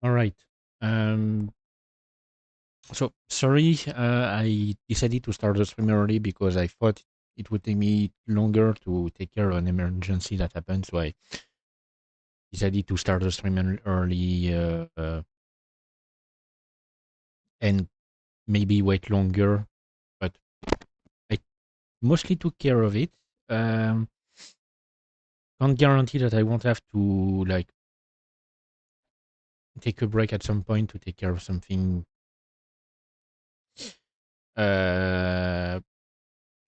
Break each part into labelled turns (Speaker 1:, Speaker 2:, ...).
Speaker 1: All right. Um, so sorry, I decided to start the stream early because I thought it would take me longer to take care of an emergency that happened. So I decided to start the stream early and maybe wait longer. But I mostly took care of it. Um, can't guarantee that I won't have to like take a break at some point to take care of something. Uh,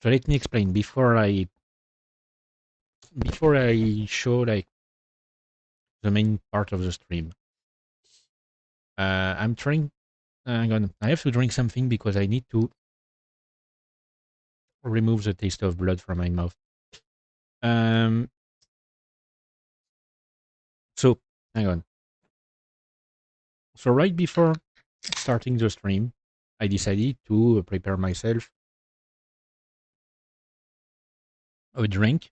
Speaker 1: so let me explain before I show like the main part of the stream. I'm trying. Hang on. I have to drink something because I need to remove the taste of blood from my mouth. Um. So hang on. So right before starting the stream, I decided to prepare myself a drink,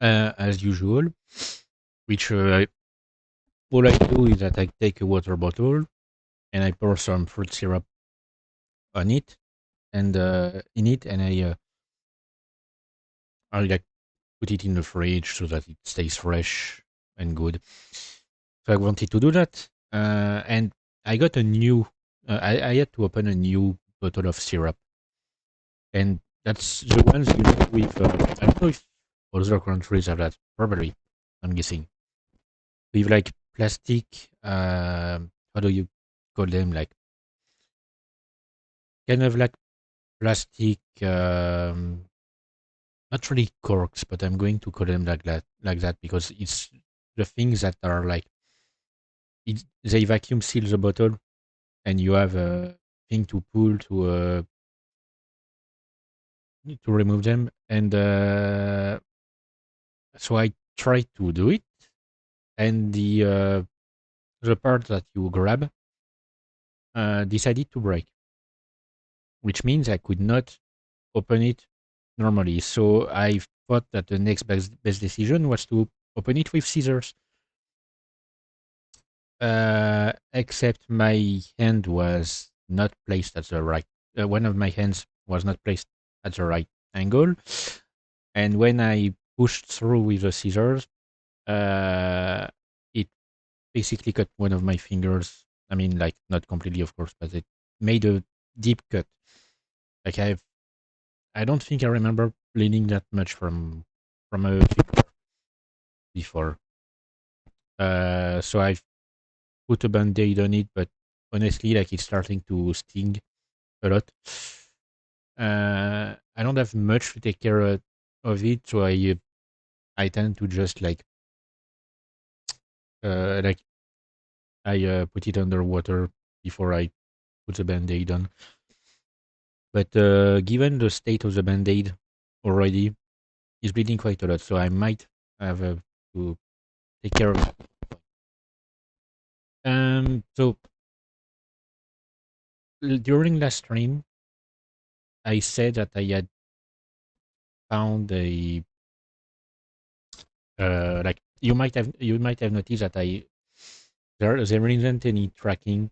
Speaker 1: as usual. Which all I do is that I take a water bottle and I pour some fruit syrup on it and in it, and I like put it in the fridge so that it stays fresh and good. So I wanted to do that, and I got a new. I had to open a new bottle of syrup, and that's the ones you know with. I don't know if other countries have that. Probably, I'm guessing. With like plastic. How do you call them? Like kind of like plastic. Not really corks, but I'm going to call them like that because it's the things that are like they vacuum seal the bottle and you have a thing to pull to remove them. And so I tried to do it, and the part that you grab decided to break, which means I could not open it normally. So I thought that the next best decision was to open it with scissors. Except my hand was not placed at the right. One of my hands was not placed at the right angle, and when I pushed through with the scissors, uh, it basically cut one of my fingers. I mean, like not completely, of course, but it made a deep cut. Like I don't think I remember bleeding that much from a finger before. So I put a band-aid on it, but honestly, like it's starting to sting a lot. I don't have much to take care of it, so I tend to just like I put it under water before I put the band-aid on. But given the state of the band-aid already, it's bleeding quite a lot, so I might have to take care of it. So during last stream, I said that I had found a like you might have noticed that there isn't any tracking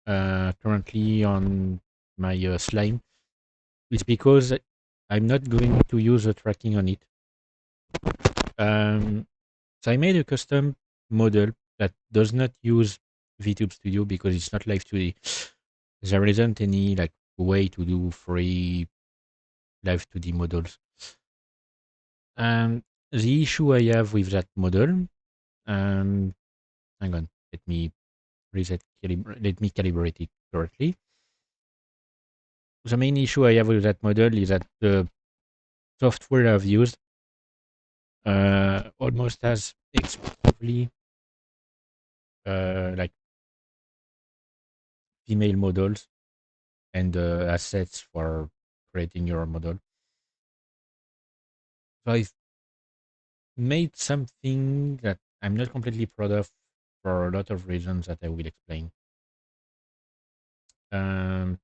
Speaker 1: currently on my slime. It's because I'm not going to use the tracking on it. So I made a custom model that does not use VTube Studio because it's not Live 2D. There isn't any like way to do free Live 2D models. The issue I have with that model, um, hang on, let me calibrate it correctly. The main issue I have with that model is that the software I've used almost has exclusively like female models and assets for creating your model. So I've made something that I'm not completely proud of for a lot of reasons that I will explain. I'm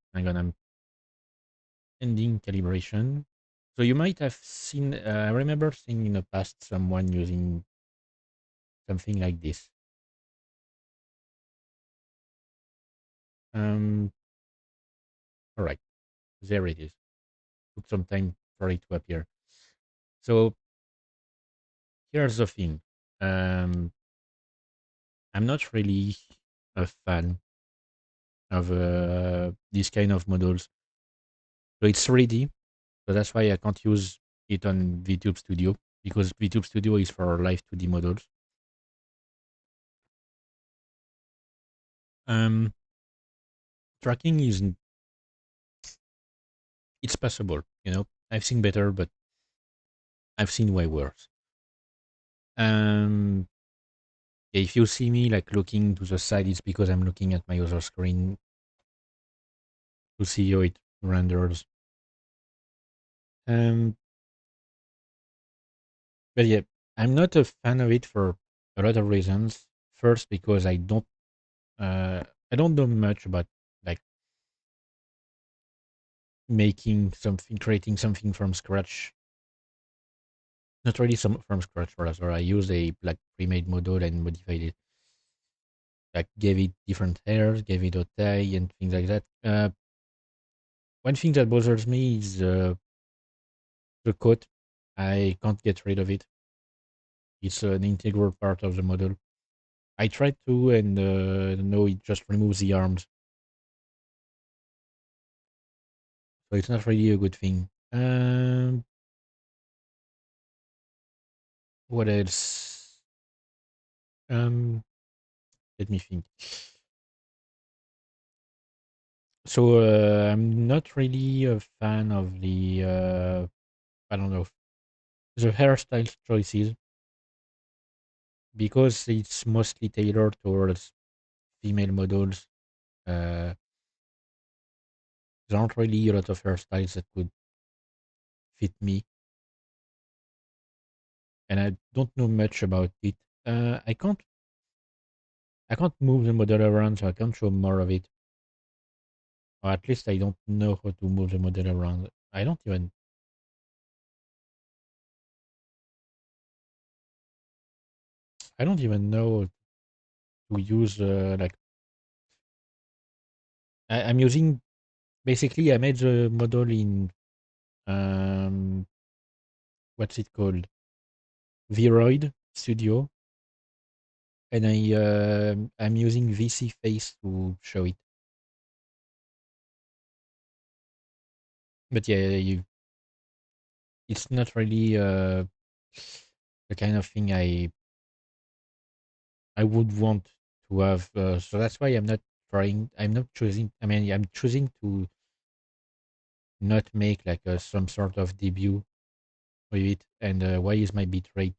Speaker 1: ending calibration. So you might have seen. I remember seeing in the past someone using something like this. Um, all right, there it is. Took some time for it to appear. So here's the thing. Um, I'm not really a fan of this kind of models. So it's 3D, so that's why I can't use it on VTube Studio because VTube Studio is for live 2D models. Um, Tracking is it's passable. I've seen better, but I've seen way worse. Um, if you see me like looking to the side, it's because I'm looking at my other screen to see how it renders. Um, but yeah, I'm not a fan of it for a lot of reasons. First, because uh, I don't know much about like making something, creating something from scratch. Not really some from scratch, rather. I used a like pre-made model and modified it, like gave it different hairs, gave it a tie and things like that. One thing that bothers me is the coat. I can't get rid of it. It's an integral part of the model. I tried to, and no, it just removes the arms, so it's not really a good thing. What else? Um, Let me think. So I'm not really a fan of the I don't know the hairstyle choices because it's mostly tailored towards female models. Uh, there aren't really a lot of hairstyles that could fit me, and I don't know much about it. I can't move the model around, so I can't show more of it. Or at least I don't know how to move the model around. I don't even know to use like I'm using basically I made the model in um what's it called, Vroid Studio, and I'm using VC Face to show it. But yeah, it's not really the kind of thing I would want to have. So that's why I'm not trying. I'm not choosing. I mean, I'm choosing to not make like some sort of debut with it. And why is my bitrate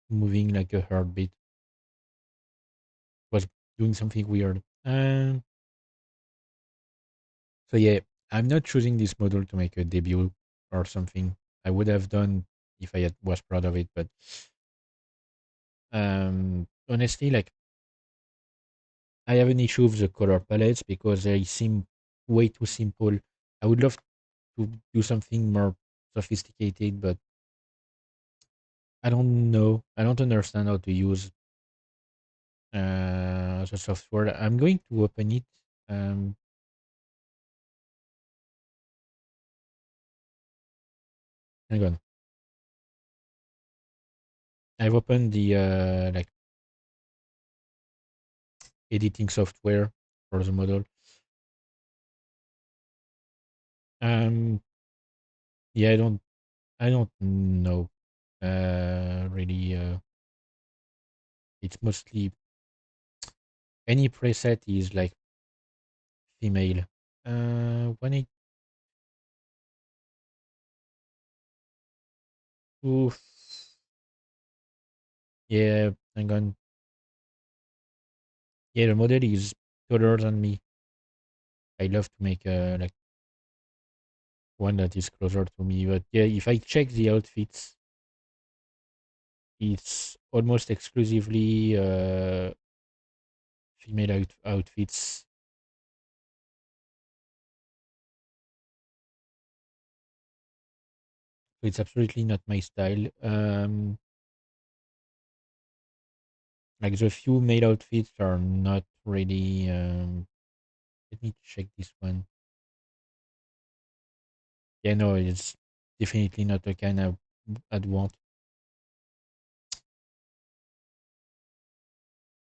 Speaker 1: moving like a heartbeat? Was doing something weird. So yeah, I'm not choosing this model to make a debut or something. I would have done if was proud of it, but honestly, like I have an issue with the color palettes because they seem way too simple. I would love to do something more sophisticated, but I don't know. I don't understand how to use the software. I'm going to open it. Um, Hang on. I've opened the like editing software for the model. Um, yeah, I don't know. Really, it's mostly any preset is like female. When it oof, yeah, hang on. Yeah, the model is taller than me. I love to make like one that is closer to me, but yeah, if I check the outfits, it's almost exclusively female outfits. So it's absolutely not my style. Like the few male outfits are not really. Let me check this one. Yeah, no, it's definitely not the kind I'd want.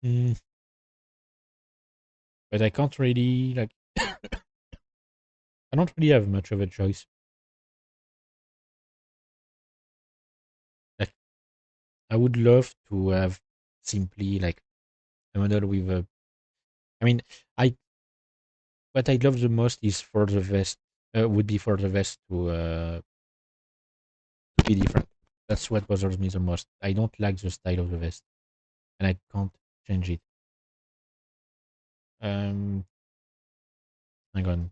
Speaker 1: Mm, but I can't really like. I don't really have much of a choice. Like, I would love to have simply like a model with a. I mean, I what I love the most is for the vest. Would be for the vest to be different. That's what bothers me the most. I don't like the style of the vest, and I can't change it. Um, hang on.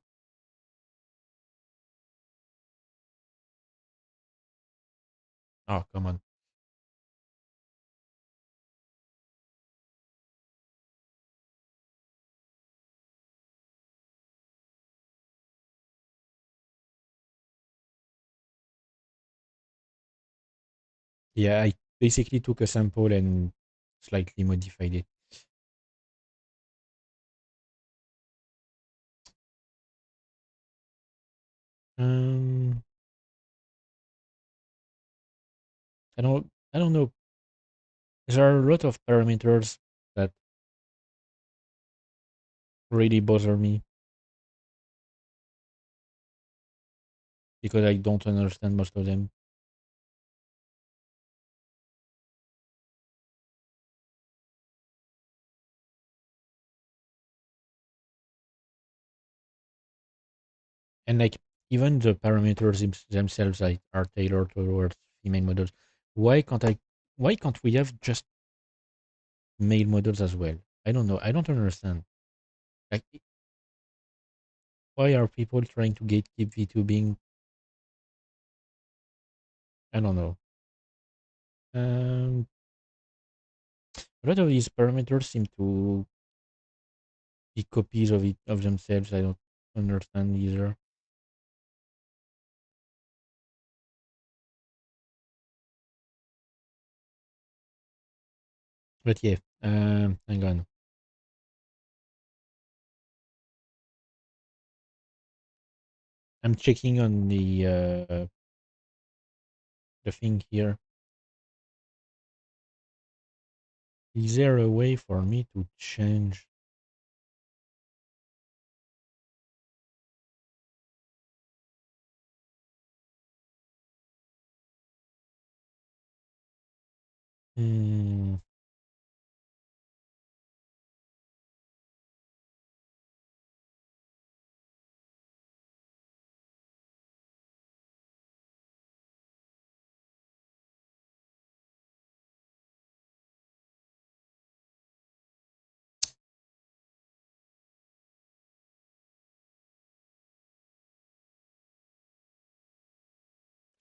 Speaker 1: Oh, come on. Yeah, I basically took a sample and slightly modified it. Um, I don't know. There are a lot of parameters that really bother me because I don't understand most of them. And like even the parameters themselves are tailored towards female models. Why can't I? Why can't we have just male models as well? I don't know. I don't understand. Like, why are people trying to gatekeep VTubing? I don't know. Um, a lot of these parameters seem to be copies of themselves. I don't understand either. But yeah, hang on. I'm checking on the thing here. Is there a way for me to change? Hmm,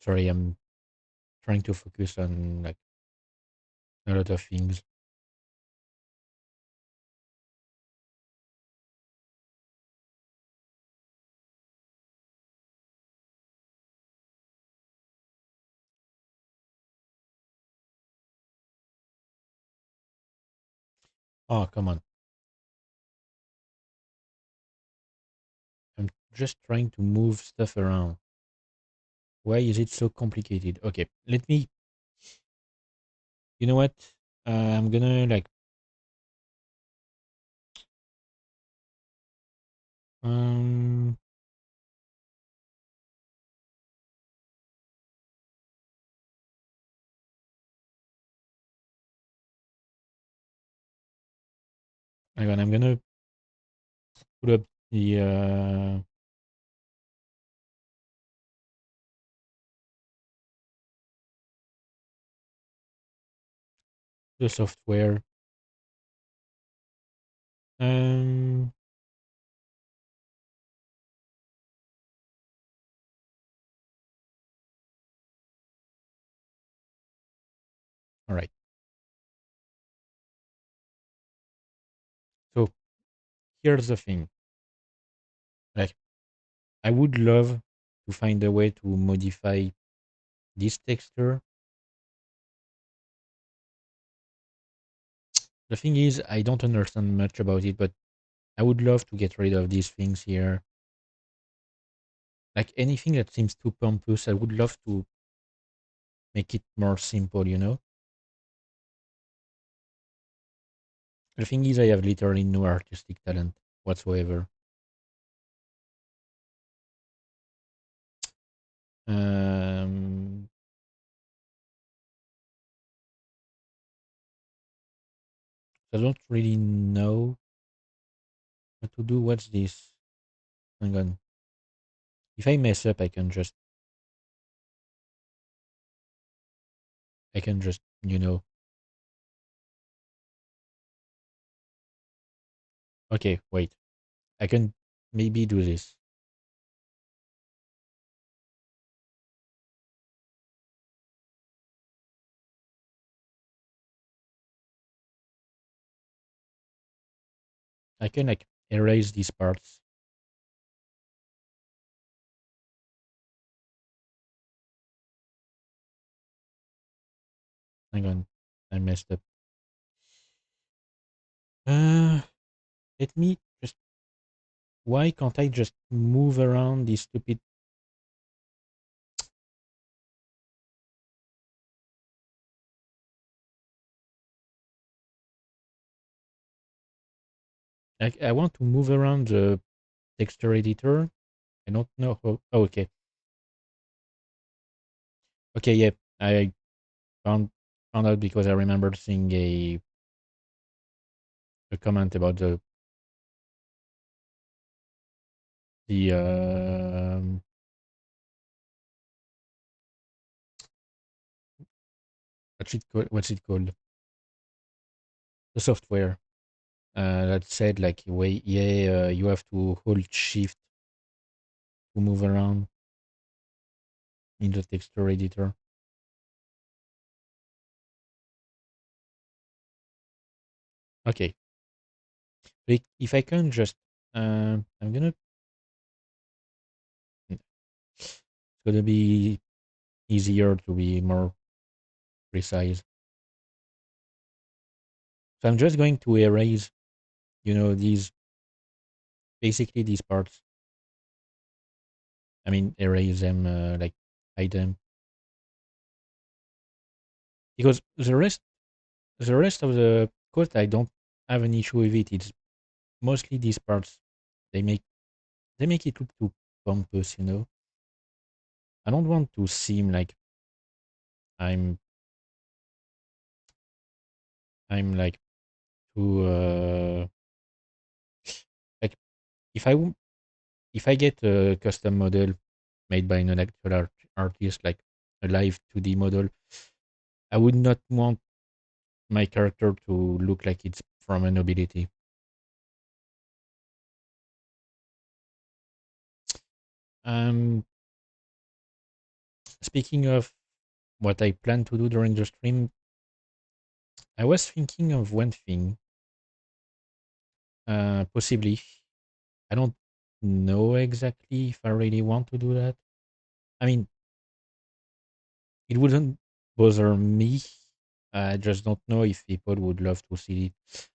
Speaker 1: sorry, I'm trying to focus on like a lot of things. Oh, come on. I'm just trying to move stuff around. Why is it so complicated? Okay, let me. You know what? I'm gonna like. Um. Hang on. I'm gonna put up the software. Um. All right. So here's the thing. Like, I would love to find a way to modify this texture. The thing is, I don't understand much about it, but I would love to get rid of these things here. Like anything that seems too pompous, I would love to make it more simple, you know? The thing is, I have literally no artistic talent whatsoever. Um, I don't really know what to do. What's this? Hang on. If I mess up, I can just, you know. Okay, wait. I can maybe do this. I can like erase these parts. Hang on. I messed up. Uh, let me just. Why can't I just move around these stupid? I want to move around the texture editor. I don't know how. Oh, okay. Okay, yeah. I found found out because I remembered seeing a comment about the what's it called? The software that said like, wait, yeah, you have to hold shift to move around in the texture editor. Okay, if I can just, I'm gonna, it's gonna be easier to be more precise. So I'm just going to erase, these basically these parts. I mean, erase them, like hide them, because the rest of the code, I don't have an issue with it. It's mostly these parts. They make they make it look too pompous. I don't want to seem like I'm I'm like too like if if I get a custom model made by an actual artist, like a live 2D model, I would not want my character to look like it's from a nobility. Um, Speaking of what I plan to do during the stream, I was thinking of one thing. Possibly, I don't know exactly if I really want to do that. I mean, it wouldn't bother me. I just don't know if people would love to see it.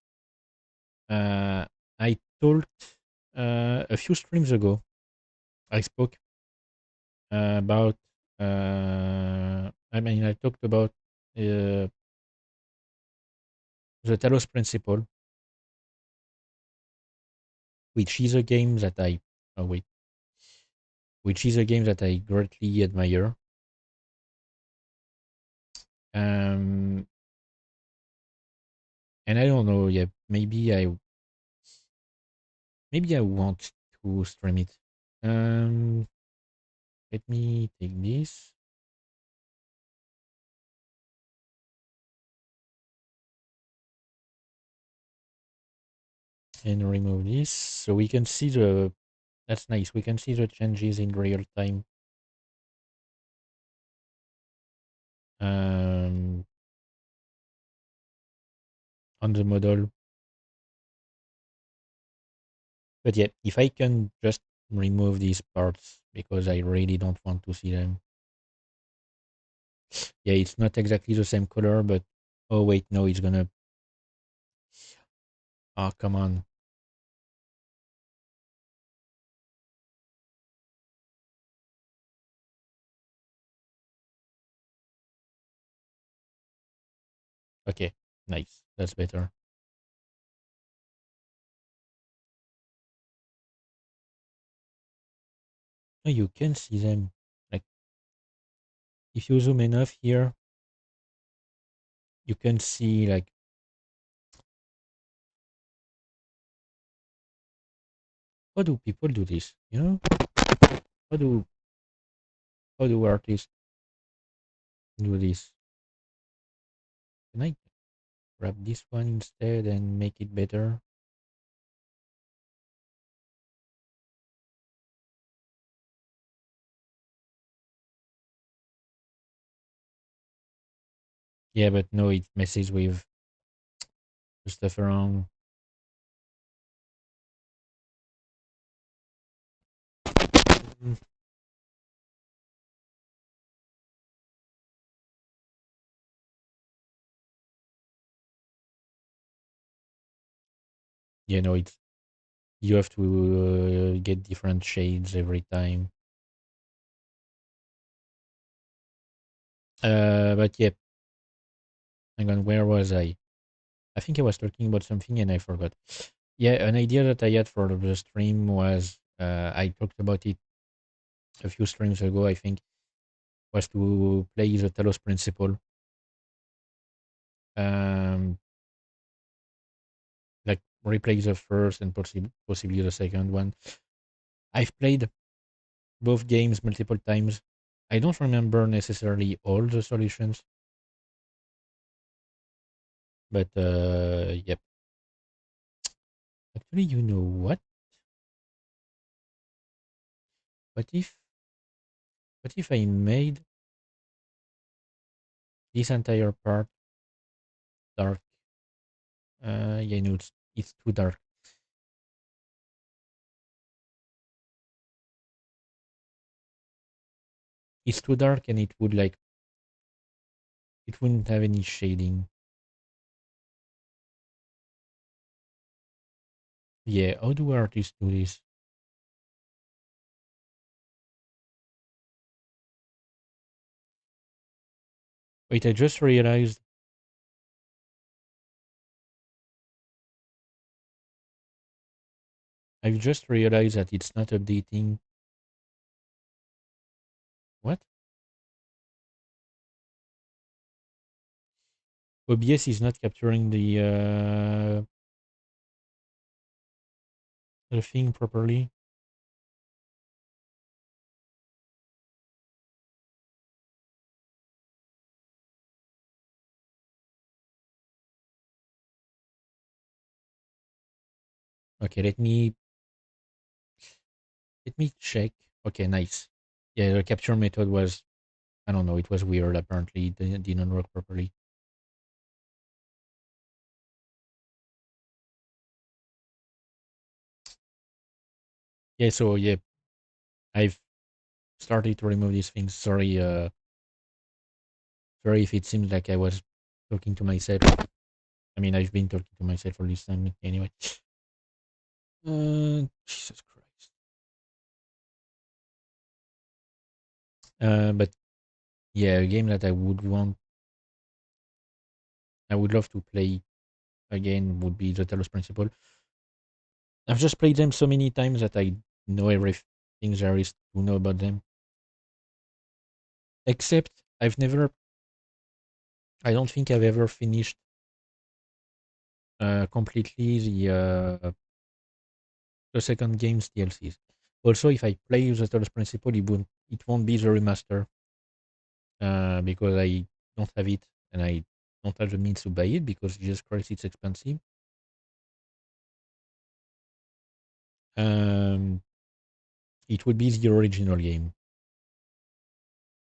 Speaker 1: I talked a few streams ago. I spoke about. I mean, I talked about uh, the Talos Principle, which is a game that I. Oh wait, which is a game that I greatly admire. Um, and I don't know. Yeah, maybe I want to stream it. Um, Let me take this and remove this so we can see the. That's nice. We can see the changes in real time. Um, on the model. But yeah, if I can just remove these parts because I really don't want to see them. Yeah, it's not exactly the same color, but oh wait, no, it's gonna. Oh, come on. Okay, nice. That's better. Oh, you can see them. Like if you zoom enough here, you can see like how do people do this? You know, how do how do artists do this? Can I grab this one instead and make it better? Yeah, but no, it messes with the stuff around. Mm, You know, it's you have to get different shades every time. But yeah, hang on, where was I? I think I was talking about something and I forgot. Yeah, an idea that I had for the stream was I talked about it a few streams ago. I think was to play the Talos Principle, um, like replay the first and possibly the second one. I've played both games multiple times. I don't remember necessarily all the solutions, but yep. Actually, you know what? What if what if I made this entire part dark? Yeah, no, it's too dark. It's too dark, and it wouldn't have any shading. Yeah, how do artists do this? Wait, I just realized. I've just realized that it's not updating. What? OBS is not capturing the thing properly. Okay, let me check. Okay, nice. Yeah, the capture method was, I don't know, it was weird. Apparently, it didn't work properly. Yeah, so yeah, I've started to remove these things. Sorry if it seems like I was talking to myself. I mean, I've been talking to myself for this time anyway. Jesus Christ. But yeah, a game that I would love to play again would be the Talos Principle. I've just played them so many times that I know everything there is to know about them. Except I don't think I've ever finished completely the second game's DLCs. Also, if I play the Talos Principle, it won't be the remaster because I don't have it and I don't have the means to buy it because Jesus Christ, it's expensive. Um, it would be the original game,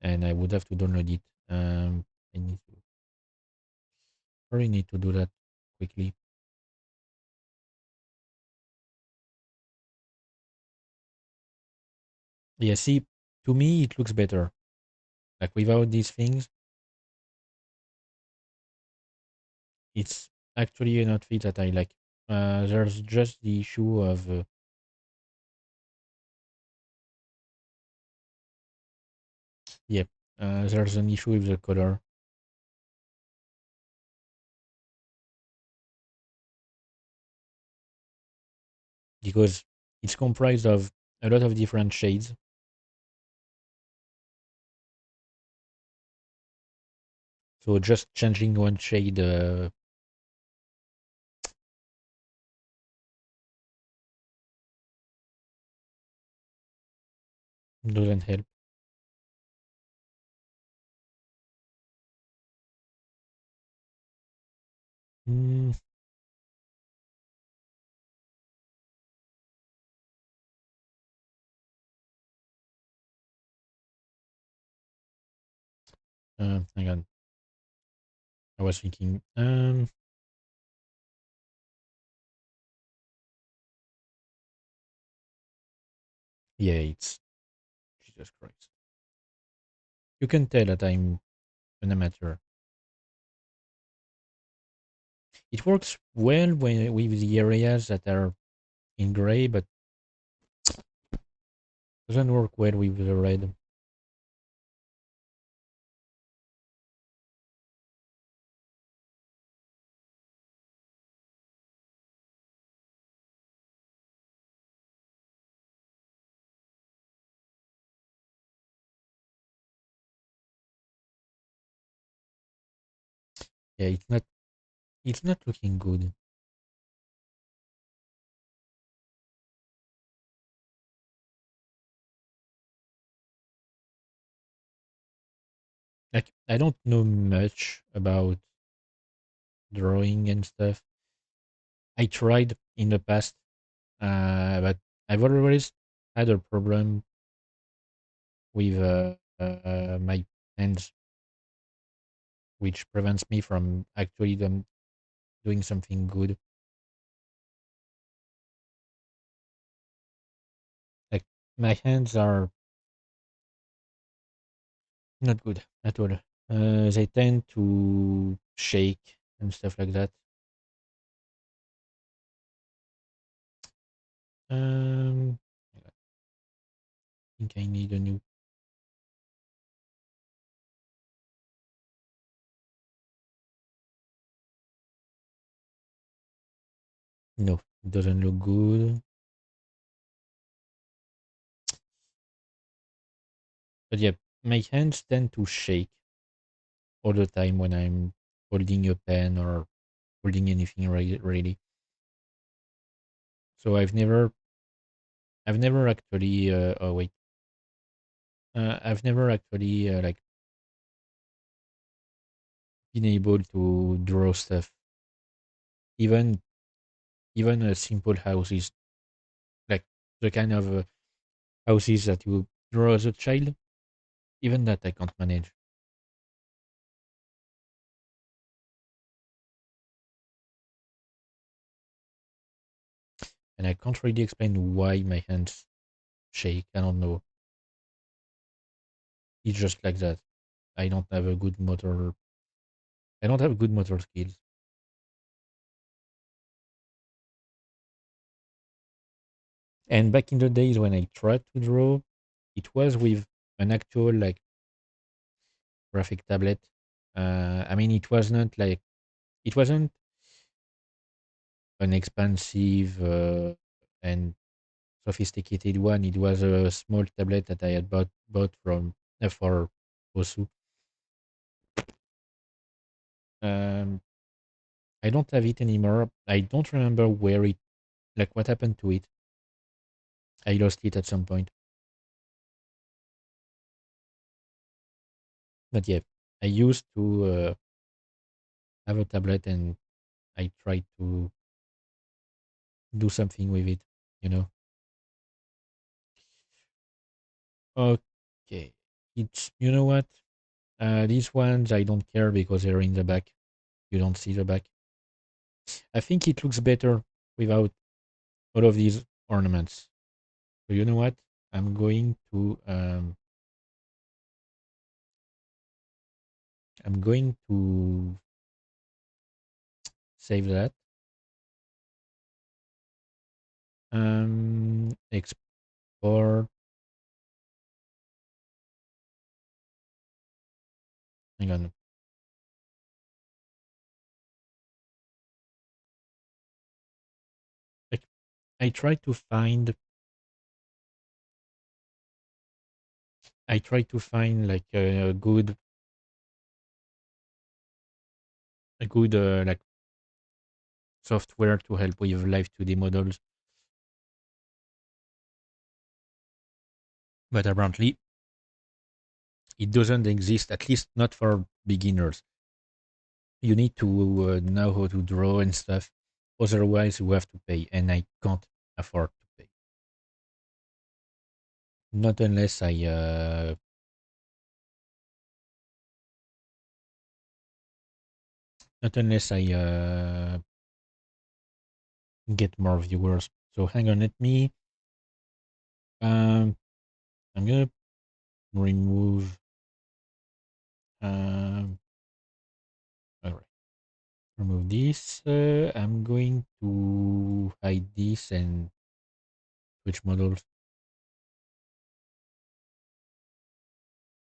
Speaker 1: and I would have to download it. I probably need to do that quickly. Yeah, see, to me it looks better. Like without these things, it's actually an outfit that I like. There's just the issue of yep. There's an issue with the color. because it's comprised of a lot of different shades. So just changing one shade doesn't help. Mm, hang on, I was thinking. Yeah, it's Jesus Christ. You can tell that I'm an amateur. It works well when with the areas that are in gray, but doesn't work well with the red. Yeah, it's not looking good. Like I don't know much about drawing and stuff. I tried in the past, but I've always had a problem with my hands, which prevents me from actually them doing something good. Like my hands are not good at all. They tend to shake and stuff like that. I think I need a new. No, it doesn't look good. But yeah, my hands tend to shake all the time when I'm holding a pen or holding anything really. So I've never actually. Oh wait, I've never actually like been able to draw stuff. Even even simple houses, like the kind of houses that you draw as a child. Even that I can't manage, and I can't really explain why my hands shake. I don't know. It's just like that. I don't have a good motor. I don't have good motor skills. And back in the days when I tried to draw, it was with an actual like graphic tablet. I mean, it wasn't an expensive and sophisticated one. It was a small tablet that I had bought from for Osu. Um, I don't have it anymore. I don't remember where it, like what happened to it. I lost it at some point. But yeah, I used to have a tablet and I tried to do something with it, you know. Okay. It's, you know what? These ones I don't care because they're in the back. You don't see the back. I think it looks better without all of these ornaments. So you know what? I'm going to I'm going to save that. Export. Hang on. Like, I try to find like a good like software to help with live 2D models, but apparently it doesn't exist, at least not for beginners. You need to know how to draw and stuff. Otherwise, you have to pay, and I can't afford to pay. Not unless I get more viewers. So hang on, let me. Um, I'm gonna remove. Um, all right, remove this. I'm going to hide this and switch models.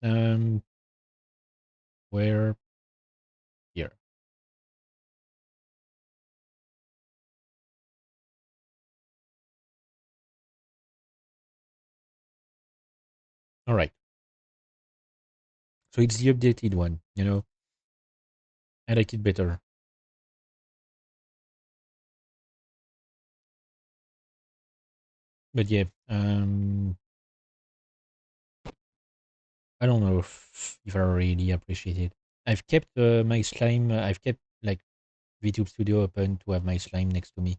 Speaker 1: Um, where here? All right. So it's the updated one. I like it better. But yeah, I don't know if I really appreciate it. I've kept my slime. I've kept like VTube Studio open to have my slime next to me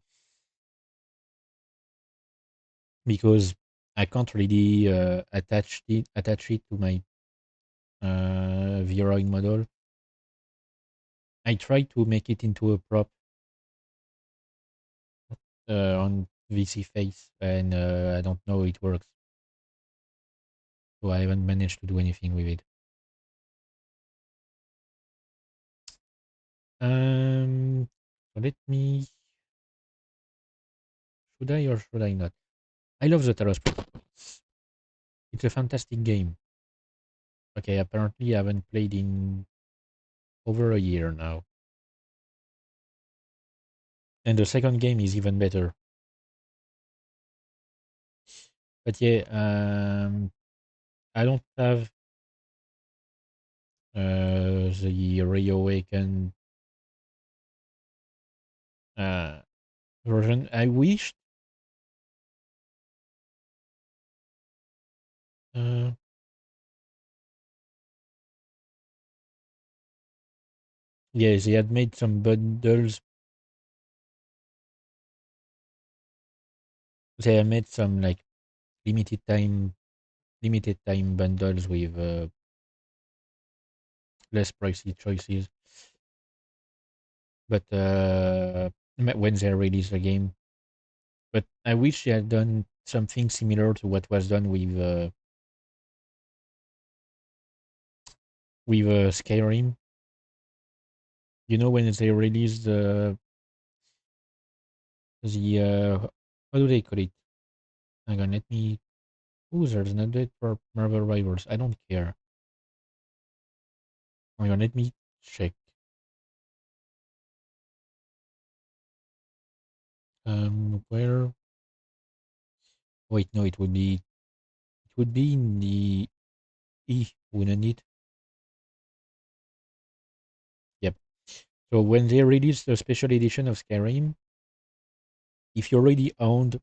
Speaker 1: because I can't really attach it to my Vroid model. I tried to make it into a prop on VC Face, and I don't know it works, so I haven't managed to do anything with it. So let me. Should I or should I not? I love the Talos Principle. It's a fantastic game. Okay, apparently I haven't played in over a year now. And the second game is even better. But yeah, I don't have the Reawaken uh, version. I wished. Uh, yeah, they had made some bundles. They had made some like limited time, limited time bundles with less pricey choices. But when they release the game, but I wish they had done something similar to what was done with Skyrim. When they released the how do they call it? Hang on, let me. Ooh, there's an update for Marvel Rivals. I don't care. Hang on, let me check. Where? Wait, no, it would be in the wouldn't it? Yep. So when they released the special edition of Skyrim, if you already owned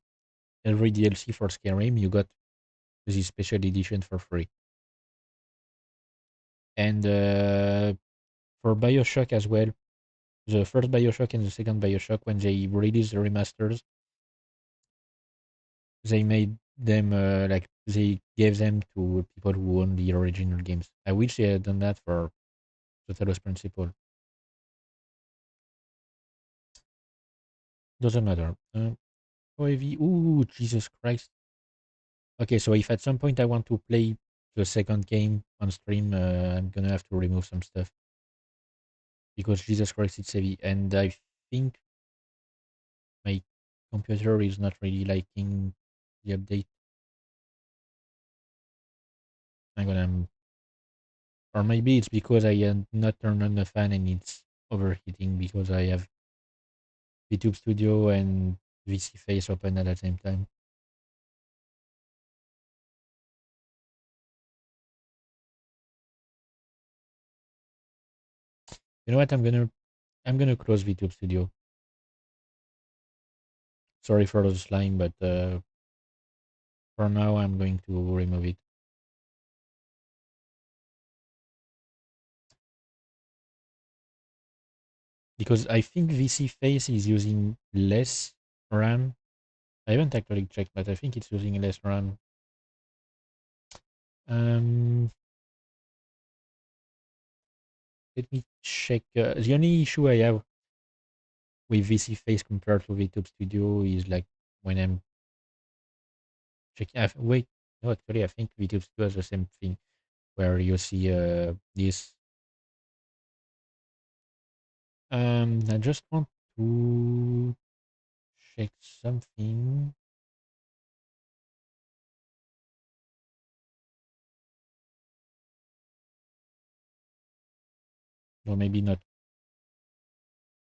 Speaker 1: every DLC for Skyrim, you got this special edition for free. And for Bioshock as well, the first Bioshock and the second Bioshock, when they released the remasters, they made them like they gave them to people who own the original games. I wish they had done that for the Talos Principle. Doesn't matter. OAV. Ooh, Jesus Christ. Okay, so if at some point I want to play the second game on stream, I'm gonna have to remove some stuff because Jesus Christ, it's heavy, and I think my computer is not really liking the update. I'm gonna, or maybe it's because I had not turned on the fan and it's overheating because I have YouTube Studio and VC face open at the same time. You know what? I'm gonna close VTube Studio. Sorry for the slime, but for now I'm going to remove it because I think VC face is using less RAM. I haven't actually checked, but I think it's using less RAM. Um, Let me check. The only issue I have with VC face compared to VTube Studio is like when I'm checking. Wait, no, actually, I think VTube Studio has the same thing where you see this. I just want to check something. No, maybe not.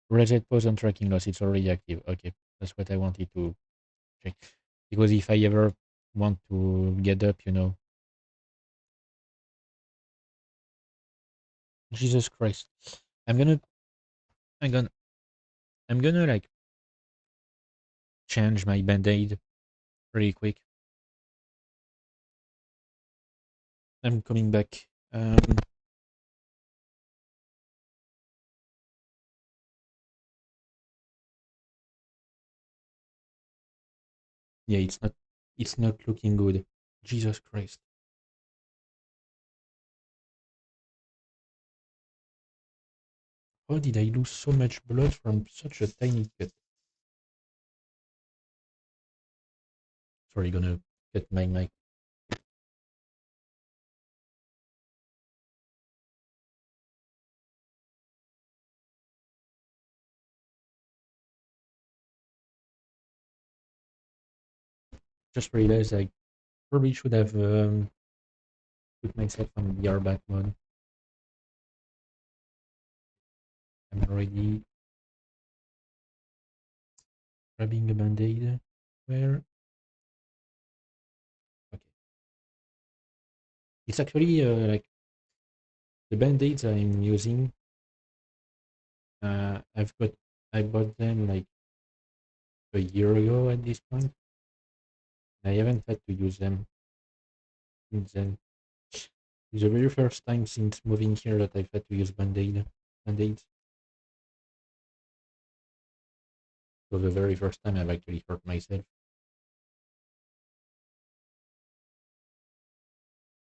Speaker 1: Reset pause on tracking loss. It's already active. Okay, that's what I wanted to check. Because if I ever want to get up, Jesus Christ, I'm gonna, I'm gonna, I'm gonna like change my band-aid really quick. I'm coming back. Yeah, it's not looking good. Jesus Christ. How did I lose so much blood from such a tiny cut? Sorry, gonna cut my mic. Just realized I probably should have put myself on VR back mode. I'm already grabbing a band-aid. Where? Okay. It's actually like the band-aids I'm using. I bought them like a year ago at this point. I haven't had to use them since then. It's the very first time since moving here that I've had to use band-aids. So the very first time I've actually hurt myself.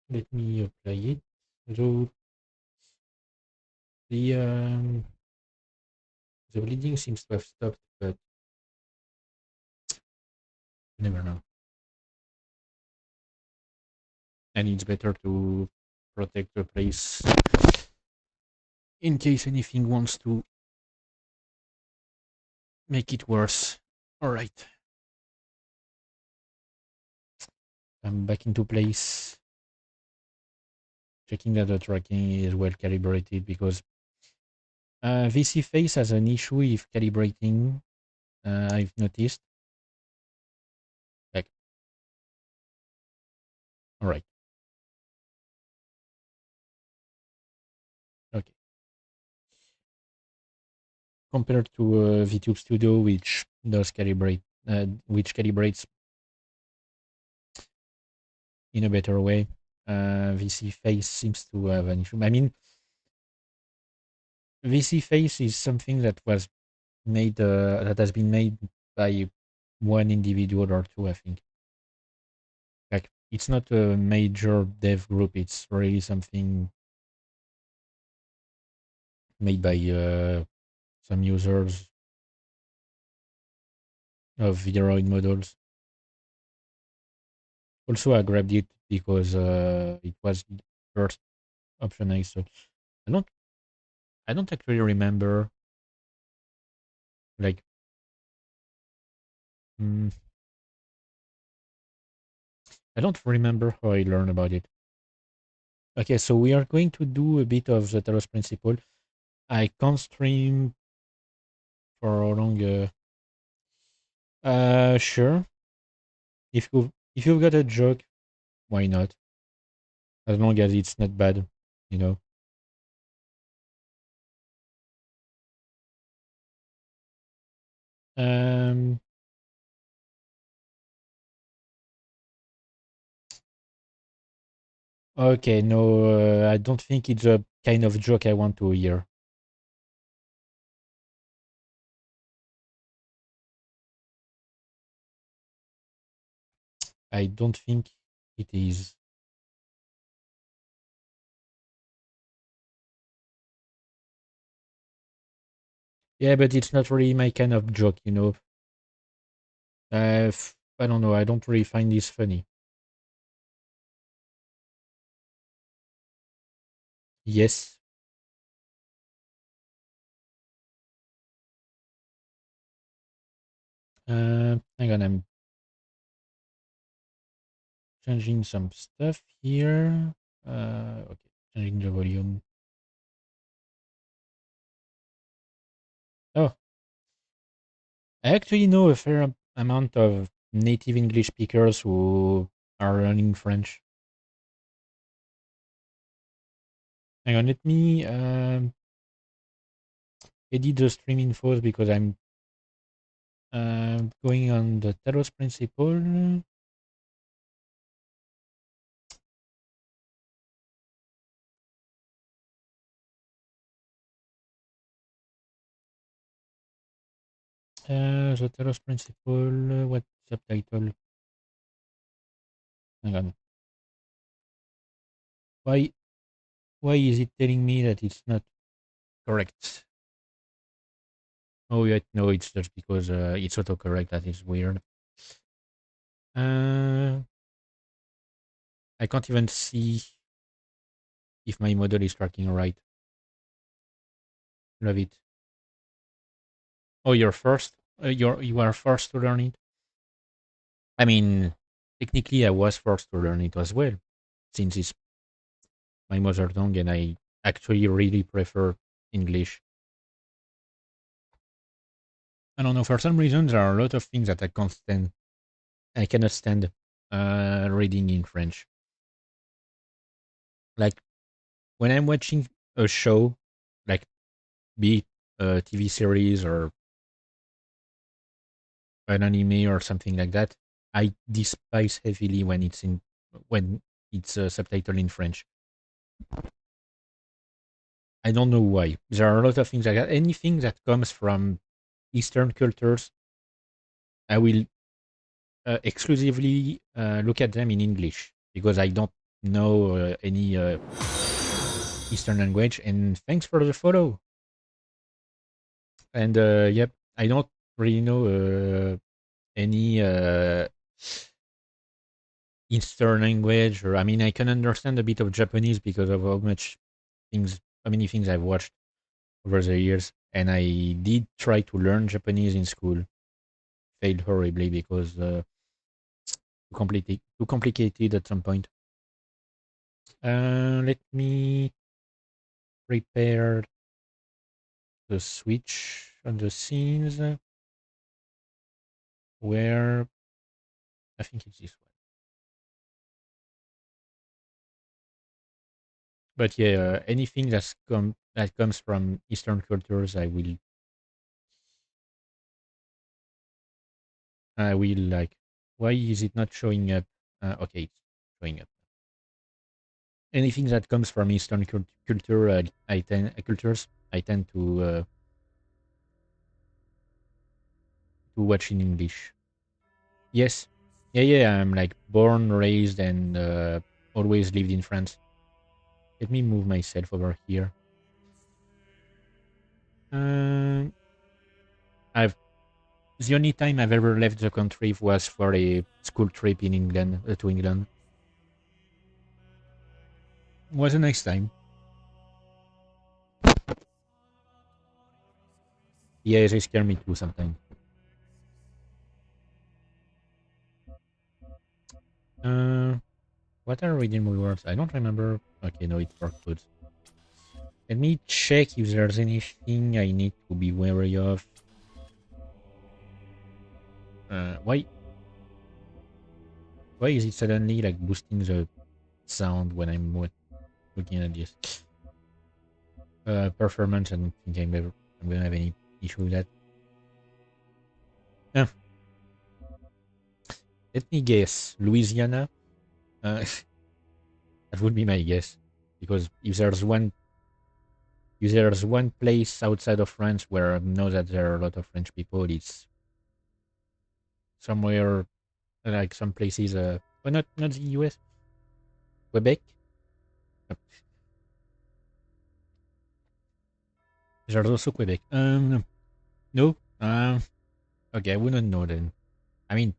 Speaker 1: Let me apply it. So the um, the bleeding seems to have stopped, but you never know. And it's better to protect the place in case anything wants to make it worse. All right, I'm back into place. Checking that the tracking is well calibrated because VC face has an issue if calibrating. I've noticed. Like, all right, okay. Compared to VTube Studio, which does calibrate, which calibrates in a better way. VC face seems to have an issue. I mean, VC face is something that was made, that has been made by one individual or two, I think. Like, it's not a major dev group. It's really something made by some users of Videroid models. Also, I grabbed it because it was the first option I saw. I don't, I don't actually remember like. Mm, I don't remember how I learned about it. Okay, so we are going to do a bit of the Talos Principle. I can't stream for how long. Sure. If you've got a joke, why not? As long as it's not bad, you know. Um. Okay. No, I don't think it's a kind of joke I want to hear. I don't think it is. Yeah, but it's not really my kind of joke, you know. I don't know. I don't really find this funny. Yes. Hang on. I'm changing some stuff here. Okay. Changing the volume. Oh, I actually know a fair amount of native English speakers who are learning French. Hang on. Let me edit the stream infos because I'm going on the Talos Principle. The Talos Principle. What subtitle? Hang on. Why why is it telling me that it's not correct? Oh, yeah, no, it's just because it's autocorrect. That is weird. Uh, I can't even see if my model is tracking right. Love it. Oh, you're first. You are first to learn it. I mean, technically, I was forced to learn it as well, since it's my mother tongue, and I actually really prefer English. I don't know. For some reason, there are a lot of things that I can't stand. I cannot stand reading in French. Like when I'm watching a show, like be it a TV series or an anime or something like that, I despise heavily when it's subtitled in French. I don't know why. There are a lot of things like that. Anything that comes from Eastern cultures, I will exclusively look at them in English because I don't know any Eastern language. And thanks for the follow. And yep, I don't really know any Eastern language, or I mean, I can understand a bit of Japanese because of how many things I've watched over the years. And I did try to learn Japanese in school, failed horribly because too complicated at some point. Let me prepare the switch on the scenes where I think it's this one. But yeah, anything that comes from Eastern cultures, I will like. Why is it not showing up? Okay, it's showing up. Anything that comes from Eastern culture, I tend to watch in English. Yes, yeah, yeah. I'm like born, raised, and always lived in France. Let me move myself over here. Um, I've The only time I've ever left the country was for a school trip in England to England. It was a nice time. Yeah, they scare me too sometimes. Uh, what are redeemable words? I don't remember. Okay, no, it's for codes. Let me check if there's anything I need to be wary of. Why is it suddenly like boosting the sound when I'm looking at this? Performance, I don't think I'm gonna have any issue with that. Uh, Let me guess. Louisiana? Uh, that would be my guess. Because if there's one place outside of France where I know that there are a lot of French people, it's somewhere like some places. Well, not the US, Quebec. Uh, There's also Quebec. No. Okay, I wouldn't know then. I mean,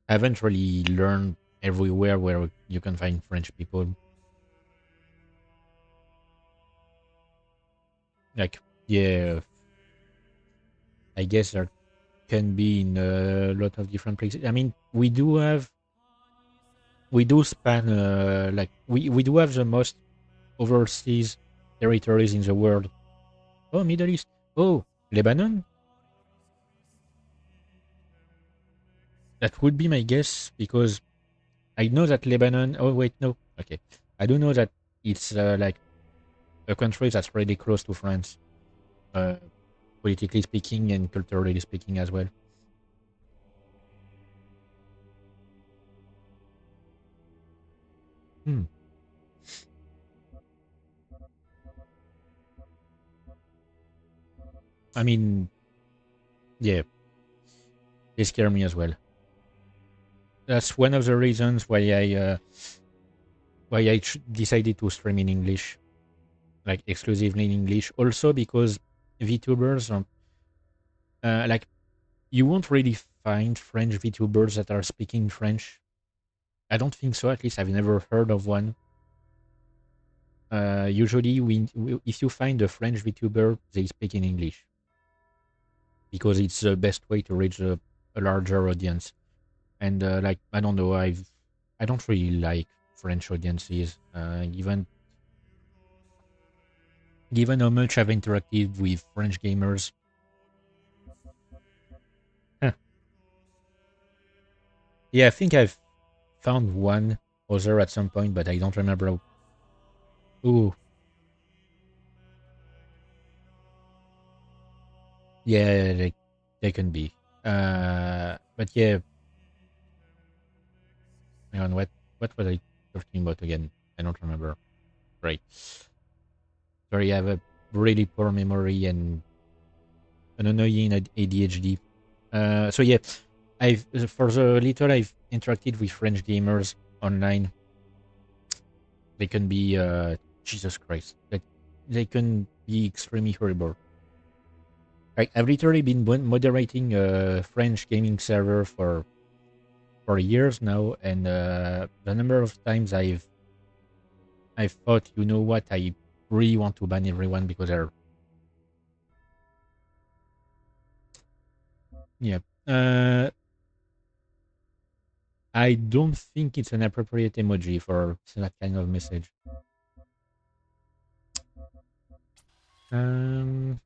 Speaker 1: I haven't really learned everywhere where you can find French people. Like, yeah, I guess there can be in a lot of different places. I mean, we do span like we do have the most overseas territories in the world. Oh, Middle East. Oh, Lebanon. That would be my guess because I know that Lebanon. Oh wait, no. Okay, I do know that it's like a country that's really close to France, uh, politically speaking and culturally speaking as well. Hmm. I mean, yeah, they scare me as well. That's one of the reasons why I decided to stream in English, like exclusively in English. Also because VTubers, like you won't really find French VTubers that are speaking French. I don't think so. At least I've never heard of one. Usually, if you find a French VTuber, they speak in English because it's the best way to reach a larger audience. And like I don't know, I don't really like French audiences. Given how much I've interacted with French gamers. Huh. Yeah, I think I've found one other at some point, but I don't remember. Ooh, yeah, they can be. But yeah, hang on, what was I talking about again? I don't remember. Right. Sorry, I have a really poor memory and an annoying ADHD. So yeah, I've for the little I've interacted with French gamers online. They can be Jesus Christ. Like they can be extremely horrible. Like I've literally been moderating a French gaming server for years now, and the number of times I've thought, you know what, I really want to ban everyone because they're yeah. Uh, I don't think it's an appropriate emoji for that kind of message. Um,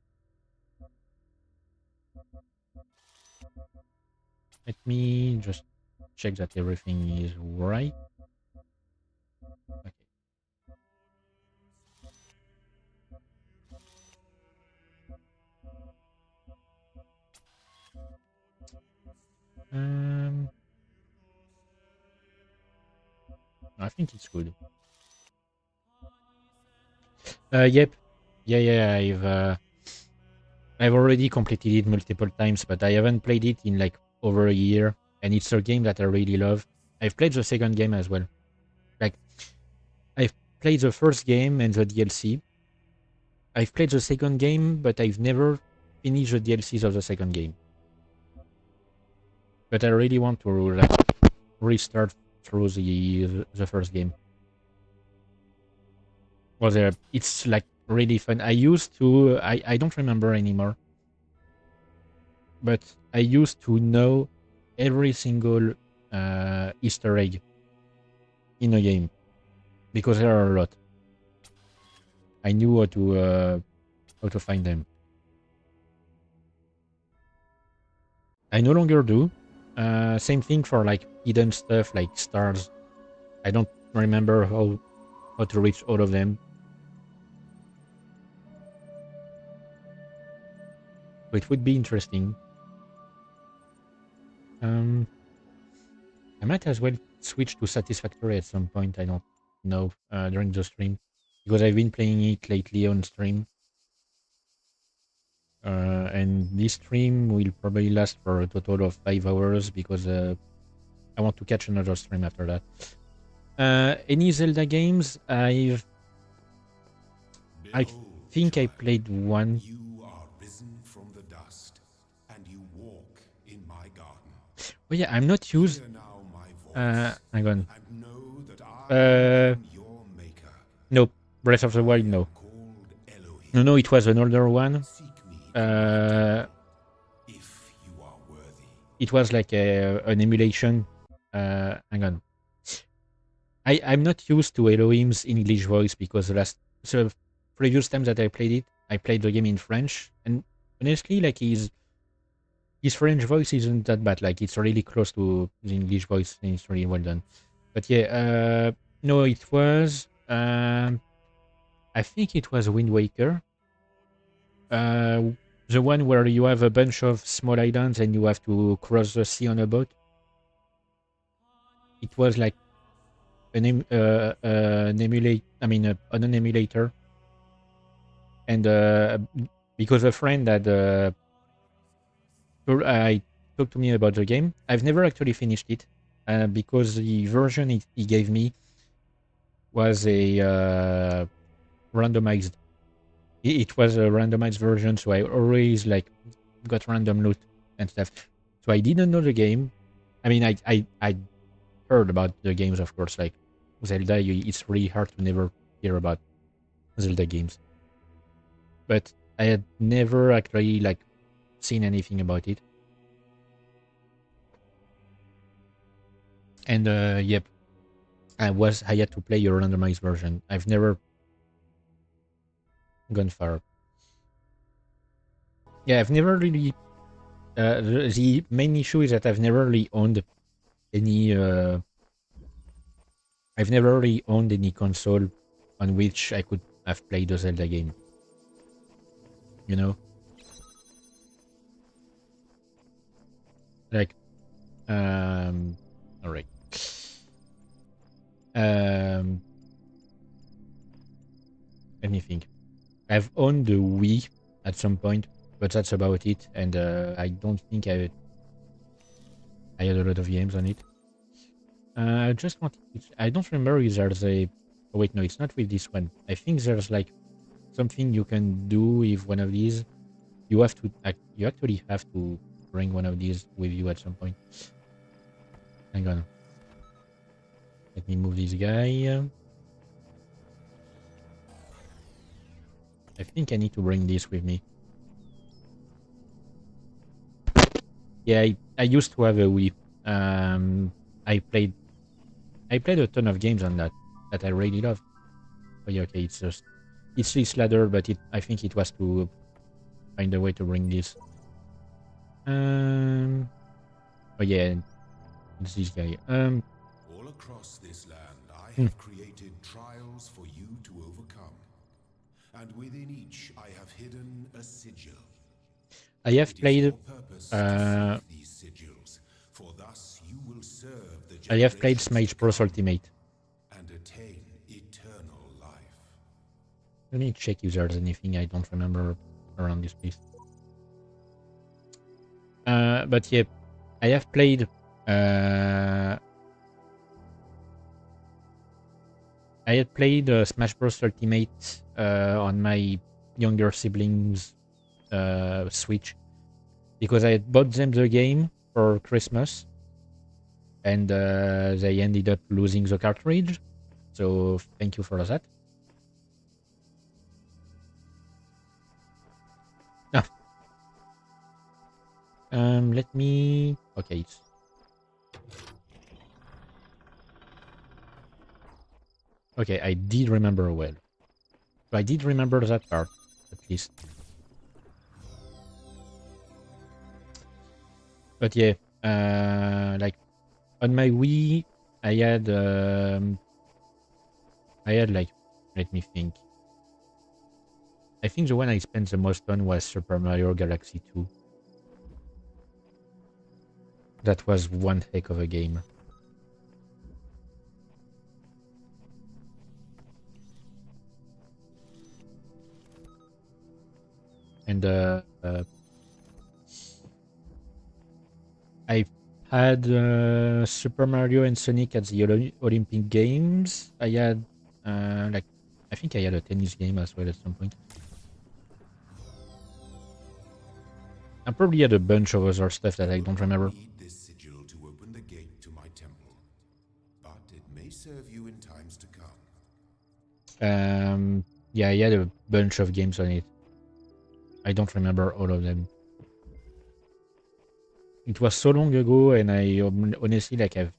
Speaker 1: Let me just check that everything is right. Okay. Um, I think it's good. Yep. Yeah. I've already completed it multiple times, but I haven't played it in like over a year, and it's a game that I really love. I've played the second game as well. Like I've played the first game and the DLC. I've played the second game, but I've never finished the DLCs of the second game. But I really want to like restart through the first game. Well, it's like really fun. I don't remember anymore, but I used to know every single Easter egg in a game because there are a lot. I knew how to find them. I no longer do. Same thing for like hidden stuff like stars. I don't remember how to reach all of them. But it would be interesting. I might as well switch to Satisfactory at some point. I don't know during the stream because I've been playing it lately on stream. And this stream will probably last for a total of 5 hours because I want to catch another stream after that. Any Zelda games? I think I played one.
Speaker 2: You are risen from the dust, and you walk in my garden.
Speaker 1: Oh yeah, I'm not used.
Speaker 2: Hear now my voice,
Speaker 1: Hang on.
Speaker 2: and know that I am your maker.
Speaker 1: No, Breath of the Wild, no.
Speaker 2: Called Elohim.
Speaker 1: No, it was an older one.
Speaker 2: Seek me if you are worthy.
Speaker 1: It was like an emulation. Hang on. I'm not used to Elohim's English voice because the previous times that I played the game in French, and honestly, like his French voice isn't that bad. Like it's really close to the English voice, and it's really well done. But yeah, no, it was. I think it was Wind Waker. The one where you have a bunch of small islands and you have to cross the sea on a boat. It was like an emulator, and because a friend had I talked to me about the game. I've never actually finished it because the version he gave me was a randomized. It was a randomized version, so I always like got random loot and stuff. So I didn't know the game. I mean, I heard about the games, of course, like Zelda. It's really hard to never hear about Zelda games, but I had never actually like seen anything about it. And yep, I had to play a randomized version. I've never gone far. Yeah, I've never really. The main issue is that I've never really owned any. I've never really owned any console on which I could have played a Zelda game. You know, like, all right. Anything. I've owned the Wii at some point, but that's about it. And I don't think I had a lot of games on it. I just want. I don't remember if there's a. Oh wait, no, it's not with this one. I think there's like something you can do with one of these. You have to. You actually have to bring one of these with you at some point. Hang on. Let me move this guy. I think I need to bring this with me. Yeah, I used to have a Wii. I played a ton of games on that I really love. Oh yeah, okay, it's this ladder, but I think it was to find a way to bring this. Oh yeah, it's this guy.
Speaker 2: All across this land, I have created trials for you to overcome, and within each, I have hidden a sigil.
Speaker 1: I have played.
Speaker 2: These sigils, for thus you will serve the
Speaker 1: I have played Smash Bros. Ultimate.
Speaker 2: And attain eternal life.
Speaker 1: Let me check if there's anything I don't remember around this place. But yeah, I have played. I had played Smash Bros. Ultimate on my younger siblings' Switch because I had bought them the game for Christmas, and they ended up losing the cartridge. So thank you for that. Ah. Let me. Okay. Okay, I did remember well. So I did remember that part, at least. But yeah, Like on my Wii, I had like, let me think. I think the one I spent the most on was Super Mario Galaxy 2. That was one heck of a game. And I had Super Mario and Sonic at the Olympic Games. I had like, I think I had a tennis game as well at some point. I probably had a bunch of other stuff that I don't remember.
Speaker 2: Need this sigil to open the gate to my temple, but it may serve you in times to come.
Speaker 1: Yeah, I had a bunch of games on it. I don't remember all of them. It was so long ago, and I honestly, like, I've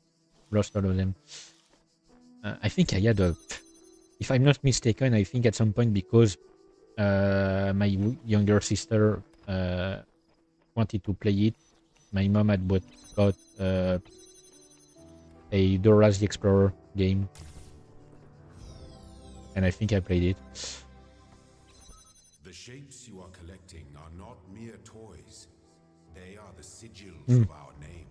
Speaker 1: lost all of them. I think I had a, if I'm not mistaken, I think at some point, because my younger sister wanted to play it, my mom had bought a Dora's the Explorer game, and I think I played it.
Speaker 2: The shapes you are collecting are not mere toys. They are the sigils
Speaker 1: Mm.
Speaker 2: of our name.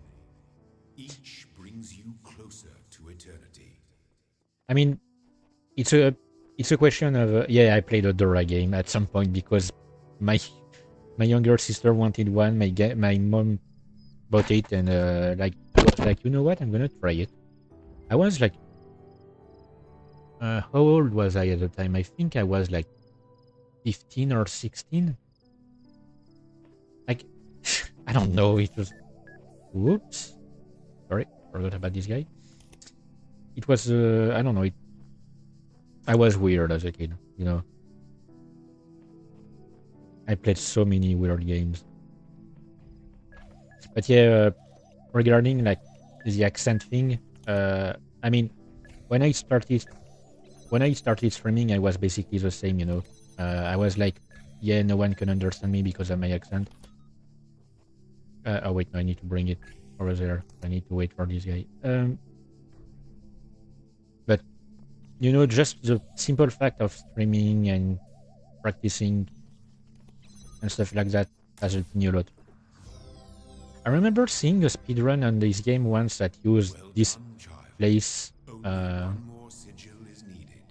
Speaker 2: Each brings you closer to eternity.
Speaker 1: I mean, it's a question of yeah, I played a Dora game at some point because my younger sister wanted one. My mom bought it, and like, was like, you know what, I'm gonna try it. I was like, how old was I at the time? I think I was like 15 or 16. Like, I don't know. It was, whoops, sorry, forgot about this guy. It was I don't know. I was weird as a kid, you know. I played so many weird games. But yeah, regarding like the accent thing, I mean, when I started streaming, I was basically the same, you know. I was like, yeah, no one can understand me because of my accent. Oh wait, no, I need to bring it over there. I need to wait for this guy. But you know, just the simple fact of streaming and practicing and stuff like that has helped me a lot. I remember seeing a speedrun on this game once that used
Speaker 2: Well
Speaker 1: this
Speaker 2: done, child.
Speaker 1: place.
Speaker 2: Only one more sigil is needed.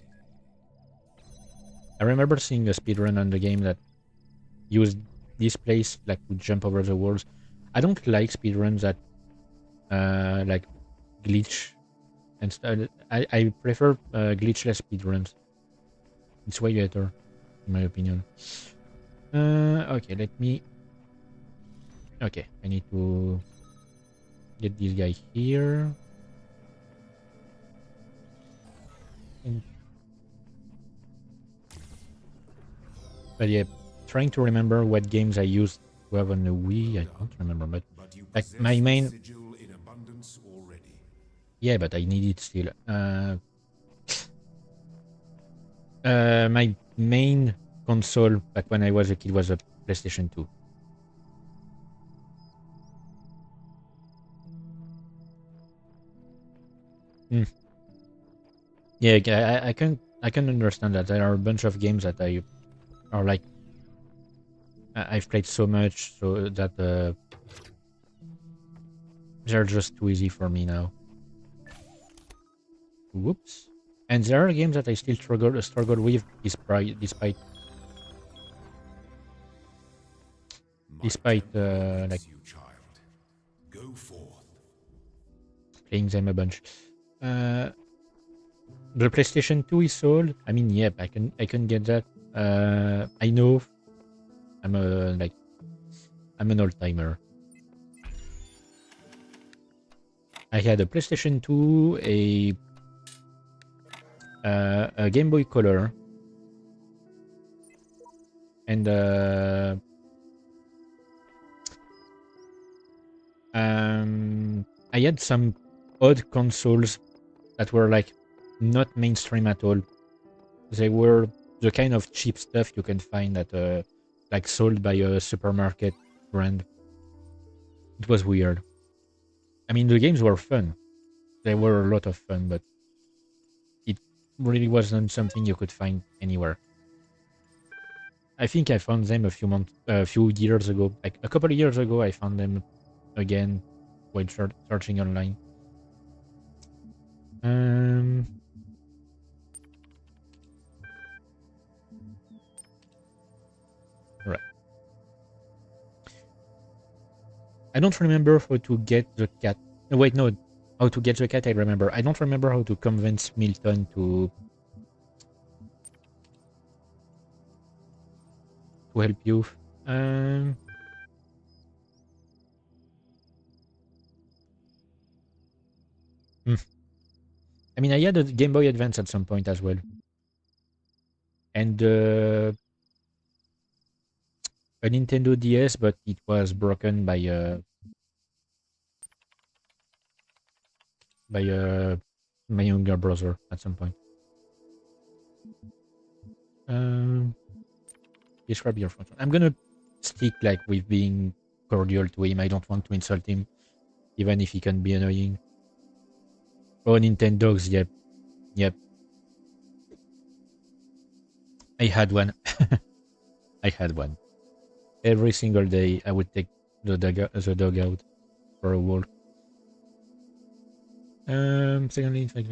Speaker 1: I remember seeing a speedrun on the game that used this place like to jump over the walls. I don't like speedruns that like glitch and stuff. I prefer glitchless speedruns. It's way better, in my opinion. Okay, let me. Okay, I need to get this guy here. And... But yeah, trying to remember what games I used to have on the Wii. I don't remember, but
Speaker 2: you
Speaker 1: like my
Speaker 2: the
Speaker 1: main.
Speaker 2: sigil in abundance already.
Speaker 1: Yeah, but I need it still. My main console back when I was a kid was a PlayStation 2. Mm. Yeah, I can understand that there are a bunch of games that I are like I've played so much so that they're just too easy for me now. Whoops. And there are games that I still struggle with despite
Speaker 2: My temple
Speaker 1: like
Speaker 2: awaits you, child. Go forth.
Speaker 1: playing them a bunch. The PlayStation 2 is sold. I mean, yep, I can get that. I know I'm a like I'm an old timer. I had a PlayStation 2, a Game Boy Color, and I had some odd consoles that were like not mainstream at all. They were the kind of cheap stuff you can find at like sold by a supermarket brand. It was weird. I mean, the games were fun. They were a lot of fun, but it really wasn't something you could find anywhere. I think I found them a few years ago, like a couple of years ago. I found them again while searching online. Um, right. I don't remember how to get the cat. Wait, no. How to get the cat, I remember. I don't remember how to convince Milton to help you. Um, hmm. I mean, I had a Game Boy Advance at some point as well, and a Nintendo DS, but it was broken by my younger brother at some point. Um, Describe your function. I'm gonna stick like with being cordial to him. I don't want to insult him, even if he can be annoying. Oh, Nintendogs, yep, yep. I had one. I had one. Every single day, I would take the dog out for a walk. Secondly, in fact,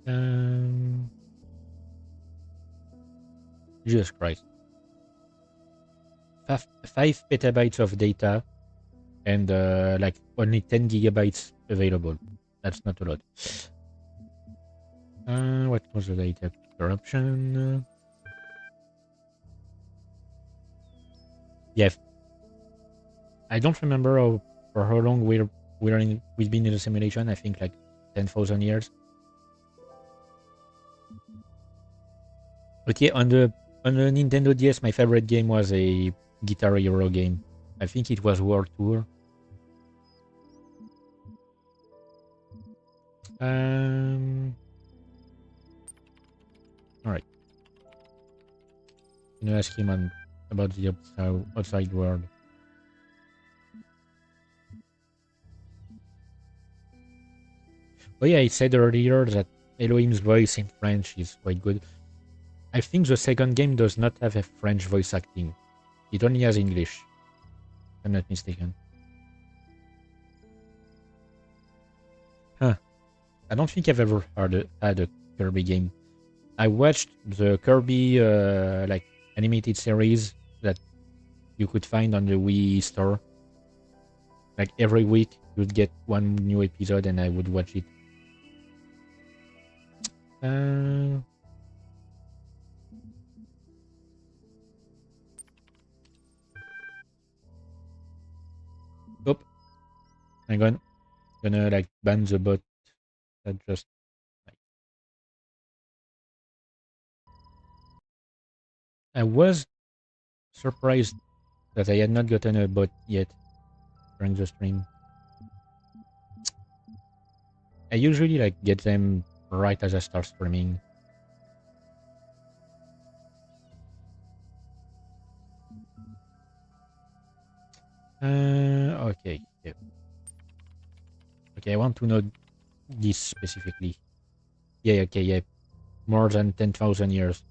Speaker 1: um, Jesus Christ. 5 petabytes of data and like only 10 gigabytes available. That's not a lot. What was the data corruption? Yeah, I don't remember for how long we've been in the simulation. I think like 10,000 years. But yeah, on the Nintendo DS, my favorite game was a Guitar Hero game. I think it was World Tour. All right. I'm gonna ask him about the outside world. Oh yeah, I said earlier that Elohim's voice in French is quite good. I think the second game does not have a French voice acting. It only has English. If I'm not mistaken. Huh. I don't think I've ever had a Kirby game. I watched the Kirby like animated series that you could find on the Wii store. Like every week you'd get one new episode and I would watch it. Uh, oh, I'm gonna like ban the bot that just like, I was surprised that I had not gotten a bot yet during the stream. I usually like get them right as I start streaming. Okay. Yeah. Okay, I want to know this specifically. Yeah, okay, yeah. More than 10,000 years.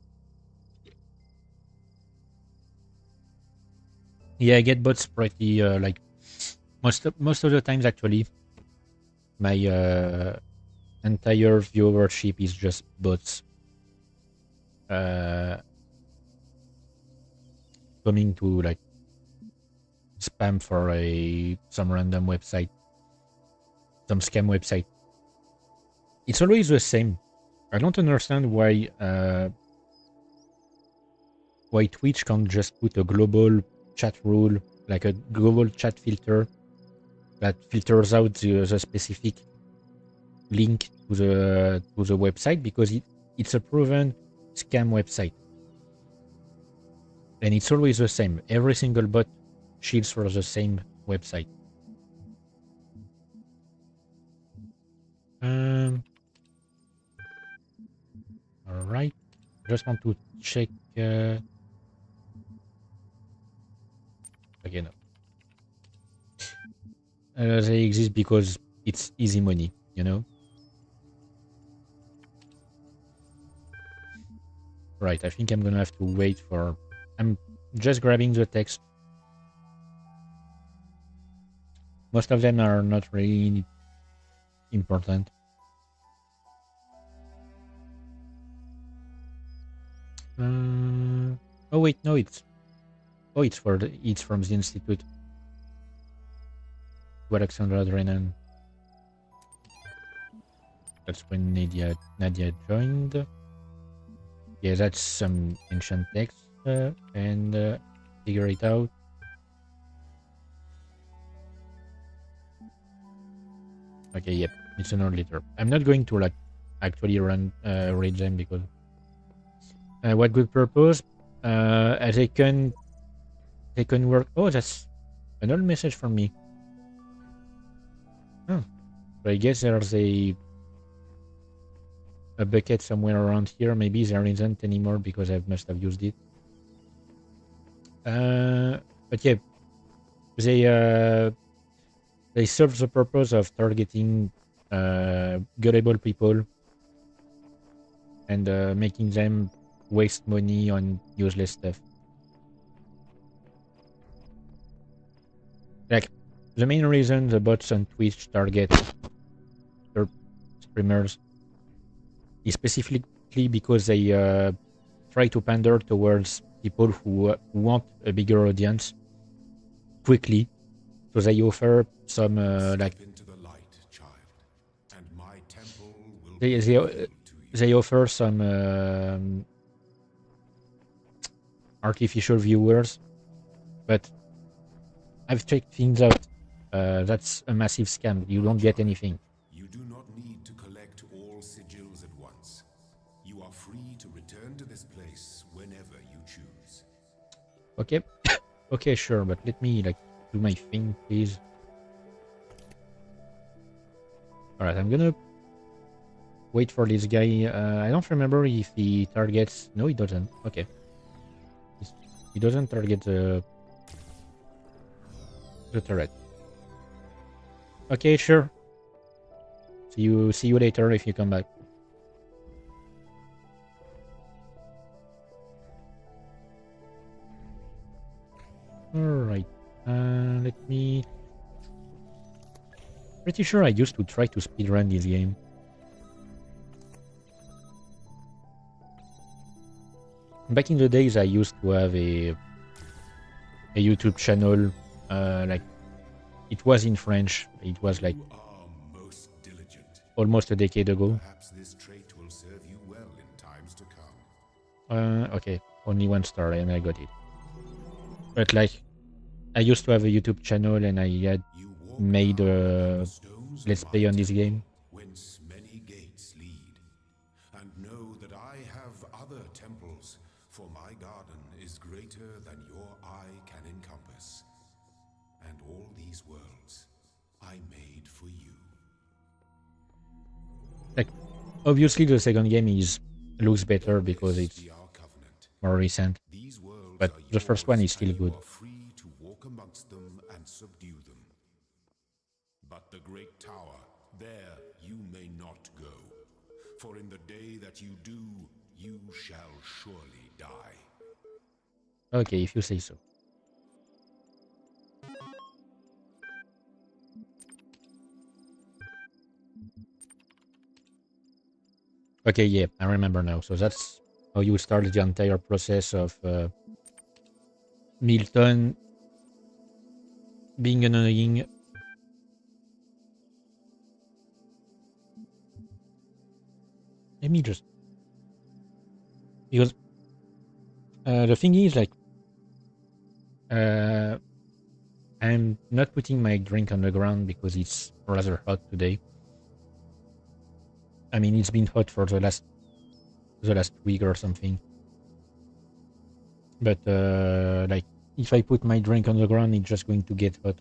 Speaker 1: Yeah, I get bots pretty like most of the times actually. My entire viewership is just bots uh, coming to like spam for some random website, some scam website. It's always the same. I don't understand why Twitch can't just put a global chat rule, like a global chat filter that filters out the specific link to the website because it's a proven scam website. And it's always the same. Every single bot shields for the same website. All right. Just want to check. Again, they exist because it's easy money, you know. Right. I think I'm gonna have to wait for. I'm just grabbing the text. Most of them are not really important. Oh wait, no, it's it's from the institute. To Alexandra Drenan. That's when Nadia joined. Yeah, that's some ancient text and figure it out. Okay, yep, it's an old letter. I'm not going to like actually read them because what good purpose? They can work. Oh, that's an old message from me. Oh, so I guess there's a bucket somewhere around here. Maybe there isn't anymore because I must have used it. But yeah, they serve the purpose of targeting gullible people and making them waste money on useless stuff. Like, the main reason the bots on Twitch target their streamers is specifically because they try to pander towards people who want a bigger audience quickly. So they offer some like
Speaker 2: into the light, child, and my temple will
Speaker 1: they offer some artificial viewers, but I've checked things out. That's a massive scam. You don't get anything.
Speaker 2: You do not need to collect all sigils at once. You are free to return to this place whenever you choose.
Speaker 1: Okay, okay, sure, but let me like do my thing, please. All right, I'm gonna wait for this guy. I don't remember if he targets. No, he doesn't. Okay, he doesn't target the turret. Okay, sure. See you later if you come back. Alright. Let me... Pretty sure I used to try to speedrun this game. Back in the days I used to have a YouTube channel, like it was in French. It was like almost a decade ago.
Speaker 2: Perhaps this trait will serve you well in times to come.
Speaker 1: Okay, only 1 star and I got it. But like, I used to have a YouTube channel and I had made a let's play on this game.
Speaker 2: Whence many gates lead, and know that I have other temples, for my garden is greater than your eye can encompass, and all these worlds I made for you.
Speaker 1: Like, obviously the second game looks better because it's more recent, but the first one is still good.
Speaker 2: You are free to walk amongst them and subdue them. But the great tower, there you may not go, for in the day that you do, you shall surely die.
Speaker 1: Okay, if you say so. Okay, yeah, I remember now. So that's how you started the entire process of Milton being annoying. Let me just... Because the thing is, like, I'm not putting my drink on the ground because it's rather hot today. I mean, it's been hot for the last week or something. But like, if I put my drink on the ground, it's just going to get hot.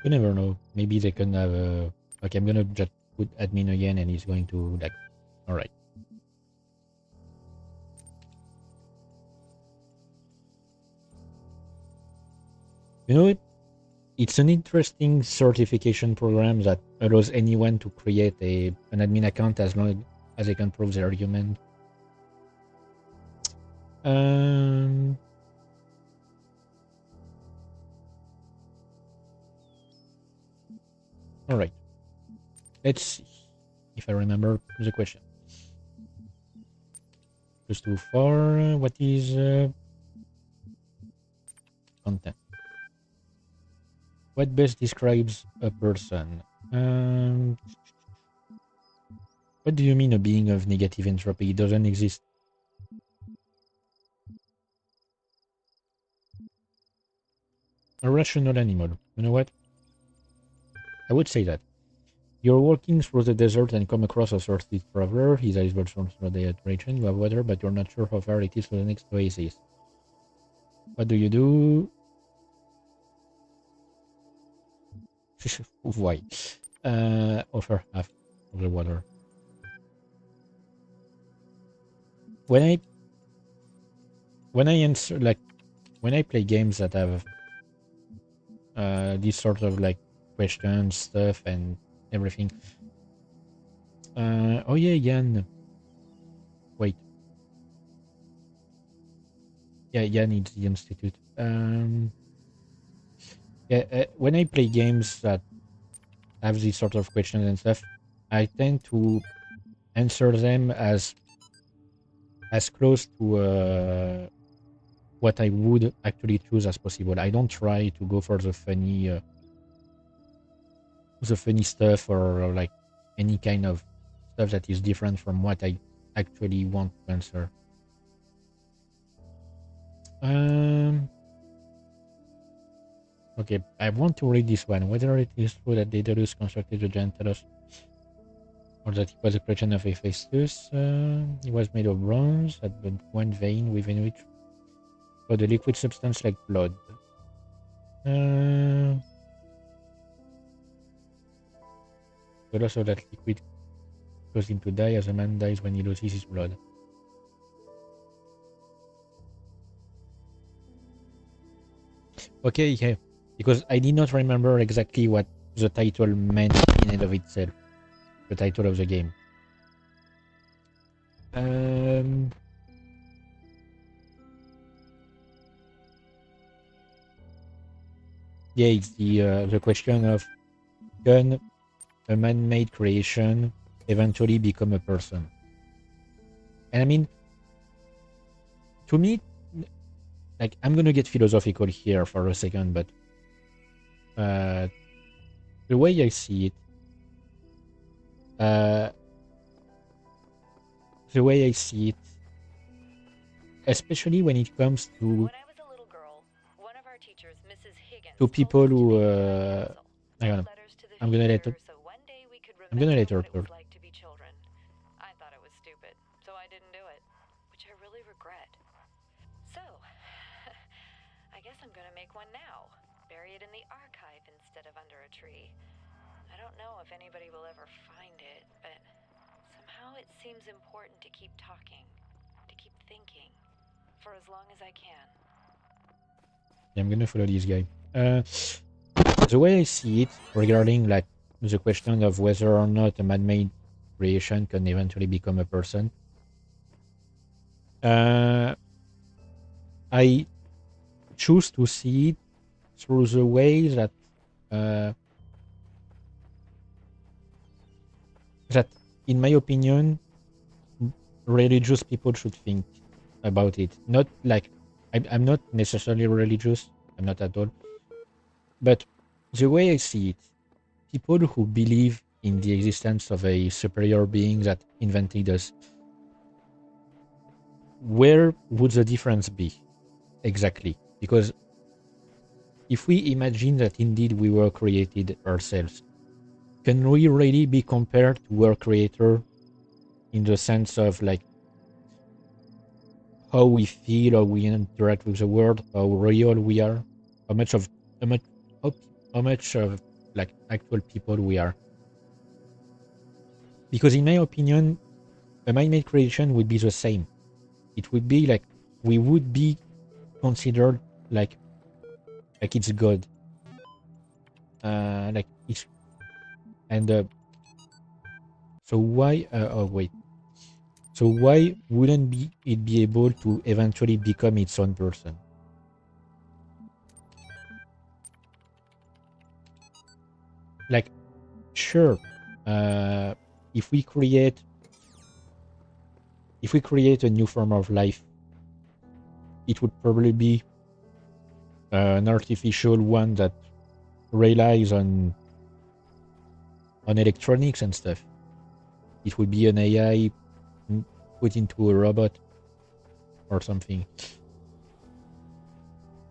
Speaker 1: You never know. Maybe they can have a... Okay, I'm gonna just put admin again, and he's going to, like... Alright. You know, it's an interesting certification program that allows anyone to create an admin account as long as they can prove their human. Alright. Let's see if I remember the question. Just too far. What is content? What best describes a person? What do you mean a being of negative entropy? It doesn't exist. A rational animal. You know what? I would say that. You're walking through the desert and come across a thirsty traveler. His eyes burst from dehydration. You have water, but you're not sure how far it is to the next oasis. What do you do? Why? Offer half of the water. When I answer, like, when I play games that have this sort of like questions stuff and everything. Oh yeah, Jan. Wait. Yeah, Jan needs the institute. Yeah, when I play games that have these sort of questions and stuff, I tend to answer them as close to what I would actually choose as possible. I don't try to go for the funny stuff or like any kind of stuff that is different from what I actually want to answer. Okay, I want to read this one. Whether it is true that Daedalus constructed the giant Talos, or that it was a creation of Hephaestus. It was made of bronze, had but one vein within which flowed a liquid substance like blood. The loss of that liquid caused him to die, as a man dies when he loses his blood. Okay, yeah, because I did not remember exactly what the title meant in and of itself. The title of the game. Yeah, it's the question of, can a man-made creation eventually become a person? And I mean, to me, like, I'm gonna get philosophical here for a second, but the way I see it, especially when it comes to people who hang on, I'm gonna let her talk.
Speaker 3: I thought it was stupid, so I didn't do it, which I really regret. So, I guess I'm gonna make one now. Bury it in the archive instead of under a tree. I don't know if anybody will ever find it, but somehow it seems important to keep talking, to keep thinking, for as long as I can.
Speaker 1: Yeah, I'm gonna follow this guy. The way I see it, regarding like the question of whether or not a man-made creation can eventually become a person, I choose to see it through the way that in my opinion, religious people should think about it. Not like I'm not necessarily religious. I'm not at all. But the way I see it, people who believe in the existence of a superior being that invented us, where would the difference be exactly? Because if we imagine that indeed we were created ourselves, can we really be compared to our creator in the sense of like how we feel, how we interact with the world, how real we are, how much of how much how, how much of like actual people we are? Because in my opinion, a mind-made creation would be the same. It would be like we would be considered like it's God, like it's and so why? Oh wait. So why wouldn't be it be able to eventually become its own person? Like, sure, uh, if we create if we create a new form of life, it would probably be an artificial one that relies on electronics and stuff. It would be an AI put into a robot or something.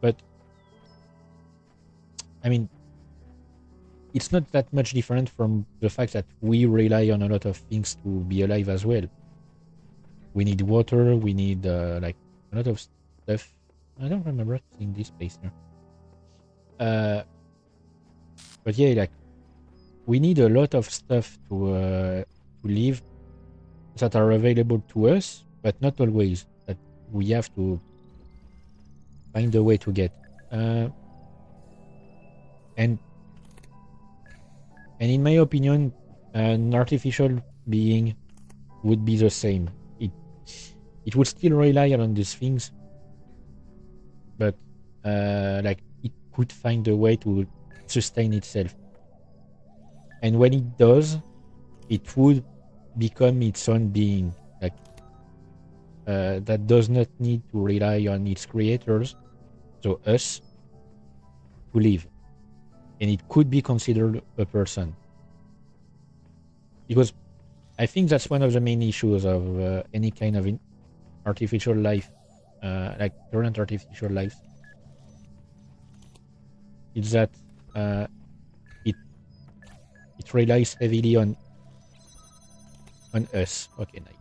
Speaker 1: But I mean, it's not that much different from the fact that we rely on a lot of things to be alive as well. We need water. We need like a lot of stuff. I don't remember seeing this place here. But yeah, like we need a lot of stuff to live that are available to us, but not always. That we have to find a way to get. Uh, and and in my opinion, an artificial being would be the same. It would still rely on these things, but like it could find a way to sustain itself. And when it does, it would become its own being, like that does not need to rely on its creators, so us, to live. And it could be considered a person. Because I think that's one of the main issues of any kind of artificial life, like current artificial life, is that it it relies heavily on us. Okay, nice.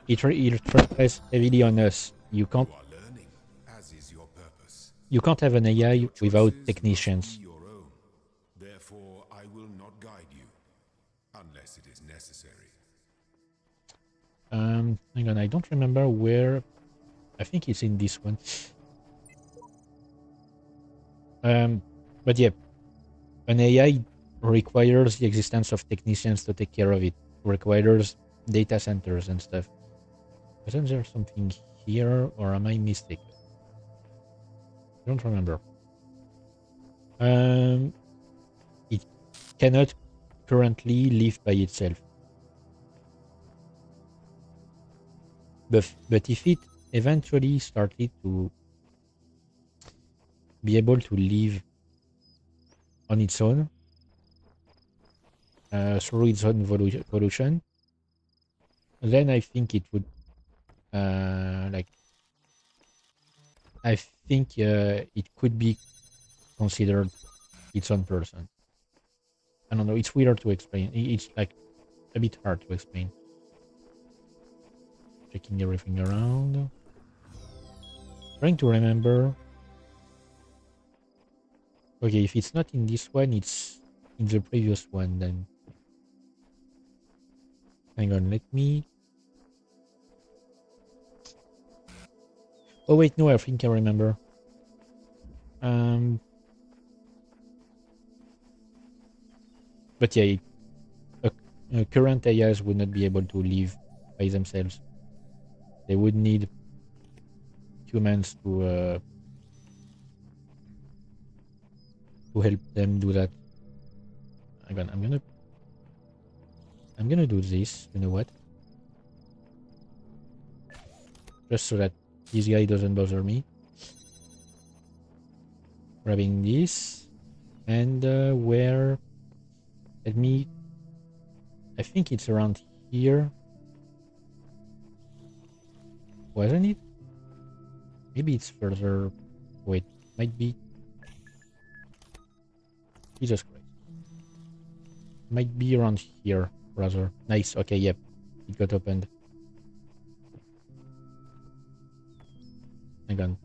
Speaker 1: It relies heavily on us.
Speaker 2: You are learning, as is your purpose.
Speaker 1: You can't have an AI
Speaker 2: Your
Speaker 1: without
Speaker 2: choices must be
Speaker 1: technicians.
Speaker 2: your own. Therefore, I will not guide you, unless it is necessary.
Speaker 1: Hang on, I don't remember where. I think it's in this one. But yeah, an AI requires the existence of technicians to take care of it. Requires data centers and stuff. Isn't there something here, or am I mistaken? I don't remember. It cannot currently live by itself. But if it eventually started to be able to live on its own through its own evolution, then I think it would like I think it could be considered its own person. I don't know. It's weird to explain. It's like a bit hard to explain. Checking everything around. Trying to remember. Okay, if it's not in this one, it's in the previous one then. Hang on, let me. Oh wait, no, I think I remember. But yeah, current AIs would not be able to live by themselves. They would need humans to help them do that. Again, I'm gonna do this. You know what? Just so that this guy doesn't bother me. Grabbing this. And where... Let me... I think it's around here. Wasn't it? Maybe it's further... Wait, might be... Jesus Christ. Might be around here, rather. Nice, okay, yep. It got opened. Hang on.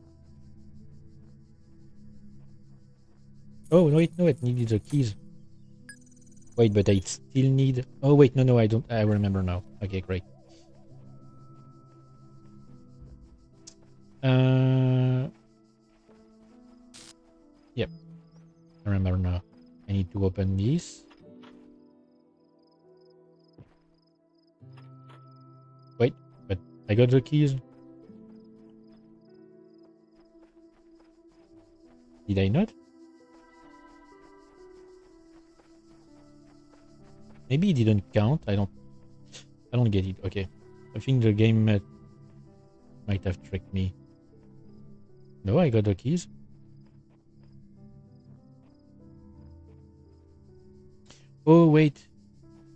Speaker 1: Oh, no, it needed the keys. Wait, but I still need... Oh, wait, no, I don't... I remember now. Okay, great. Yep. I remember now. I need to open this. Wait, but I got the keys. Did I not? Maybe it didn't count. I don't get it. Okay. I think the game might have tricked me. No, I got the keys. Oh, wait.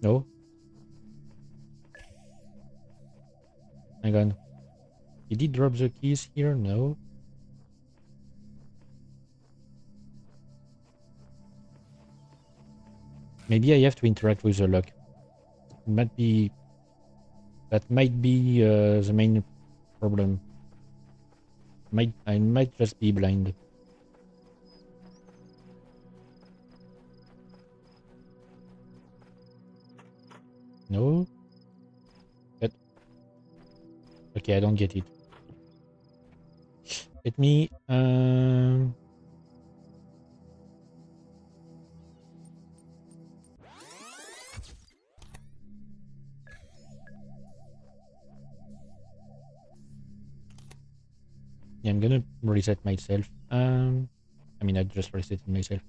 Speaker 1: No. Hang on. Did he drop the keys here? No. Maybe I have to interact with the lock. That might be the main problem. I might just be blind. No. But okay, I don't get it. Let me yeah, I'm gonna reset myself. I mean, I just resetted myself.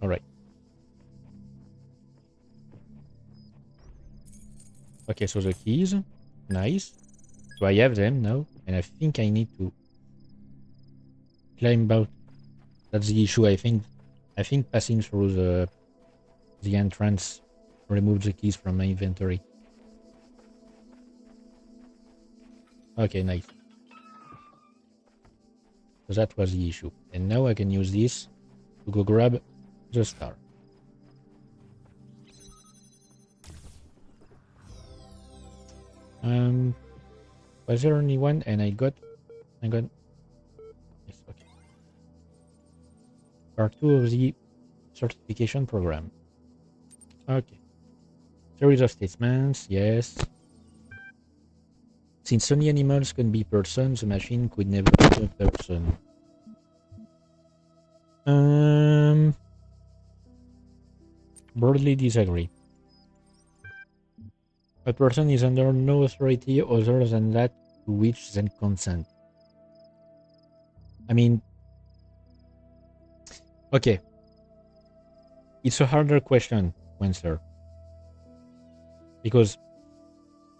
Speaker 1: All right. Okay, so the keys, nice. So I have them now, and I think I need to climb out. That's the issue. I think passing through the entrance removes the keys from my inventory. Okay, nice. So that was the issue. And now I can use this to go grab the star. Was there only one? And I got yes, okay. Part 2 of the certification program. Okay. Series of statements, yes. Since only animals can be persons, the machine could never be a person. Broadly disagree. A person is under no authority other than that to which they consent. I mean, okay. It's a harder question to answer. Because,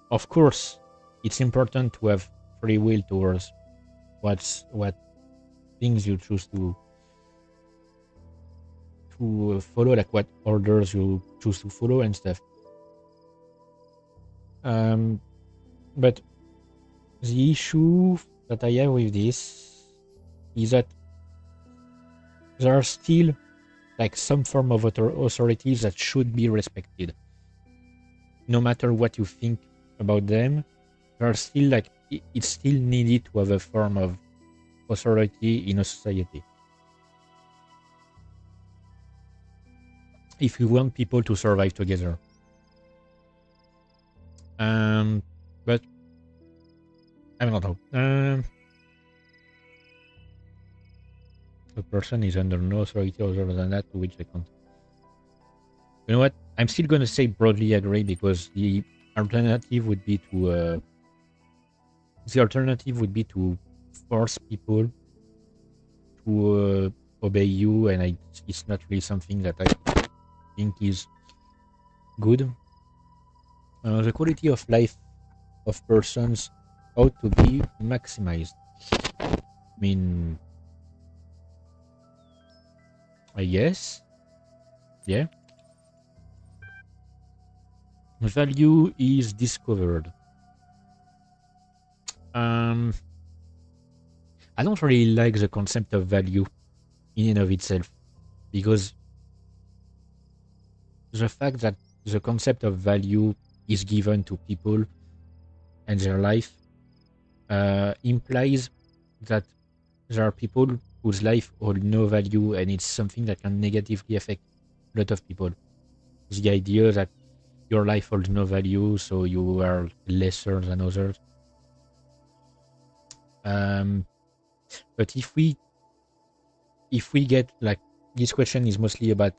Speaker 1: of course, it's important to have free will towards what things you choose to follow, like what orders you choose to follow and stuff. But the issue that I have with this is that there are still like some form of authorities that should be respected. No matter what you think about them, there are still like it's still needed to have a form of authority in a society. If you want people to survive together. But I don't know. The person is under no authority other than that to which they consent. You know what? I'm still gonna say broadly agree because the alternative would be to force people to obey you, and it's not really something that I think is good. The quality of life of persons ought to be maximized. I mean, I guess, yeah. Value is discovered. I don't really like the concept of value in and of itself, because the fact that the concept of value is given to people and their life implies that there are people whose life hold no value, and it's something that can negatively affect a lot of people. The idea that your life holds no value, so you are lesser than others. Um, but if we get like, this question is mostly about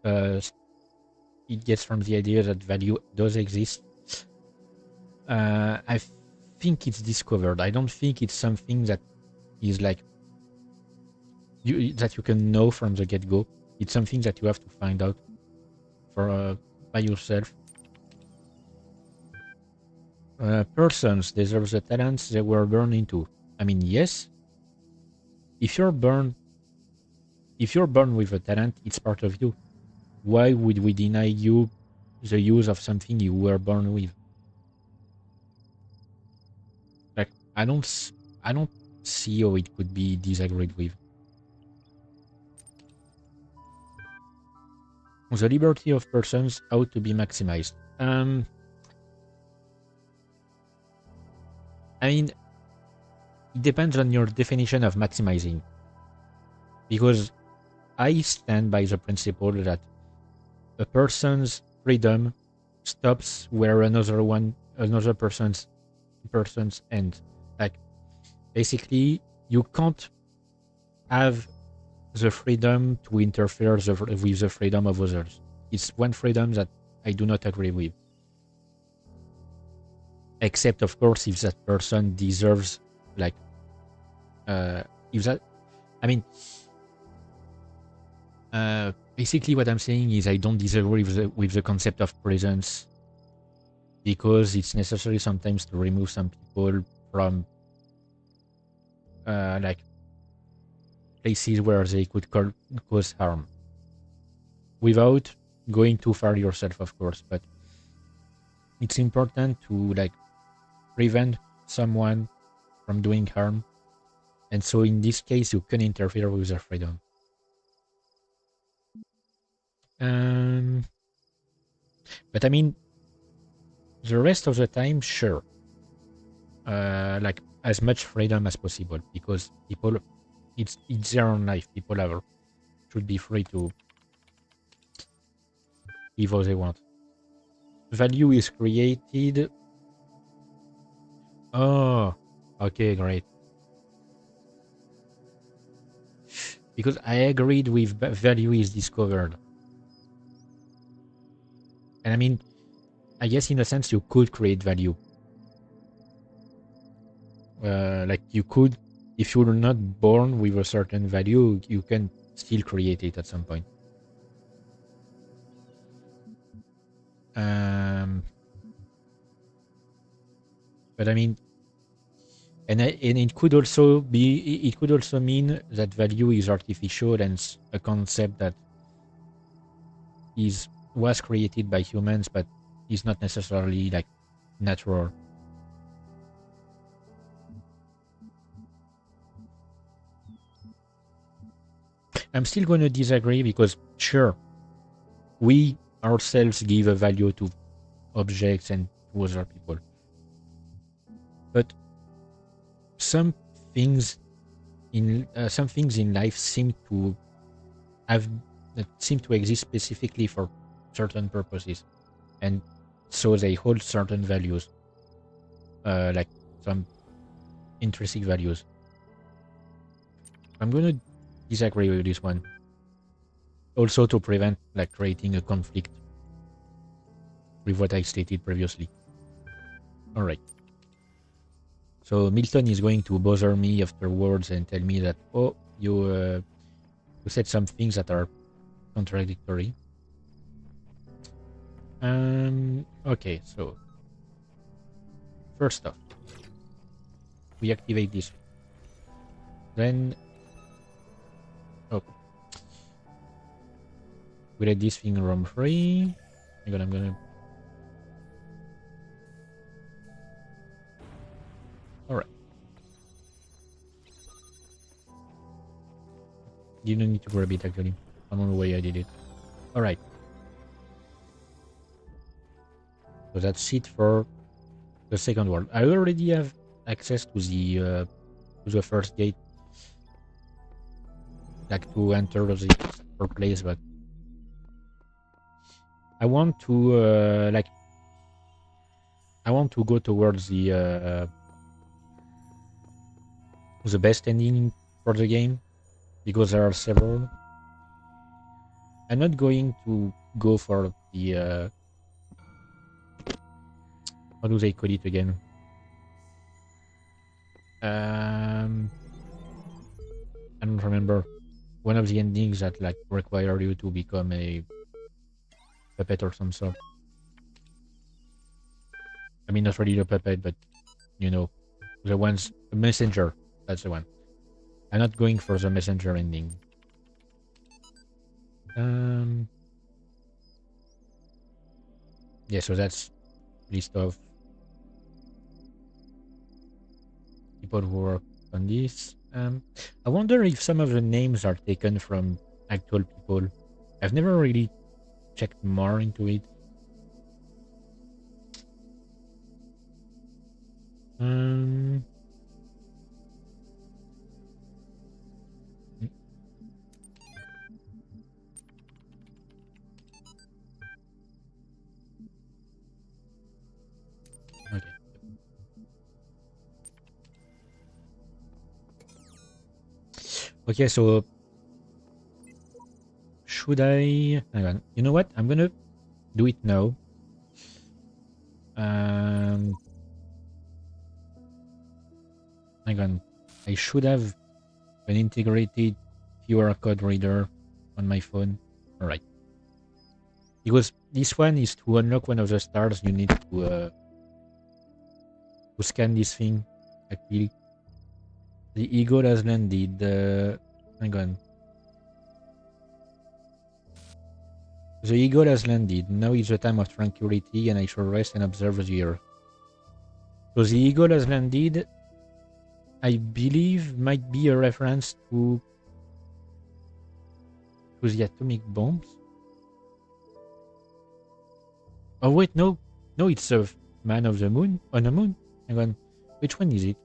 Speaker 1: uh, it gets from the idea that value does exist. I think it's discovered. I don't think it's something that is like that you can know from the get go. It's something that you have to find out for by yourself. Persons deserve the talents they were born into. I mean, yes. If you're born with a talent, it's part of you. Why would we deny you the use of something you were born with? Like, I don't see how it could be disagreed with. The liberty of persons ought to be maximized. I mean, it depends on your definition of maximizing. Because I stand by the principle that a person's freedom stops where another person's end. Like, basically, you can't have the freedom to interfere with the freedom of others. It's one freedom that I do not agree with. Except, of course, if that person deserves, like, if that, I mean, basically what I'm saying is I don't disagree with the concept of presence, because it's necessary sometimes to remove some people from like places where they could cause harm without going too far yourself, of course. But it's important to like prevent someone from doing harm, and so in this case you can interfere with their freedom. um but I mean, the rest of the time, sure, like as much freedom as possible, because people, it's their own life. People should be free to live how they want. Value is created. Oh, okay, great. Because I agreed with value is discovered. And I mean, I guess in a sense you could create value. Like you could, if you're not born with a certain value, you can still create it at some point. Um, but I mean, and it could also mean that value is artificial and a concept that was created by humans, but is not necessarily like natural. I'm still going to disagree, because sure, we ourselves give a value to objects and to other people, but some things some things in life have seem to exist specifically for certain purposes, and so they hold certain values, like some intrinsic values. I'm going to disagree with this one, also to prevent like creating a conflict with what I stated previously. All right. So Milton is going to bother me afterwards and tell me that, oh, you said some things that are contradictory. Okay, so first off, we activate this thing. Then, oh, we let this thing roam free. I'm gonna. All right. Didn't need to grab it actually. I don't know why I did it. All right. So that's it for the second world. I already have access to the first gate, like to enter the first place, but I want to I want to go towards the best ending for the game because there are several. I'm not going to go for the how do they call it again? I don't remember. One of the endings that like require you to become a puppet or some sort. I mean, not really a puppet, but you know, the ones messenger. That's the one. I'm not going for the messenger ending. Yeah, so that's list of people who work on this. I wonder if some of the names are taken from actual people. I've never really checked more into it. Mm, okay. Okay, so should I? Hang on. You know what? I'm gonna do it now. Hang on. I should have an integrated QR code reader on my phone. All right. Because this one is to unlock one of the stars. You need to scan this thing. Actually, the eagle has landed. Hang on. The eagle has landed. Now is the time of tranquility, and I shall rest and observe the earth. So the eagle has landed. I believe might be a reference to the atomic bombs. Oh wait, no, it's a man of the moon on the moon. Hang on, which one is it?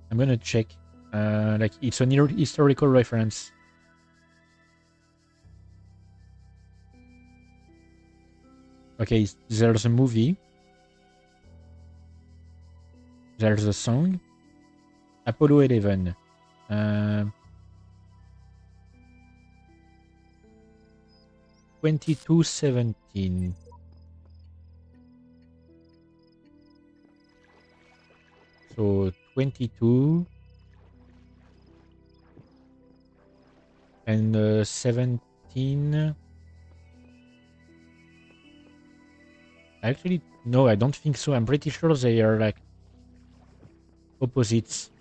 Speaker 1: I'm gonna check. Like it's an historical reference. Okay, there's a movie. There's a song. Apollo 11. 2217. So 22 and 17. Actually, no, I don't think so. I'm pretty sure they are like opposites.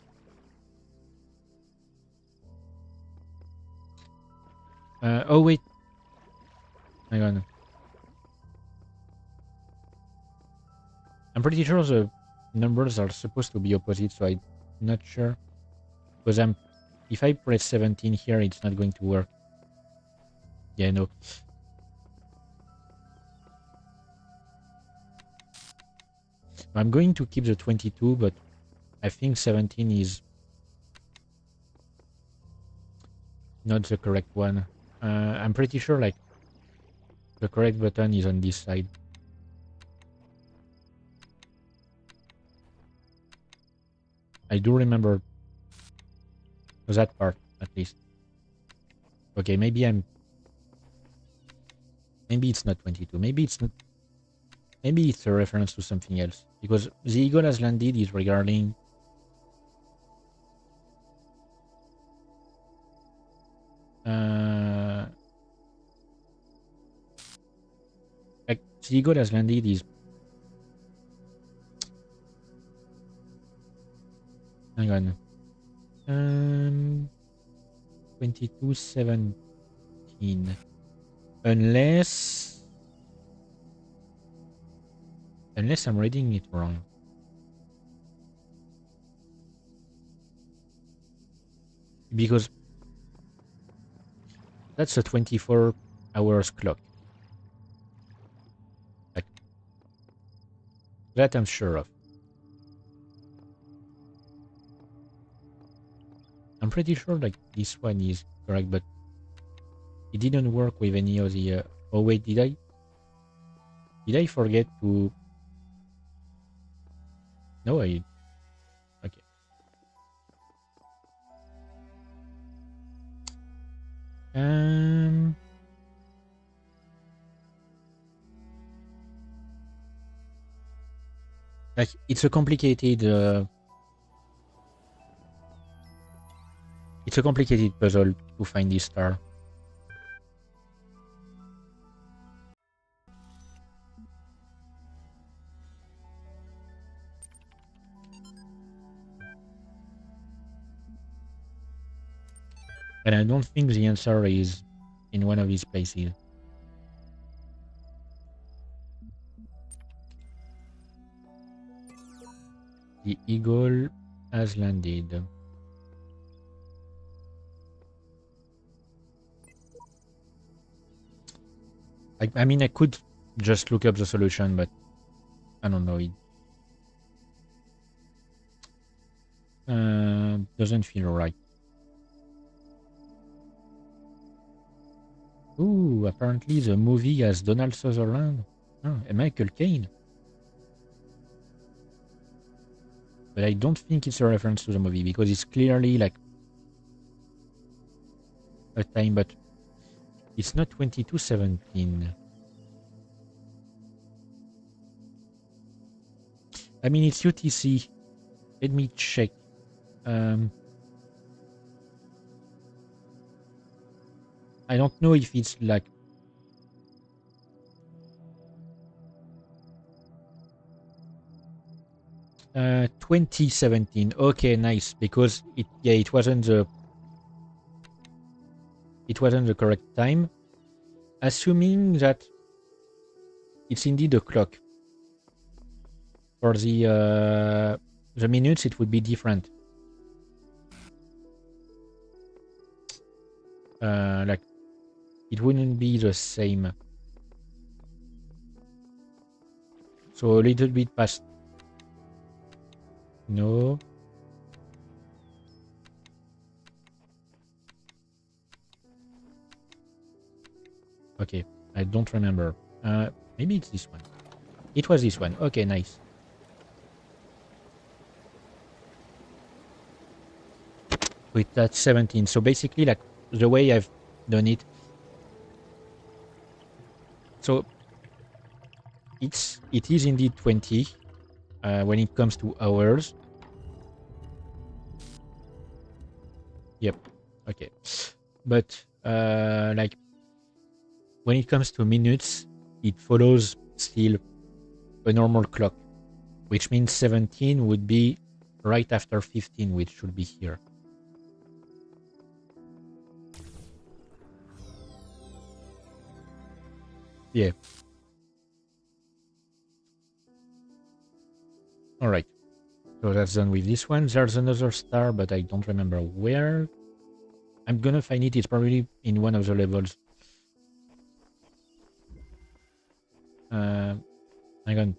Speaker 1: Oh wait, hang on. I'm pretty sure the numbers are supposed to be opposite, so I'm not sure. Because if I press 17 here, it's not going to work. Yeah, no. I'm going to keep the 22, but I think 17 is not the correct one. I'm pretty sure like the correct button is on this side. I do remember that part at least. Okay, maybe it's not 22. Maybe it's a reference to something else because the eagle has landed is regarding like the eagle has landed is hang on. 2217. Unless I'm reading it wrong. Because that's a 24 hours clock. Like, that I'm sure of. I'm pretty sure like this one is correct, but it didn't work with any of the... oh wait, did I forget to... No, I... Okay. Like, it's a complicated puzzle to find this star. And I don't think the answer is in one of these places. The eagle has landed. I mean, I could just look up the solution, but I don't know. It doesn't feel right. Ooh, apparently the movie has Donald Sutherland. Oh, and Michael Caine. But I don't think it's a reference to the movie because it's clearly like a time, but it's not 2217. I mean, it's UTC. Let me check. I don't know if it's like 2017. Okay, nice. Because it wasn't the correct time. Assuming that it's indeed a clock. For the minutes, it would be different. Like, it wouldn't be the same. So a little bit past. No. Okay, I don't remember. Maybe it's this one. It was this one. Okay, nice. With that 17. So basically, like, the way I've done it. So it is indeed 20 when it comes to hours. Yep. Okay. But like, when it comes to minutes, it follows still a normal clock, which means 17 would be right after 15, which should be here. Yeah. All right. So that's done with this one. There's another star, but I don't remember where. I'm gonna find it. It's probably in one of the levels. Hang on.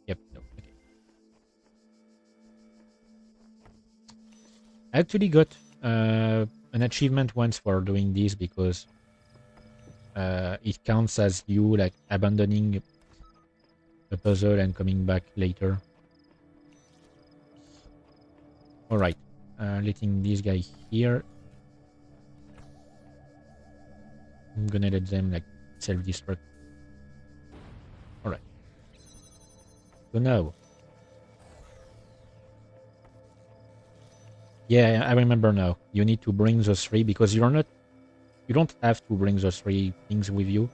Speaker 1: Yep. No. Okay. I actually got an achievement once for doing this because it counts as you like abandoning a puzzle and coming back later. All right. Letting this guy here. I'm gonna let them like self-destruct. All right. So now. Yeah, I remember now. You need to bring those three because you don't have to bring those three things with you.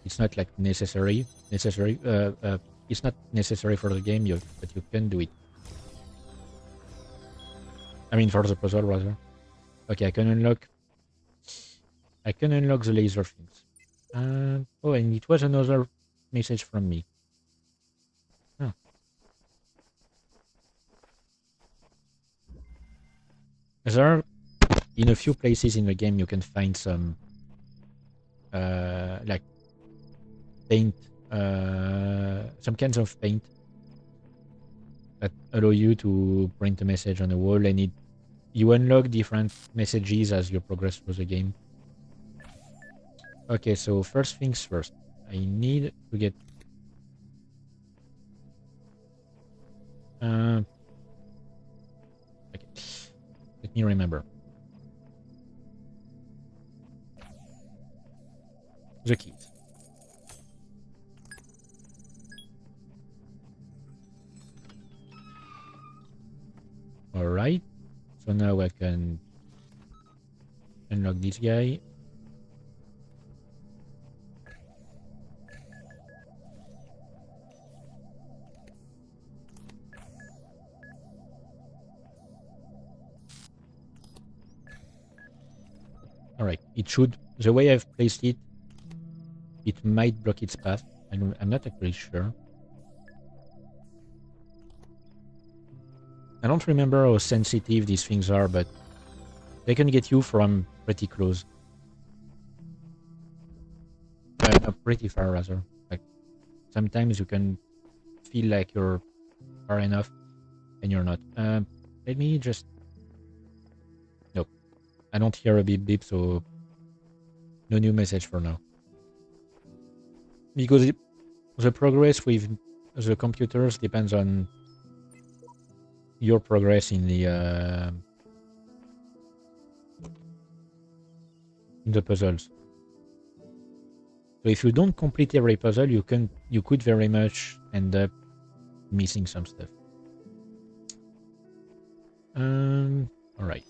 Speaker 1: It's not like necessary. It's not necessary for the game, but you can do it. I mean, for the puzzle, rather. Okay, I can unlock the laser things. Oh, and it was another message from me. Oh. There are, in a few places in the game, you can find some like paint, some kinds of paint that allow you to print a message on the wall, and you unlock different messages as you progress through the game. Okay, so first things first. I need to get okay. Let me remember. The keys. Alright. So now I can unlock this guy. Alright. It should, the way I've placed it, it might block its path. I'm not actually sure. I don't remember how sensitive these things are, but they can get you from pretty close. Pretty far, rather. Like, sometimes you can feel like you're far enough, and you're not. Let me just... Nope. I don't hear a beep beep, so no new message for now. Because the progress with the computers depends on your progress in the puzzles. So if you don't complete every puzzle, you could very much end up missing some stuff. All right.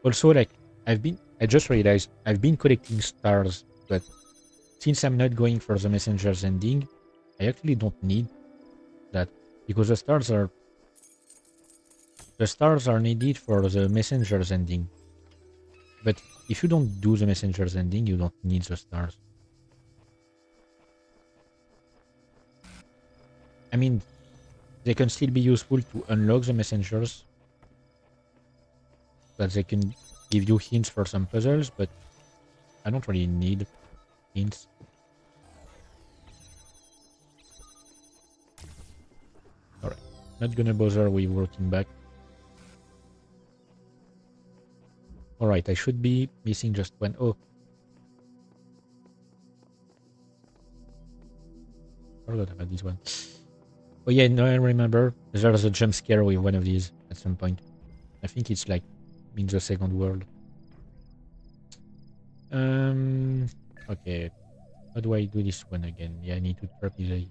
Speaker 1: Also, like I just realized I've been collecting stars, but since I'm not going for the messenger's ending, I actually don't need that because the stars are needed for the messenger's ending. But if you don't do the messenger's ending, you don't need the stars. I mean, they can still be useful to unlock the messengers, that they can give you hints for some puzzles, but I don't really need hints. Alright, not gonna bother with working back. Alright, I should be missing just one. Oh. Forgot about this one. Oh yeah, no, I remember. There's a jump scare with one of these at some point. I think it's like in the second world. Okay. How do I do this one again? Yeah, I need to trap this.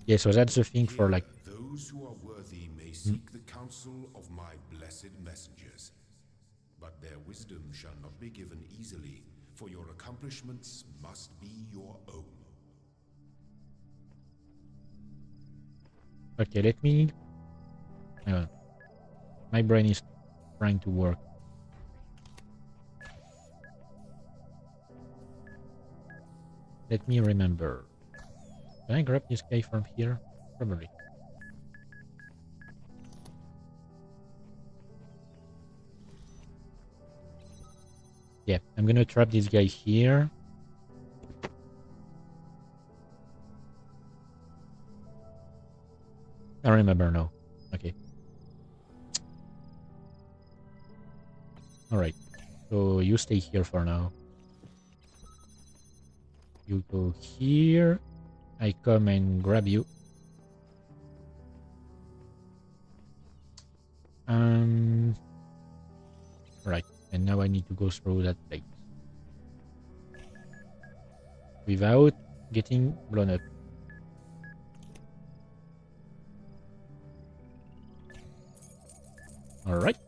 Speaker 1: Yeah, so that's the thing for like...
Speaker 2: Those who are worthy may seek the counsel of my blessed messengers, but their wisdom shall not be given easily, for your accomplishments must be your own.
Speaker 1: Okay, let me... Hang on. My brain is trying to work. Let me remember. Can I grab this guy from here? Probably. Yeah, I'm gonna trap this guy here. I remember now. Okay. Alright. So you stay here for now. You go here. I come and grab you. Right. And now I need to go through that place. Without getting blown up. Alright.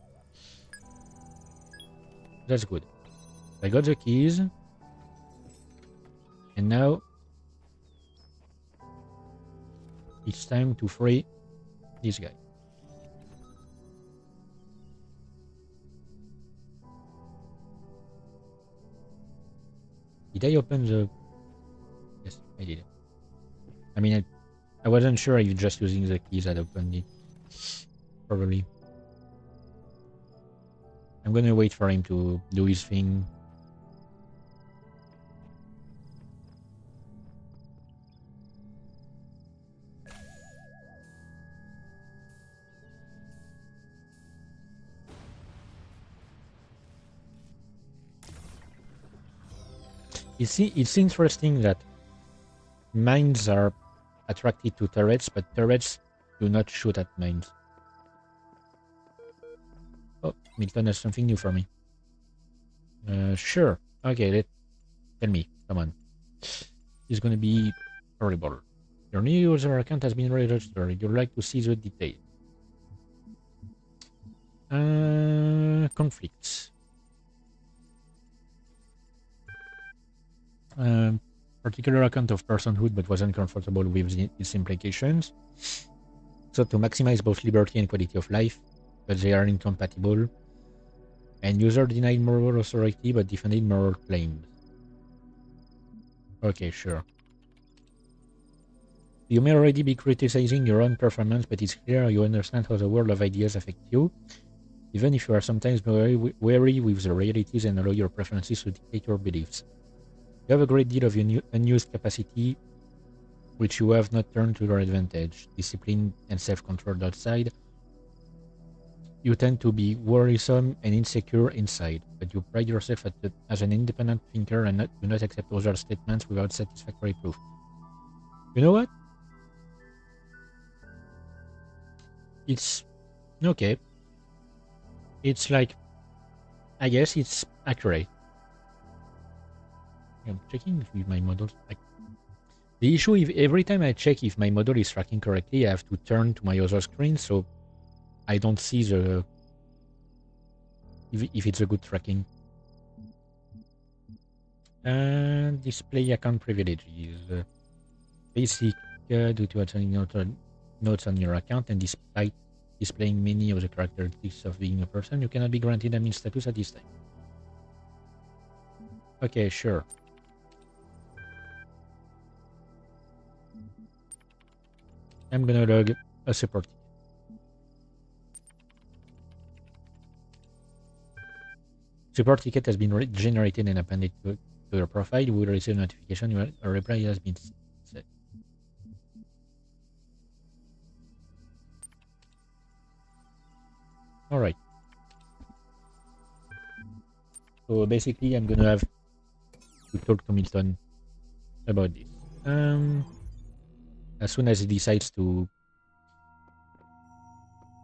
Speaker 1: That's good. I got the keys. And now it's time to free this guy. Did I open the... Yes, I did. I mean, I wasn't sure if just using the keys that opened it. Probably. I'm gonna wait for him to do his thing. It's interesting that mines are attracted to turrets, but turrets do not shoot at mines. Oh, Milton has something new for me. Sure. Okay, tell me. Come on. It's gonna be horrible. Your new user account has been registered. You'd like to see the details. Conflicts. Particular account of personhood but wasn't comfortable with its implications. So to maximize both liberty and quality of life, but they are incompatible. And user denied moral authority but defended moral claims. Okay, sure. You may already be criticizing your own performance, but it's clear you understand how the world of ideas affects you, even if you are sometimes wary with the realities and allow your preferences to dictate your beliefs. You have a great deal of unused capacity, which you have not turned to your advantage. Discipline and self-control outside. You tend to be worrisome and insecure inside, but you pride yourself as an independent thinker and do not accept other statements without satisfactory proof. You know what? It's okay. It's like, I guess it's accurate. I'm checking if my models. The issue is every time I check if my model is tracking correctly, I have to turn to my other screen, so I don't see the if it's a good tracking. And display account privileges. Basic due to attending notes on your account, and despite displaying many of the characteristics of being a person, you cannot be granted admin status at this time. Okay, sure. I'm gonna log a support ticket. Support ticket has been generated and appended to your profile. You will receive a notification a reply has been set. Alright. So basically I'm gonna have to talk to Milton about this. As soon as he decides to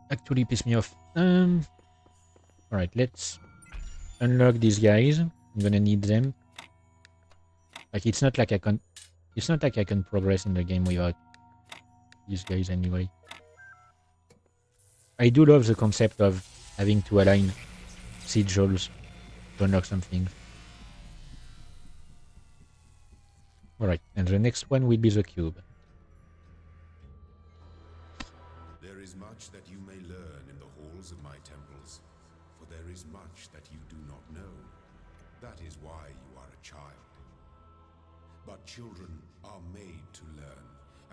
Speaker 1: actually piss me off. Alright, let's unlock these guys. I'm gonna need them. Like it's not like I can progress in the game without these guys anyway. I do love the concept of having to align sigils to unlock something. Alright, and the next one will be the cube.
Speaker 2: There is much that you may learn in the halls of my temples, for there is much that you do not know. That is why you are a child. But children are made to learn,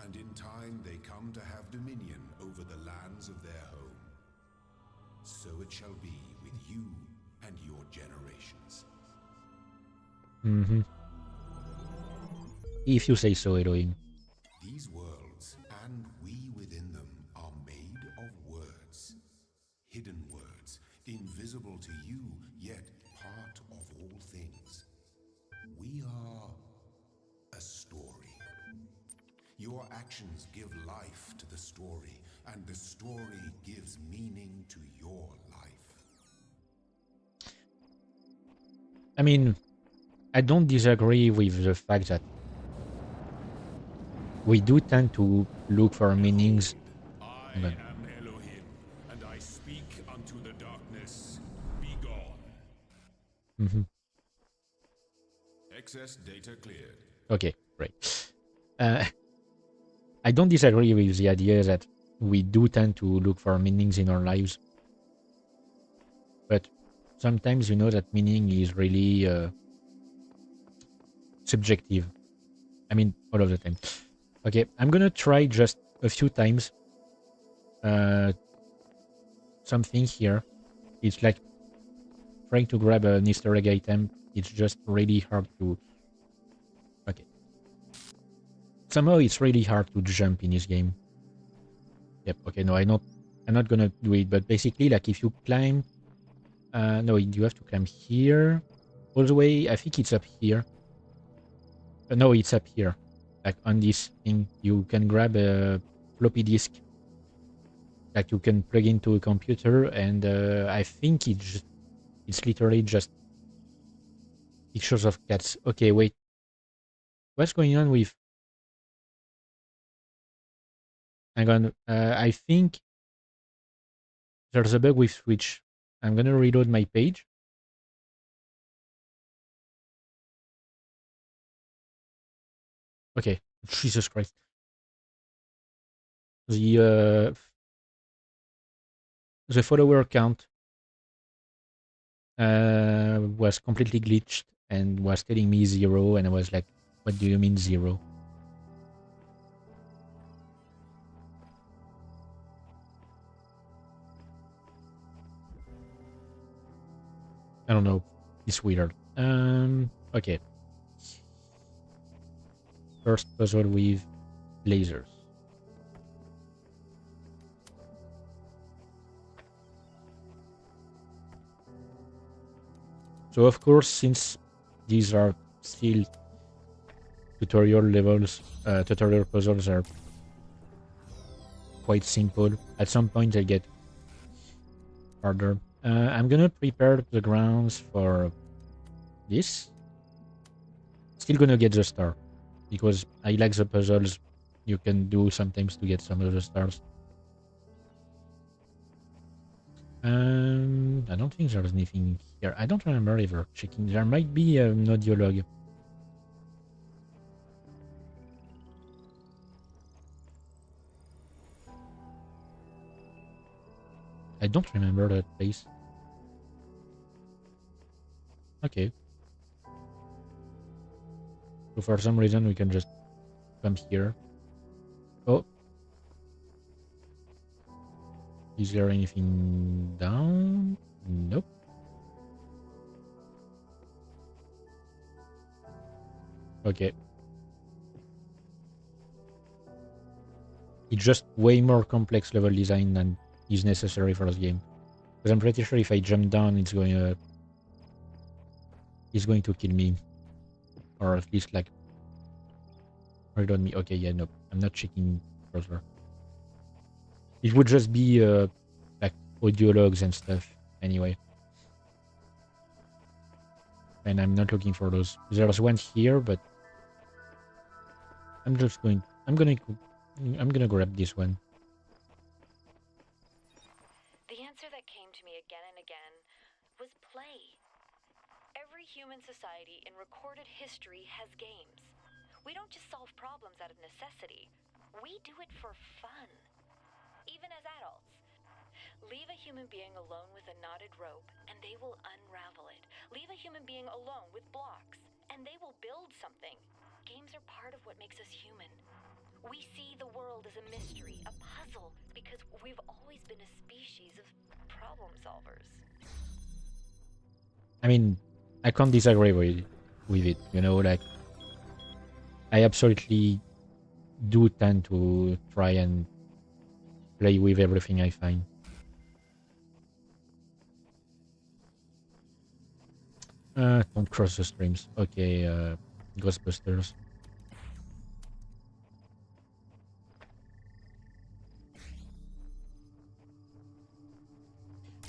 Speaker 2: and in time they come to have dominion over the lands of their home. So it shall be with you and your generations.
Speaker 1: If you say so, Elohim.
Speaker 2: These worlds, and we within them, are made of words. Hidden words, invisible to you, yet part of all things. We are a story. Your actions give life to the story, and the story gives meaning to your life.
Speaker 1: I mean, I don't disagree with the fact that we do tend to look for meanings.
Speaker 2: I am Elohim, and I speak unto the darkness. Be gone. Excess data cleared.
Speaker 1: Okay, great. I don't disagree with the idea that we do tend to look for meanings in our lives. But sometimes you know that meaning is really subjective. I mean, all of the time. Okay, I'm gonna try just a few times something here. It's like trying to grab an Easter egg item. It's just really hard to... Okay. Somehow it's really hard to jump in this game. Yep, okay, no, I'm not gonna do it, but basically, like, if you climb... no, you have to climb here. All the way, I think it's up here. No, it's up here. Like, on this thing, you can grab a floppy disk that you can plug into a computer, and I think it's literally just pictures of cats. Okay, wait. What's going on with... Hang on. I think there's a bug with Switch. I'm gonna reload my page. Okay. Jesus Christ. The follower count was completely glitched and was telling me 0, and I was like, what do you mean 0? I don't know. It's weird. Okay. First puzzle with lasers. So of course, since these are still tutorial levels, tutorial puzzles are quite simple. At some point they get harder. I'm gonna prepare the grounds for this. Still gonna get the star, because I like the puzzles you can do sometimes to get some of the stars. I don't think there's anything here. I don't remember ever checking. There might be an audio log. I don't remember that place. Okay. So for some reason we can just come here. Oh. Is there anything down? Nope. Okay. It's just way more complex level design than is necessary for this game. Because I'm pretty sure if I jump down, it's going to kill me. Or at least, like, hurt on me. Okay, yeah, no. I'm not checking further. It would just be, like, audio logs and stuff, anyway. And I'm not looking for those. There's one here, but I'm gonna grab this one.
Speaker 3: The answer that came to me again and again was play. Every human society in recorded history has games. We don't just solve problems out of necessity. We do it for fun. Even as adults. Leave a human being alone with a knotted rope, and they will unravel it. Leave a human being alone with blocks, and they will build something. Games are part of what makes us human. We see the world as a mystery, a puzzle, because we've always been a species of problem solvers.
Speaker 1: I mean, I can't disagree with it, you know, like, I absolutely do tend to try and play with everything I find. Don't cross the streams. Okay, Ghostbusters.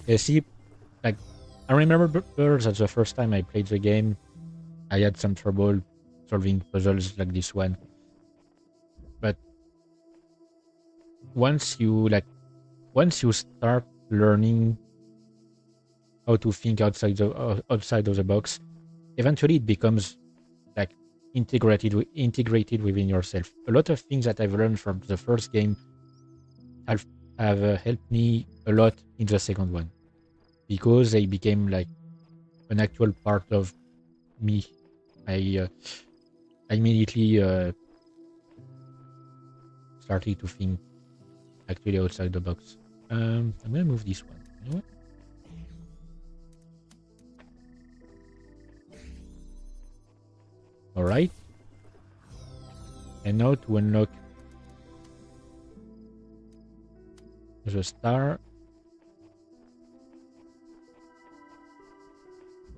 Speaker 1: Yeah, see, like, I remember that the first time I played the game, I had some trouble solving puzzles like this one. But once you start learning how to think outside of the box, eventually it becomes like integrated within yourself. A lot of things that I've learned from the first game have helped me a lot in the second one, because they became like an actual part of me. I immediately started to think actually outside the box. I'm gonna move this one. You know what? All right. And now to unlock the star,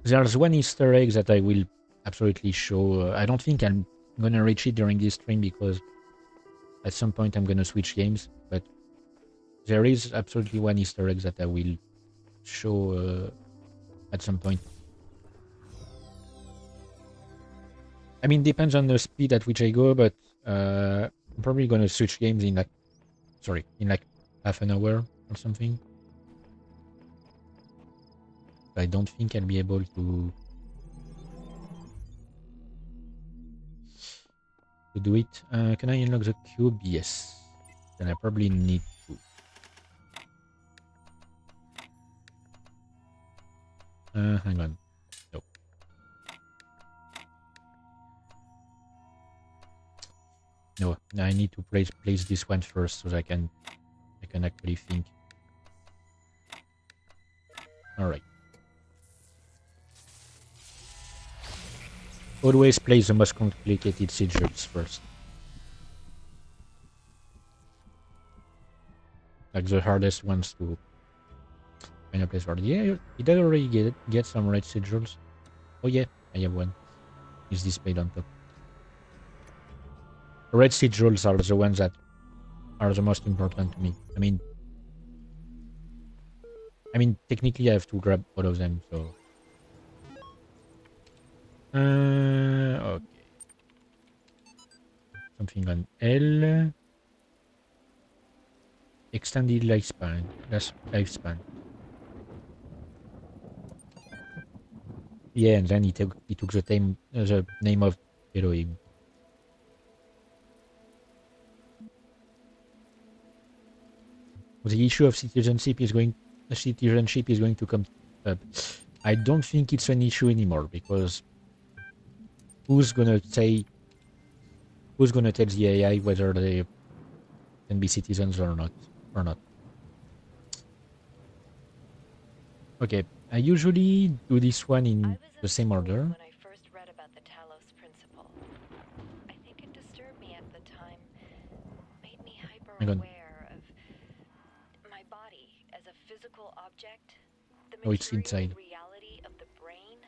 Speaker 1: there's one Easter egg that I will absolutely show. I don't think I'm gonna reach it during this stream because at some point I'm gonna switch games, but there is absolutely one Easter egg that I will show at some point. I mean, depends on the speed at which I go, but I'm probably gonna switch games in like half an hour or something. I don't think I'll be able to do it. Can I unlock the cube? Yes. Then I probably need to. Hang on. No. No, I need to place this one first so that I can actually think. All right. Always place the most complicated sigils first. Like the hardest ones to find a place for. Yeah, did I already get some red sigils? Oh yeah, I have one. Is displayed on top. Red sigils are the ones that are the most important to me. I mean, technically I have to grab all of them, so. Okay. Something on L. Extended lifespan. Lifespan. Yeah, and then he took the name of Elohim. The issue of citizenship is going to come up. I don't think it's an issue anymore because who's gonna tell the AI whether they can be citizens or not? Okay, I usually do this one in the same order.
Speaker 3: When I first read about the Talos Principle, I think it disturbed me at the time, made me hyper aware of my body as a physical object, the
Speaker 1: Oh, it's
Speaker 3: material
Speaker 1: inside.
Speaker 3: reality of the brain.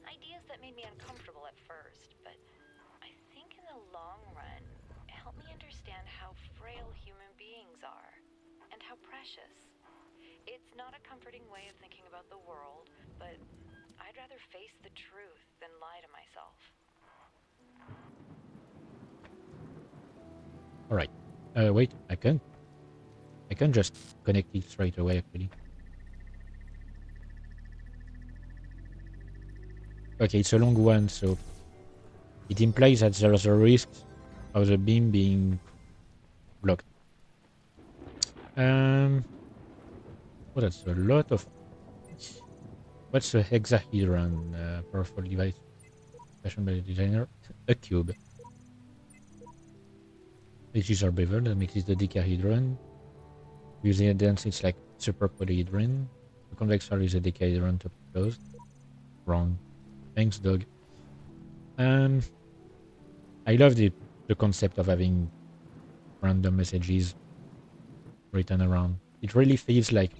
Speaker 3: Ideas that made me uncomfortable at first, but I think in the long run, it helped me understand how frail human beings are and how precious. It's not a comforting way of thinking about the world, but I'd rather face the truth than lie to myself.
Speaker 1: Alright. Wait, I can just connect it straight away actually. Okay, it's a long one, so it implies that there's a risk of the beam being blocked. Well, that's a lot of. What's a hexahedron? Powerful device fashioned by the designer. A cube. This is our bevel that makes it the decahedron. With the dance, it's like super polyhedron. The convex hull is a decahedron top closed. Wrong. Thanks, dog. I love the concept of having random messages written around. It really feels like,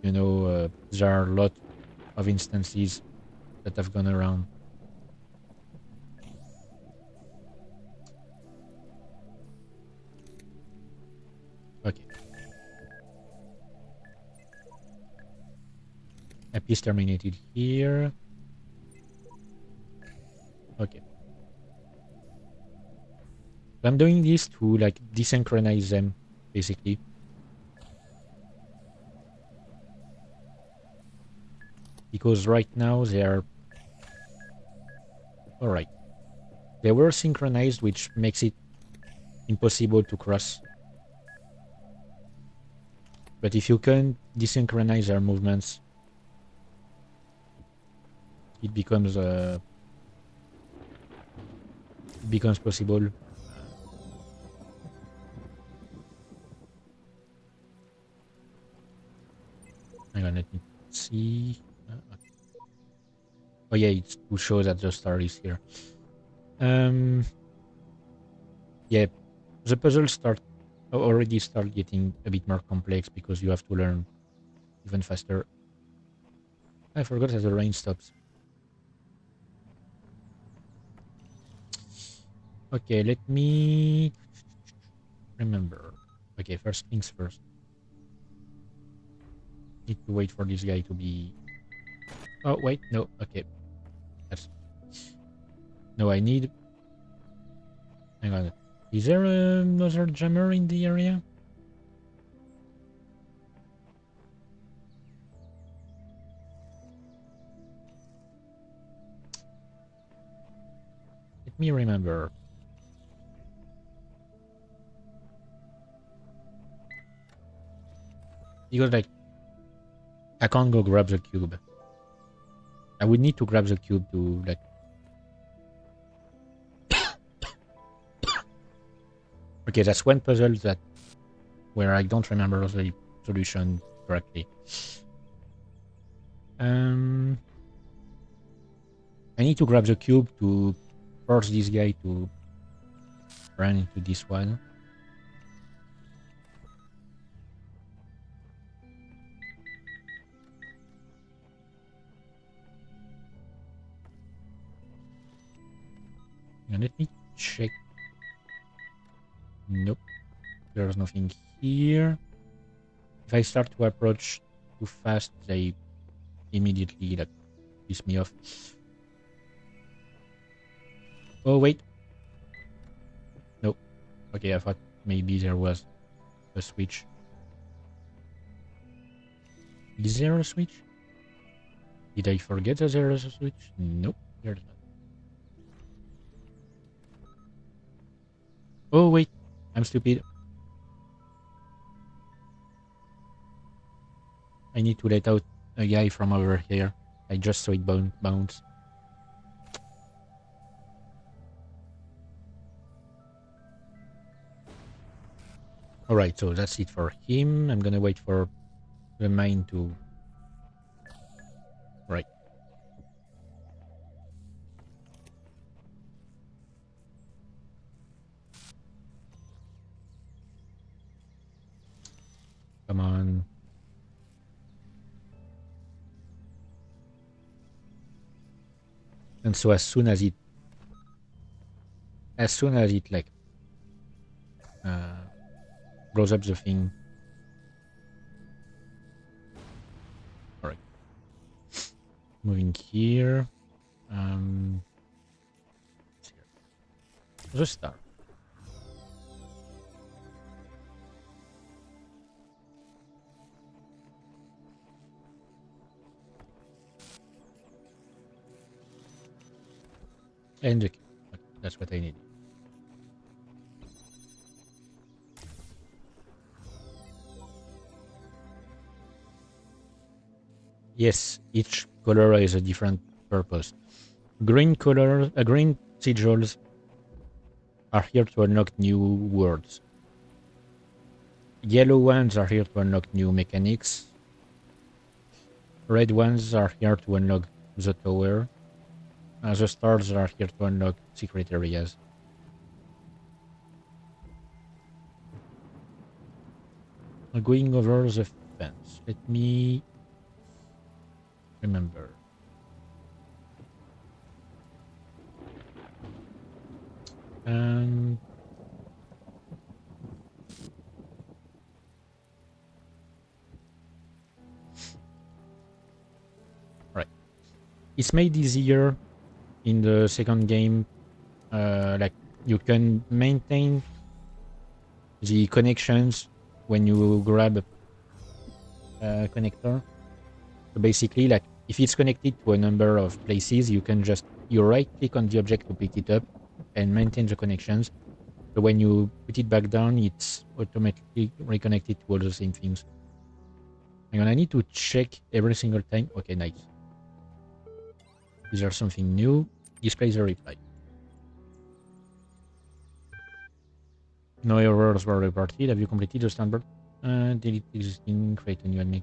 Speaker 1: you know, there are a lot of instances that have gone around. Okay. A piece terminated here. Okay. I'm doing this to like desynchronize them, basically. Because right now they are... Alright. They were synchronized, which makes it impossible to cross. But if you can desynchronize their movements, it becomes becomes possible. Hang on, let me see. Oh yeah, it's to show that the star is here. Yeah, the puzzles already start getting a bit more complex because you have to learn even faster. I forgot that the rain stops. Okay, let me remember. Okay, first things first. Need to wait for this guy to be... Oh, wait, no, okay. That's... No, I need... Hang on. Is there another jammer in the area? Let me remember. Because, like, I can't go grab the cube. I would need to grab the cube to, like... Okay, that's one puzzle that... where I don't remember the solution correctly. I need to grab the cube to force this guy to run into this one. And let me check. Nope, there's nothing here. If I start to approach too fast, they immediately like piss me off. Oh wait, nope. Okay, I thought maybe there was a switch. Is there a switch? Did I forget that there is a switch? Nope, there's not. Oh wait, I'm stupid. I need to let out a guy from over here. I just saw it bounce. Alright, so that's it for him. I'm gonna wait for the mine to... Right. Come on. And so as soon as it like blows up the thing. Alright. Moving here. The star. And okay, that's what I need. Yes, each color has a different purpose. Green sigils are here to unlock new worlds. Yellow ones are here to unlock new mechanics. Red ones are here to unlock the tower. The stars are here to unlock secret areas. Going over the fence. Let me remember. Right. It's made easier in the second game. Like you can maintain the connections when you grab a connector. So basically, like if it's connected to a number of places, you can just right click on the object to pick it up and maintain the connections. So when you put it back down, it's automatically reconnected to all the same things. Hang on, I need to check every single time. Okay, nice. Is there something new? Displays a reply. No errors were reported. Have you completed the standard? Delete existing, create a new admin.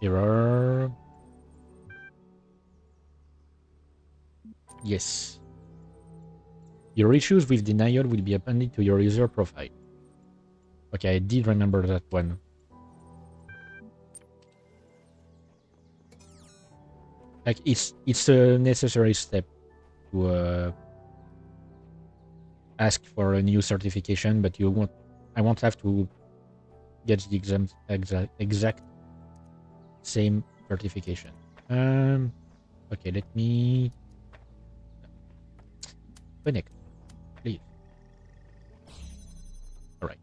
Speaker 1: Error. Yes. Your issues with denial will be appended to your user profile. Okay, I did remember that one. Like it's a necessary step to ask for a new certification, but I won't have to get the exact same certification. Okay, let me connect, please. All right.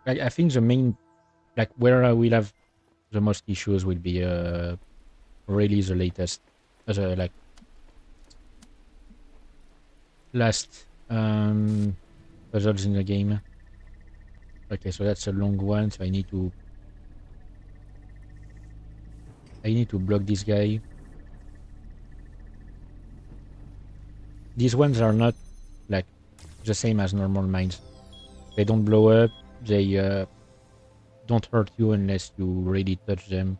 Speaker 1: I think the main, like where I will have the most issues will be really the latest, the like last puzzles in the game. Okay, so that's a long one, so I need to block this guy. These ones are not like the same as normal mines. They don't blow up. They don't hurt you unless you really touch them.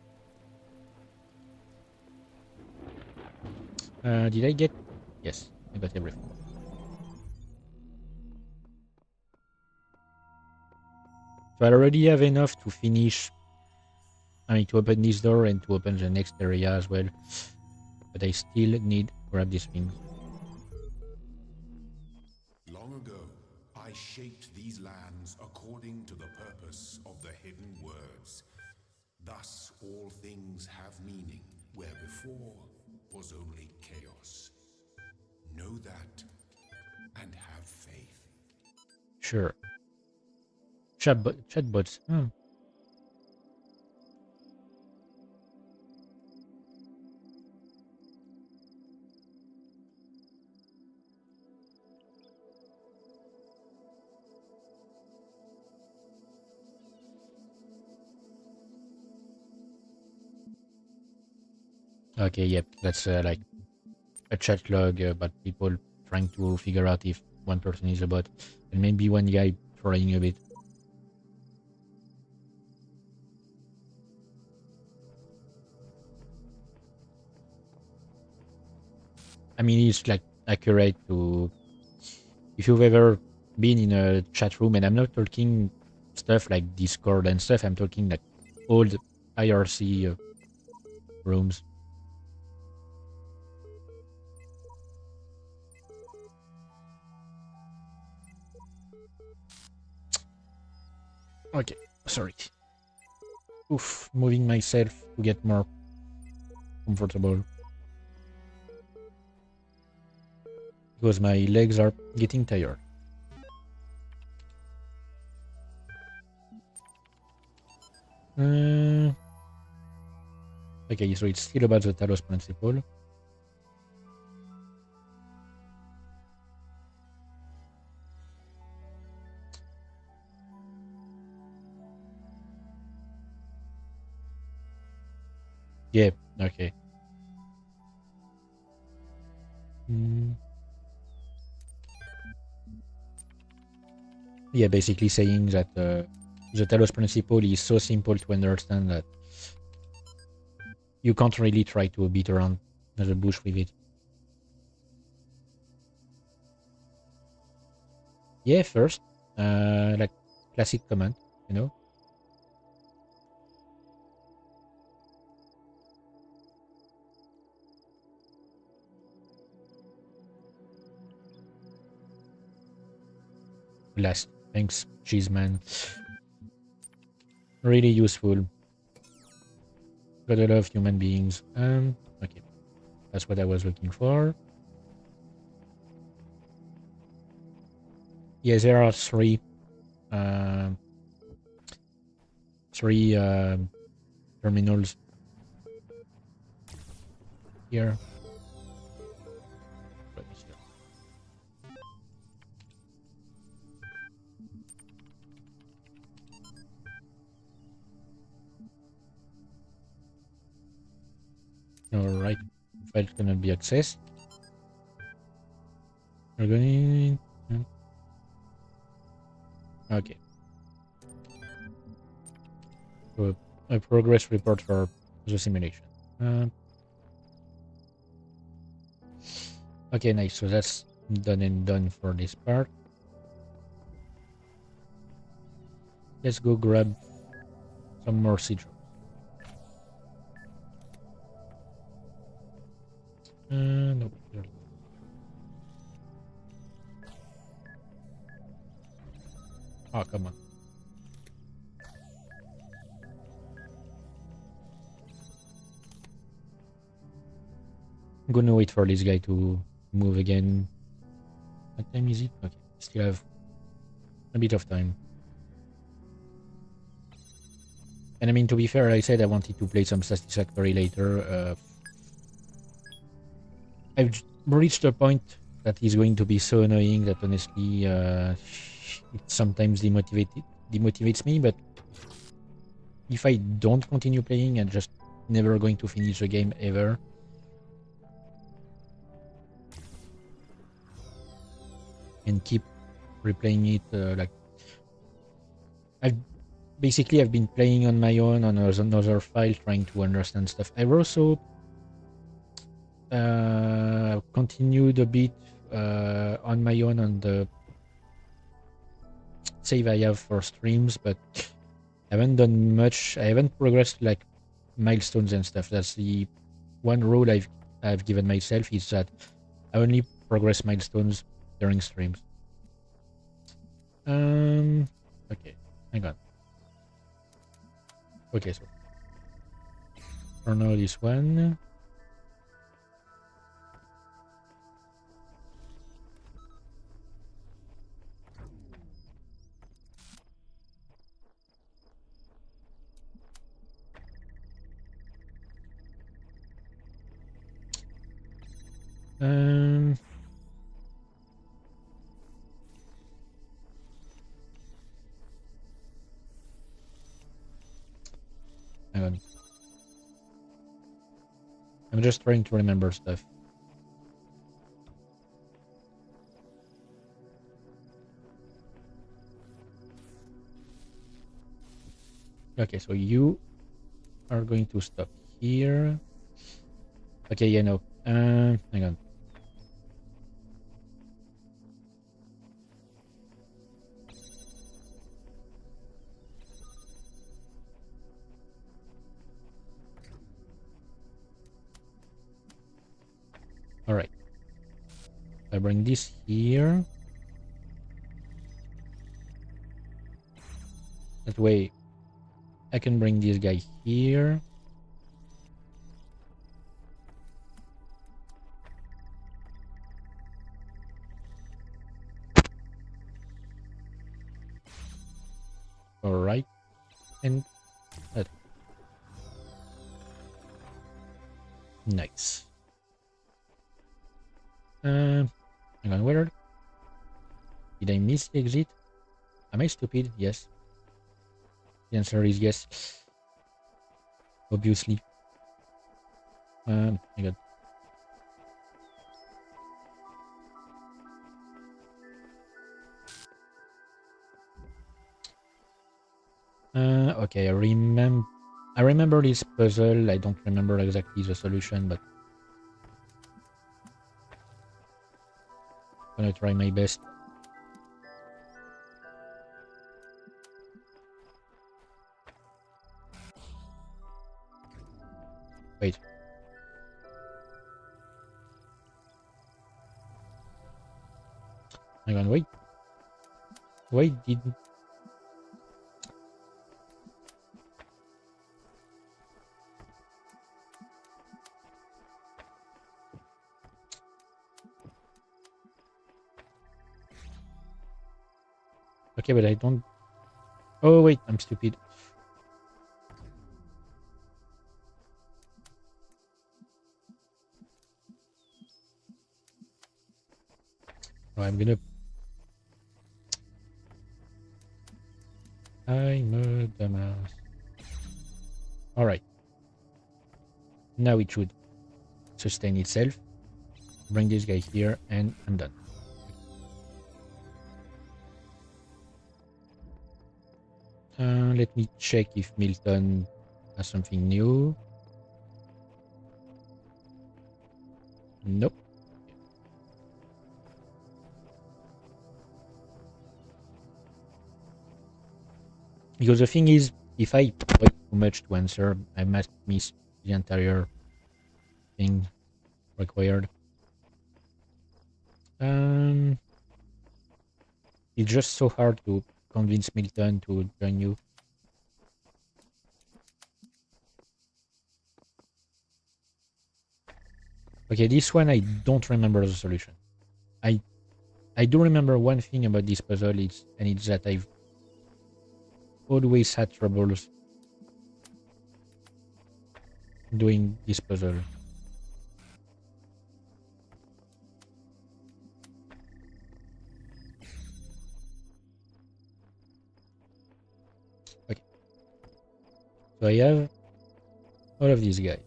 Speaker 1: Did I get? Yes, I got everything. So I already have enough to finish. I mean, to open this door and to open the next area as well. But I still need to grab these things.
Speaker 2: Long ago, I shaped these lands according to the purpose of the hidden words. Thus, all things have meaning, where before was only chaos. Know that, and have faith.
Speaker 1: Sure. Chatbots. Hmm. Okay, yep. That's like a chat log about people trying to figure out if one person is a bot, and maybe one guy trying a bit. I mean, it's like accurate to if you've ever been in a chat room, and I'm not talking stuff like Discord and stuff. I'm talking like old IRC rooms. Okay, sorry. Oof, moving myself to get more comfortable because my legs are getting tired. Uh, okay, so it's still about the Talos Principle. Yeah, okay. Mm. Yeah, basically saying that the Talos Principle is so simple to understand that you can't really try to beat around the bush with it. Yeah, first, like classic command, you know. Last, thanks, Cheeseman. Really useful. Gotta love human beings. Okay, that's what I was looking for. Yeah, there are um, three terminals here. Let me see. file cannot be accessed. We're going. Okay. So a progress report for the simulation. Okay, nice. So that's done and done for this part. Let's go grab some more sigils. Nope. Oh, come on. I'm gonna wait for this guy to move again. What time is it? Okay, still have a bit of time. And I mean, to be fair, I said I wanted to play some Satisfactory later. I've reached a point that is going to be so annoying that honestly, it sometimes demotivates me. But if I don't continue playing, I'm just never going to finish the game ever. And keep replaying it like I've been playing on my own on another file, trying to understand stuff. I've also continued a bit on my own on the save I have for streams, but I haven't done much. I haven't progressed like milestones and stuff. That's the one rule I've given myself, is that I only progress milestones during streams. Okay, hang on. Okay, so for now this one. Hang on. I'm just trying to remember stuff. Okay, so you are going to stop here. Okay, yeah, no. Hang on. Alright. I bring this here. That way I can bring this guy here. Alright. And that. Nice. Hang on, where? Did I miss the exit? Am I stupid? Yes. The answer is yes. Obviously. Hang on. Okay, I remember this puzzle. I don't remember exactly the solution, but I'm gonna try my best. Wait. Hang on, wait. Why didn't... Okay, but I don't... Oh, wait, I'm stupid. Oh, I'm gonna... I'm a dumbass. Alright. Now it should. sustain itself. Bring this guy here, and I'm done. Let me check if Milton has something new. Nope. Because the thing is, if I wait too much to answer, I might miss the entire thing required. It's just so hard to convince Milton to join you. Okay, this one I don't remember the solution. I do remember one thing about this puzzle, and it's that I've always had troubles doing this puzzle. Okay. So I have all of these guys.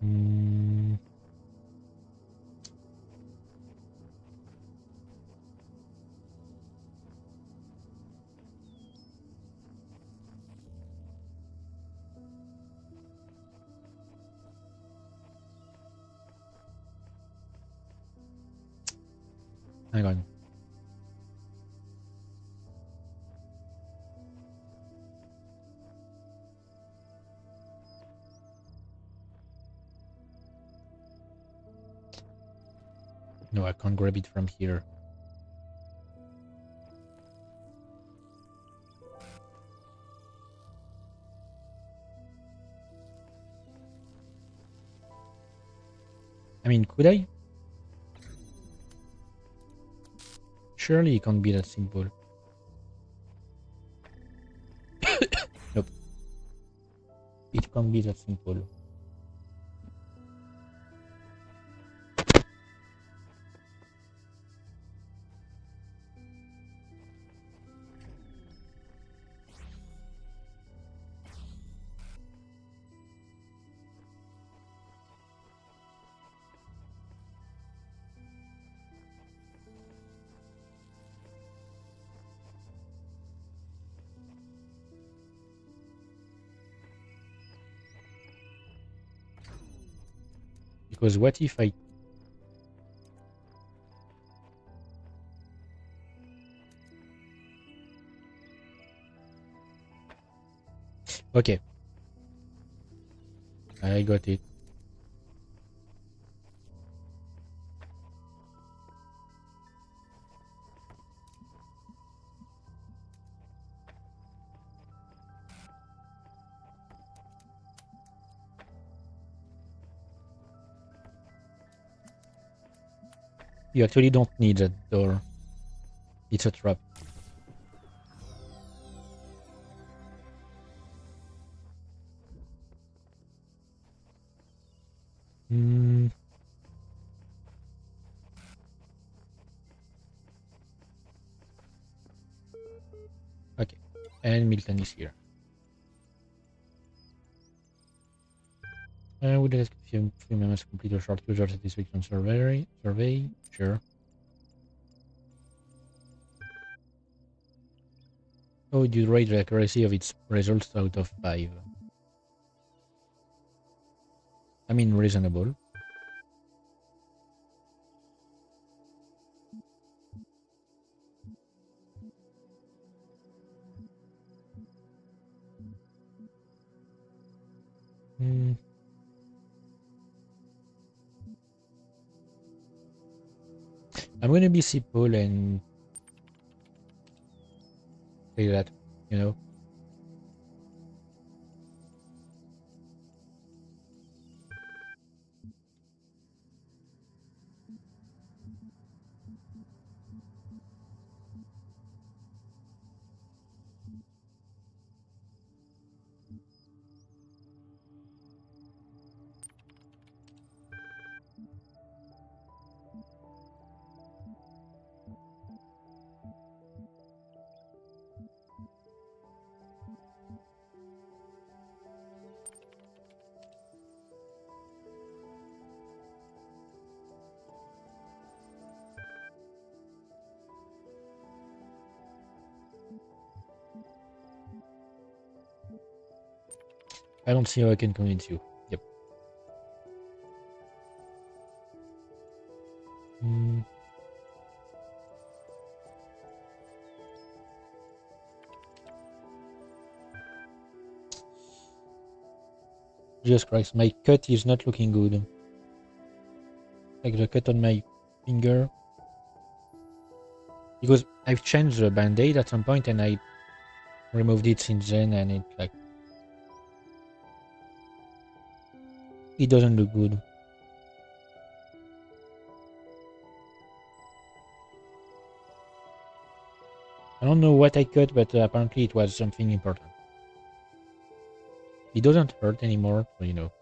Speaker 1: Mm, hang on. No, I can't grab it from here. I mean, could I? Surely it can't be that simple. Nope. It can't be that simple. Because what if I... Okay. I got it. You actually don't need that door. It's a trap. Hmm. Okay. And Milton is here. Would it take a few moments to complete a short user satisfaction survey? Sure. How would you rate the accuracy of its results out of 5? I mean, reasonable. Hmm. I'm gonna be simple and say that, you know. I don't see how I can convince you. Yep. Jesus Christ, my cut is not looking good. Like the cut on my finger. Because I've changed the band-aid at some point and I removed it since then and it doesn't look good. I don't know what I cut, but apparently it was something important. It doesn't hurt anymore, so you know.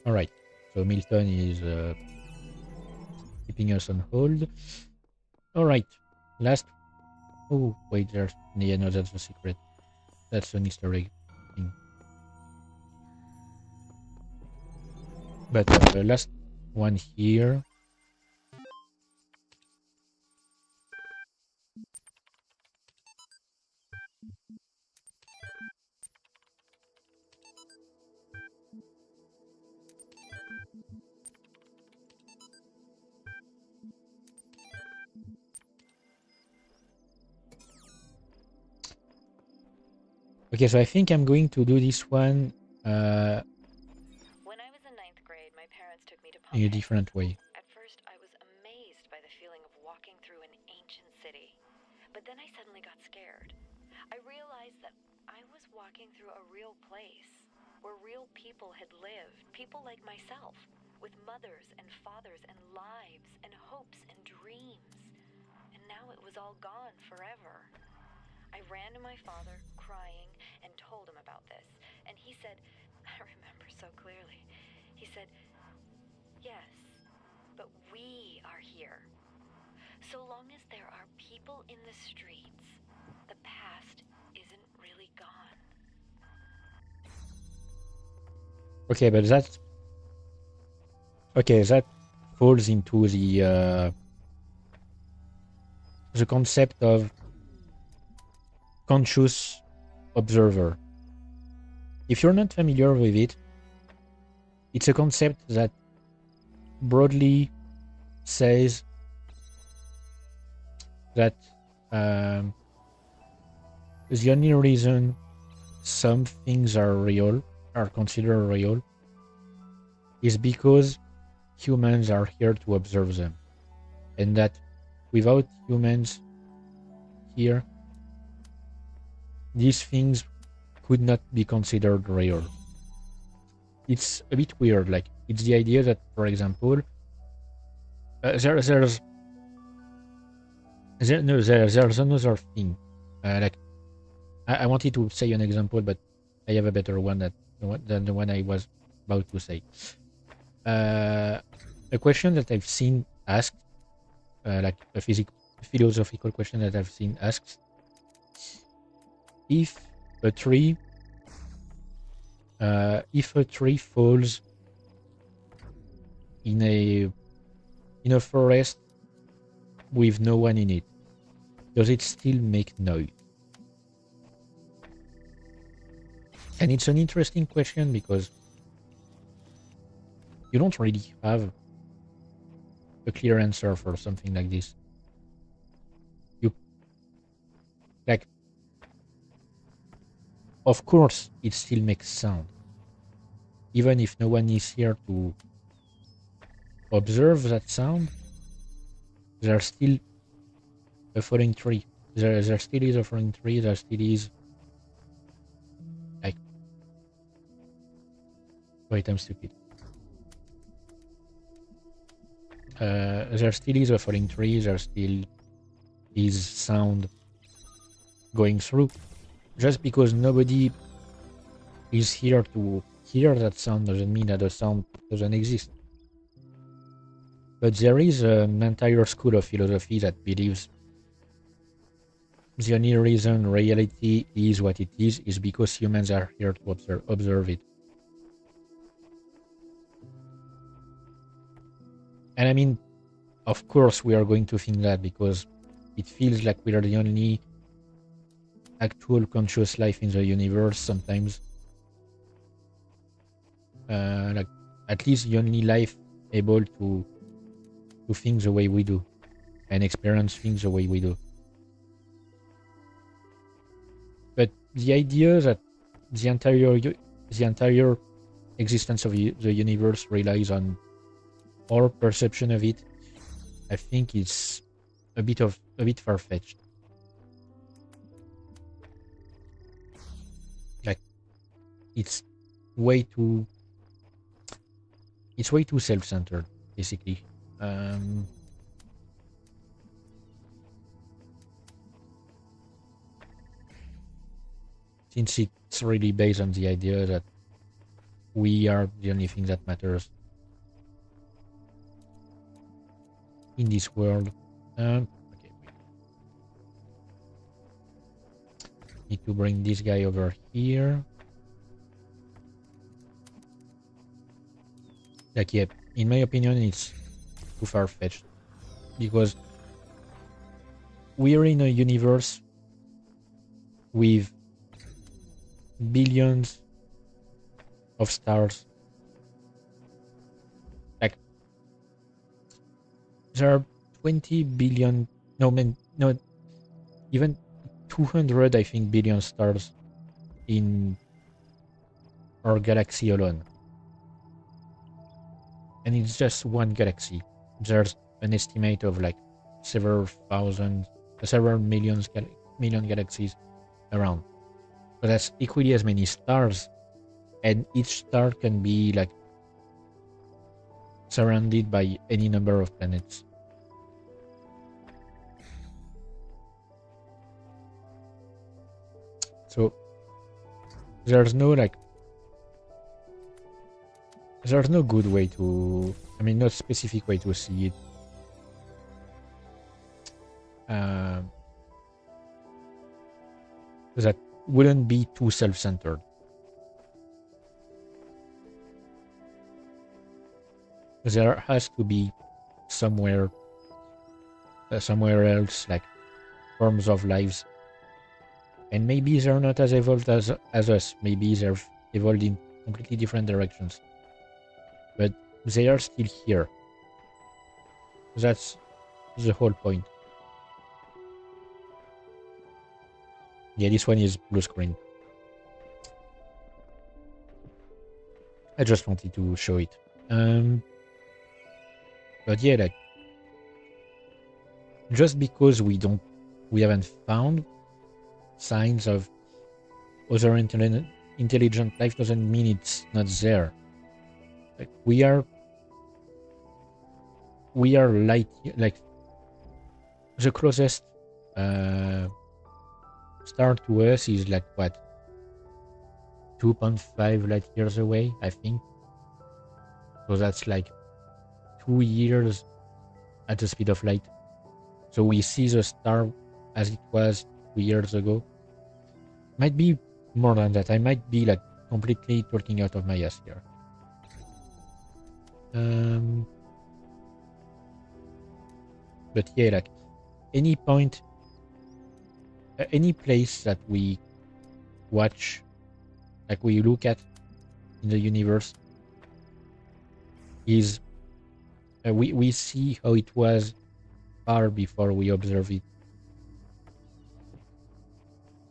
Speaker 1: Alright, so Milton is keeping us on hold. Alright, last... Oh, wait, there's... Yeah, no, that's a secret. That's an Easter egg thing. But the last one here... Okay, so I think I'm going to do this one
Speaker 3: When I was in ninth grade, my parents took me to
Speaker 1: in a
Speaker 3: Pompeii.
Speaker 1: different way.
Speaker 3: At first, I was amazed by the feeling of walking through an ancient city. But then I suddenly got scared. I realized that I was walking through a real place, where real people had lived, people like myself, with mothers and fathers and lives and hopes and dreams. And now it was all gone forever. I ran to my father, crying, and told him about this. And he said, I remember so clearly, he said, yes, but we are here. So long as there are people in the streets, the past isn't really gone.
Speaker 1: Okay, but that's... Okay, that falls into the concept of conscious observer. If you're not familiar with it, it's a concept that broadly says that the only reason some things are real, are considered real, is because humans are here to observe them. And that without humans here, these things could not be considered real. It's a bit weird. Like, it's the idea that, for example, there's another thing. Like, I wanted to say an example, but I have a better one than the one I was about to say. A question that I've seen asked, like a philosophical question that I've seen asked: if a tree falls in a forest with no one in it, does it still make noise? And it's an interesting question because you don't really have a clear answer for something like this. You, like, of course, it still makes sound. Even if no one is here to observe that sound, there's still a falling tree. There still is a falling tree. There still is... Like... Wait, I'm stupid. There still is a falling tree. There still is sound going through. Just because nobody is here to hear that sound doesn't mean that the sound doesn't exist. But there is an entire school of philosophy that believes the only reason reality is what it is because humans are here to observe it. And I mean, of course we are going to think that because it feels like we are the only actual conscious life in the universe sometimes. Like at least the only life able to think the way we do and experience things the way we do. But the idea that the entire existence of the universe relies on our perception of it, I think it's a bit far-fetched. Like it's way too self-centered, basically. Since it's really based on the idea that we are the only thing that matters in this world. Okay, wait. Need to bring this guy over here. Like, yeah, in my opinion, it's too far-fetched because we're in a universe with billions of stars. Like, there are 20 billion, no, even 200, I think, billion stars in our galaxy alone. And it's just one galaxy. There's an estimate of like several million galaxies around. But that's equally as many stars, and each star can be like surrounded by any number of planets. So there's no good way to, I mean, no specific way to see it. That wouldn't be too self-centered. There has to be somewhere else, like forms of lives, and maybe they're not as evolved as us. Maybe they've evolved in completely different directions, but they are still here. That's the whole point. Yeah, this one is blue screen. I just wanted to show it. But yeah, like, just because we haven't found signs of other intelligent life doesn't mean it's not there. Like, we are light, like the closest star to us is like what, 2.5 light years away, I think. So that's like 2 years at the speed of light. So we see the star as it was 2 years ago. Might be more than that. I might be like completely talking out of my ass here. But yeah, like any point, any place that we watch, like we look at in the universe, is we see how it was far before we observe it,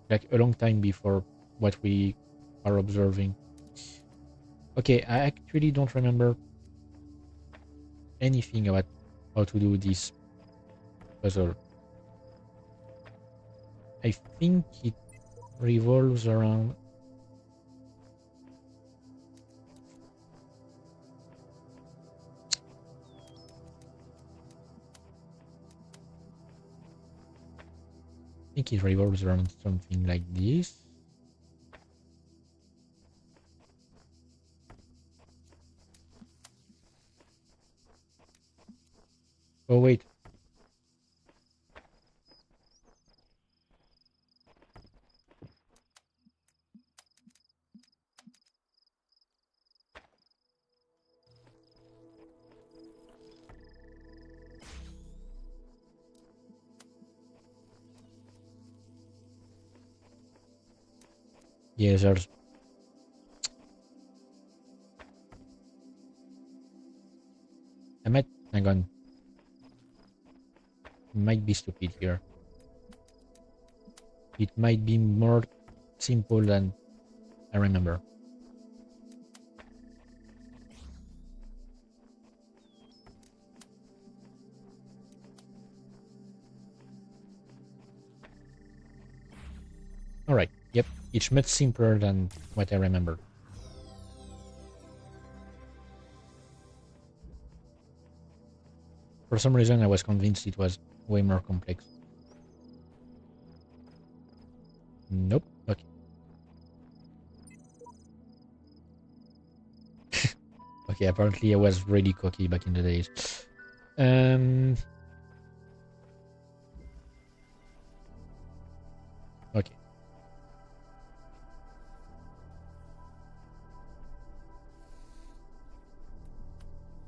Speaker 1: like a long time before what we are observing. Okay, I actually don't remember anything about how to do this puzzle. I think it revolves around something like this. Oh wait. Yeah, there's... I might... Hang on. Might be stupid here. It might be more simple than I remember. Alright, yep, it's much simpler than what I remember. For some reason, I was convinced it was way more complex. Nope, okay. Okay, apparently I was really cocky back in the days. Okay.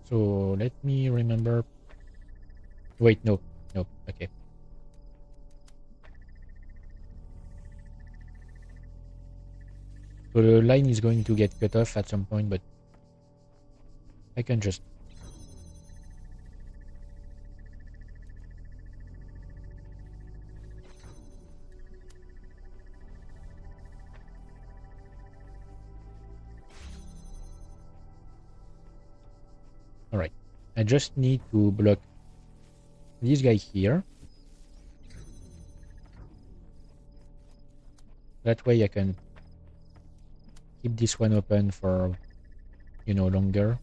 Speaker 1: So let me remember. Wait, no, no, okay. So the line is going to get cut off at some point, but I can just... Alright. I just need to block this guy here. That way I can keep this one open for, you know, longer.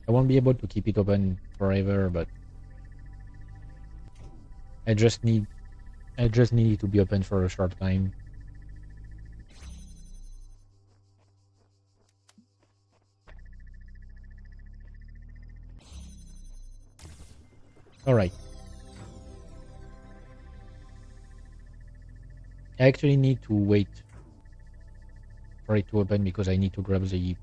Speaker 1: I won't be able to keep it open forever, but I just need it to be open for a short time. Alright. I actually need to wait for it to open because I need to grab the...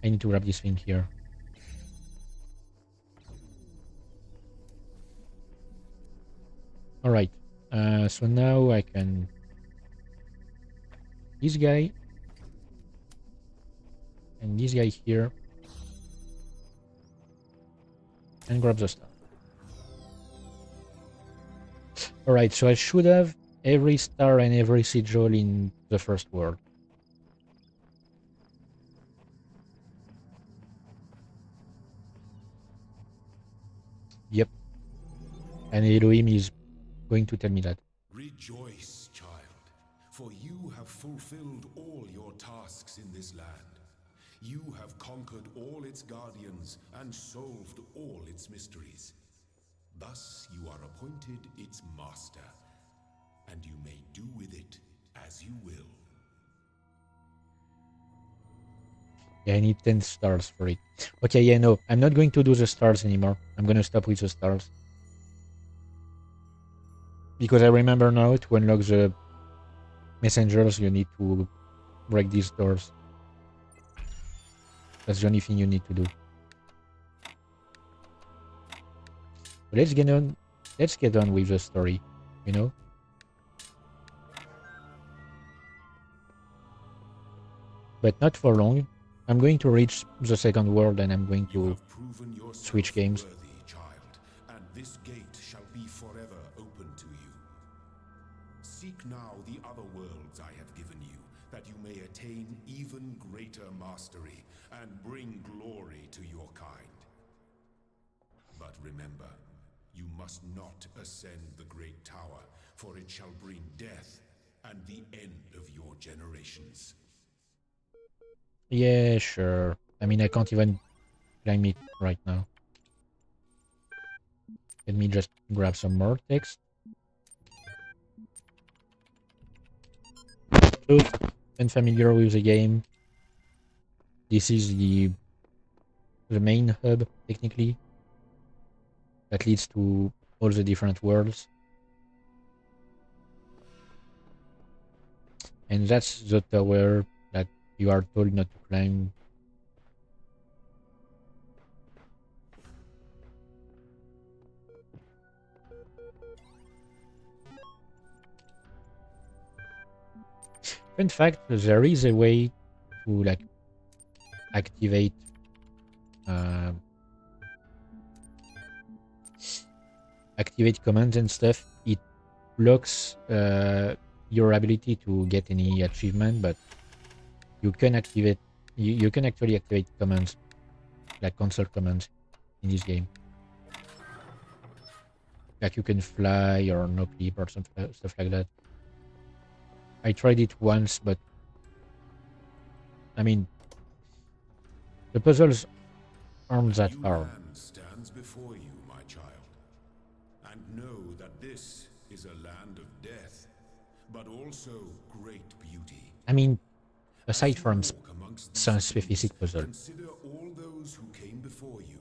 Speaker 1: I need to grab this thing here. Alright. So now I can... This guy. And this guy here. And grab the star. Alright, so I should have every star and every sigil in the first world. Yep. And Elohim is going to tell me that.
Speaker 2: Rejoice, child, for you have fulfilled all your tasks in this land. You have conquered all its guardians and solved all its mysteries. Thus you are appointed its master, and you may do with it as you will.
Speaker 1: Yeah, I need 10 stars for it. Okay, yeah, no, I'm not going to do the stars anymore. I'm gonna stop with the stars. Because I remember now, to unlock the messengers, you need to break these doors. That's the only thing you need to do. But let's get on with the story, you know? But not for long. I'm going to reach the second world and I'm going to switch games.
Speaker 2: Worthy, child, and this gate shall be forever open to you. Seek now the other worlds I have given you, that you may attain even greater mastery and bring glory to your kind. But remember, you must not ascend the great tower, for it shall bring death and the end of your generations.
Speaker 1: Yeah, sure. I mean, I can't even climb it right now. Let me just grab some more text. So, unfamiliar with the game. This is the main hub, technically, that leads to all the different worlds. And that's the tower that you are told not to climb. In fact, there is a way to like activate uh, activate commands and stuff. It blocks your ability to get any achievement, but you can activate. You can actually activate commands like console commands in this game. Like you can fly or no clip or some stuff like that. I tried it once, but I mean the puzzles aren't that
Speaker 2: New
Speaker 1: hard.
Speaker 2: land stands before you, my child. And know that this is a land of death, but also great beauty.
Speaker 1: I mean,
Speaker 2: As
Speaker 1: aside
Speaker 2: you
Speaker 1: from
Speaker 2: walk amongst these
Speaker 1: some
Speaker 2: ruins,
Speaker 1: specific puzzle,
Speaker 2: consider all those who came before you,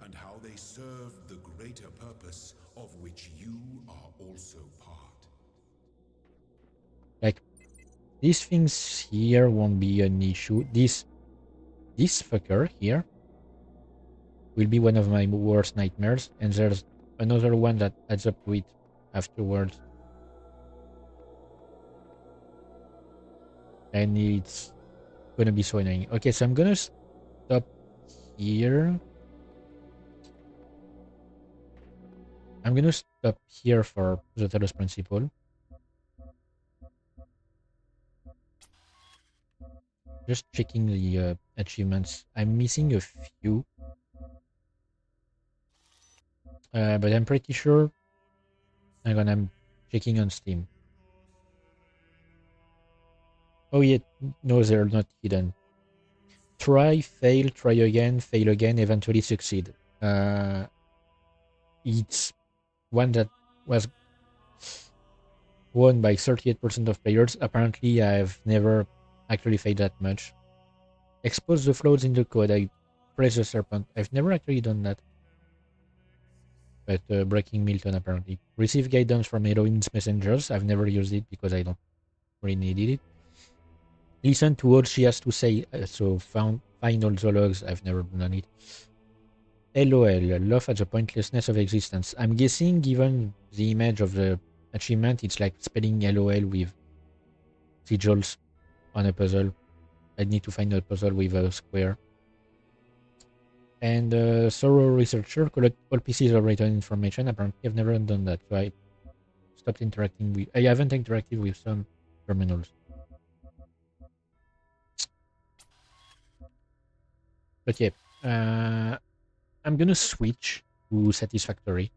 Speaker 2: and how they served the greater purpose of which you are also part.
Speaker 1: like these things here won't be an issue. This fucker here will be one of my worst nightmares, and there's another one that adds up to it afterwards, and it's gonna be so annoying. Okay, so I'm gonna stop here. I'm gonna stop here for the Talos Principle. Just checking the achievements. I'm missing a few, but I'm pretty sure I'm checking on Steam. Oh yeah, no, they're not hidden. Try again, eventually succeed. It's one that was won by 38% of players. Apparently, I've never actually failed that much. Expose the flaws in the code. I press the serpent. I've never actually done that. But breaking Milton apparently. Receive guidance from heroine's messengers. I've never used it because I don't really needed it. Listen to all she has to say. So find all the logs. I've never done it. LOL. Laugh at the pointlessness of existence. I'm guessing, given the image of the achievement, it's like spelling LOL with sigils on a puzzle. I'd need to find a puzzle with a square. And thorough researcher collect all pieces of written information. Apparently, I've never done that, so I stopped interacting with. I haven't interacted with some terminals. But yeah, I'm gonna switch to Satisfactory.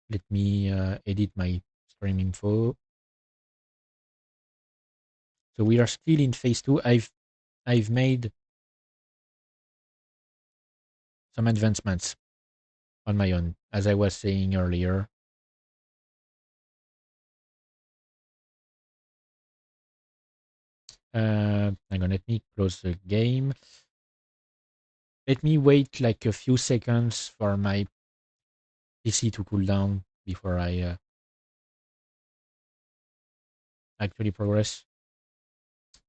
Speaker 1: Let me edit my stream info. So we are still in phase 2. I've made some advancements on my own, as I was saying earlier. Hang on, let me close the game. Let me wait like a few seconds for my PC to cool down before I actually progress.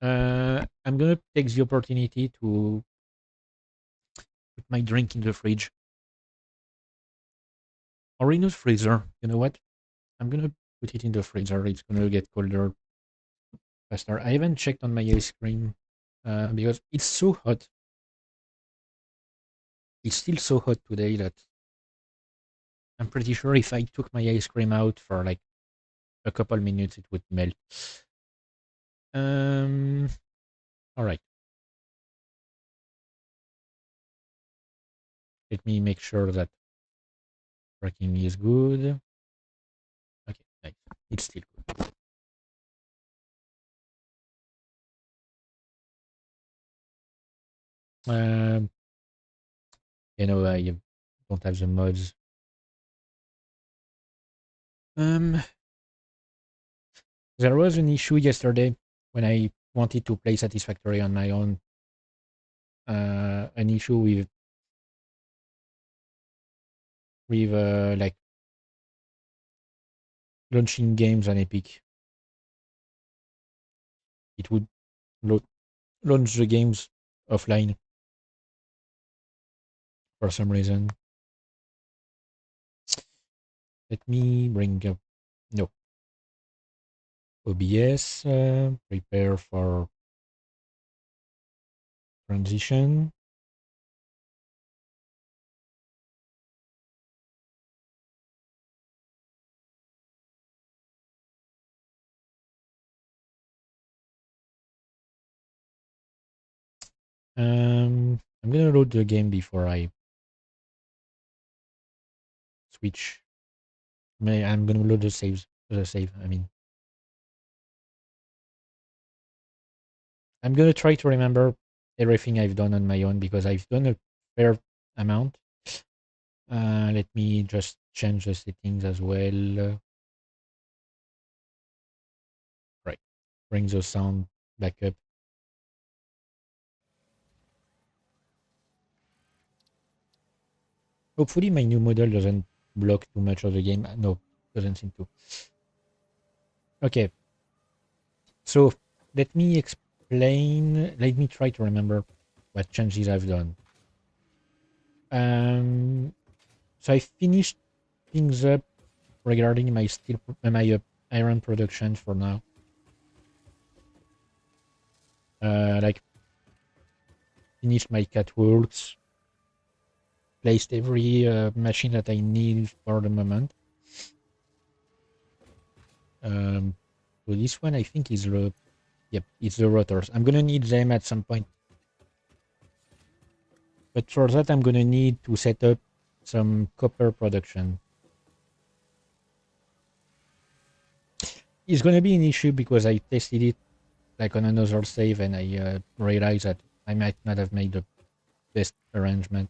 Speaker 1: I'm gonna take the opportunity to put my drink in the fridge or in the freezer. You know what? I'm gonna put it in the freezer. It's gonna get colder faster. I haven't checked on my ice cream because it's so hot. It's still so hot today that I'm pretty sure if I took my ice cream out for like a couple minutes, it would melt. Um. All right. Let me make sure that tracking is good. Okay, nice. It's still good. Um, I don't have the mods. Um, there was an issue yesterday when I wanted to play Satisfactory on my own. An issue with like launching games on Epic. It would lo- launch the games offline for some reason. Let me bring up OBS, prepare for transition. I'm gonna load the game before I switch. I'm gonna load the saves. The save. I mean, I'm gonna try to remember everything I've done on my own because I've done a fair amount. Let me just change the settings as well. Right, bring the sound back up. Hopefully, my new model doesn't block too much of the game. No, doesn't seem to. Okay, so let me explain. Let me try to remember what changes I've done. So I finished things up regarding my steel, my iron production for now. Like finished my catwalks, placed every machine that I need for the moment. So this one I think is the, yep, it's the rotors. I'm gonna need them at some point, but for that I'm gonna need to set up some copper production. It's gonna be an issue because I tested it like on another save and I realized that I might not have made the best arrangement.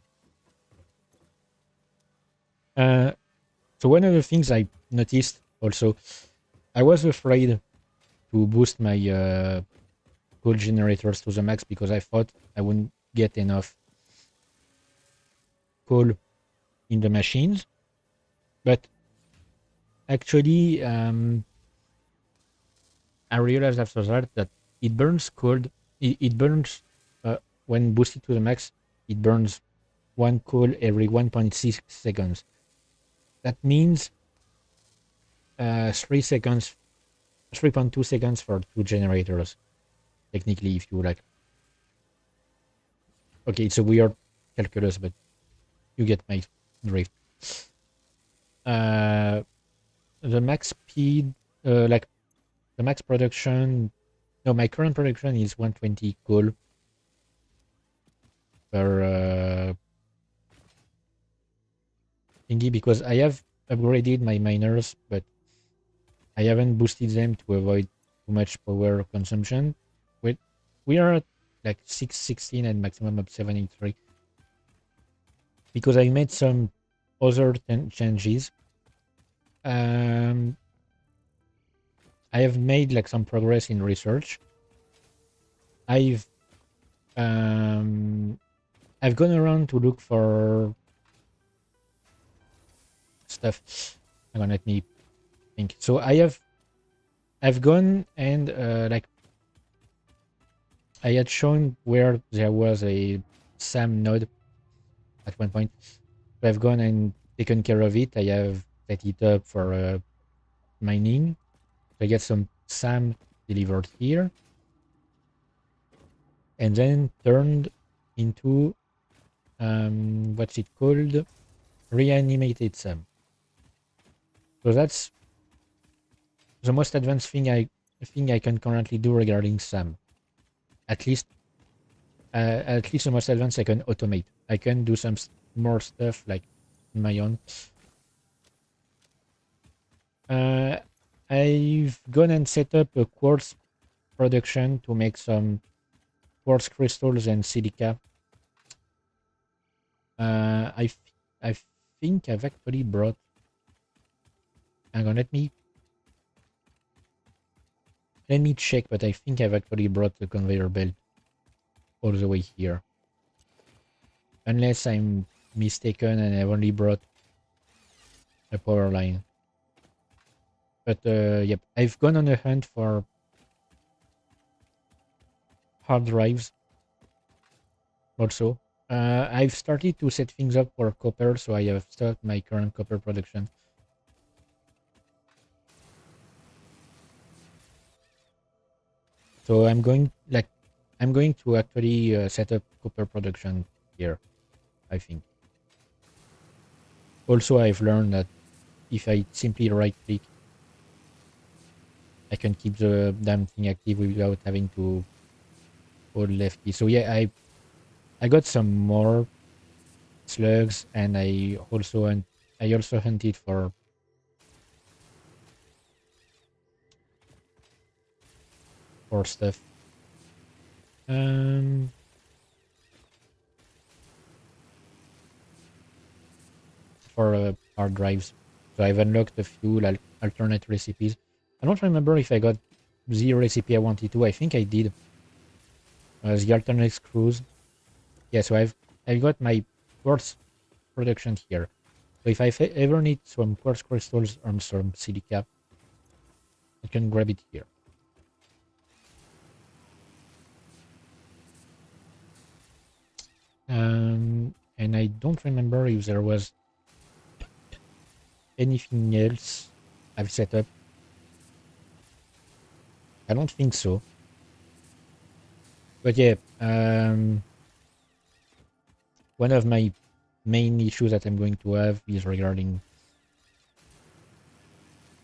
Speaker 1: So one of the things I noticed also, I was afraid to boost my coal generators to the max because I thought I wouldn't get enough coal in the machines. But actually, I realized after that it burns coal. It burns when boosted to the max. It burns one coal every 1.6 seconds. That means 3 seconds, 3.2 seconds for 2 generators. Technically, if you like. Okay, it's a weird calculus, but you get my drift. The max speed, like the max production. No, my current production is 120 coal per thingy because I have upgraded my miners, but I haven't boosted them to avoid too much power consumption. We are at like 616 and maximum of 73 because I made some other changes. I have made like some progress in research. I've um, I've gone around to look for stuff. Hang on, let me think. So I've gone and like I had shown where there was a SAM node at one point. So I've gone and taken care of it. I have set it up for mining. So I get some SAM delivered here, and then turned into what's it called? Reanimated SAM. So that's the most advanced thing I can currently do regarding SAM. At least the most advanced I can automate. I can do some more stuff like my own. I've gone and set up a quartz production to make some quartz crystals and silica. I think I've actually brought. Hang on, let me check, but I think I've actually brought the conveyor belt all the way here. Unless I'm mistaken and I've only brought a power line. But yep, I've gone on a hunt for hard drives also. I've started to set things up for copper, so I have started my current copper production. So I'm going to actually set up copper production here, I think. Also, I've learned that if I simply right click, I can keep the damn thing active without having to hold left key. So yeah, I got some more slugs, and I also hunted for stuff. Um, for hard drives. So I've unlocked a few alternate recipes. I don't remember if I got the recipe I wanted to. I think I did. The alternate screws. Yeah, so I've got my quartz production here. So if I ever need some quartz crystals or some silica, I can grab it here. And I don't remember if there was anything else I've set up. I don't think so. But yeah, one of my main issues that I'm going to have is regarding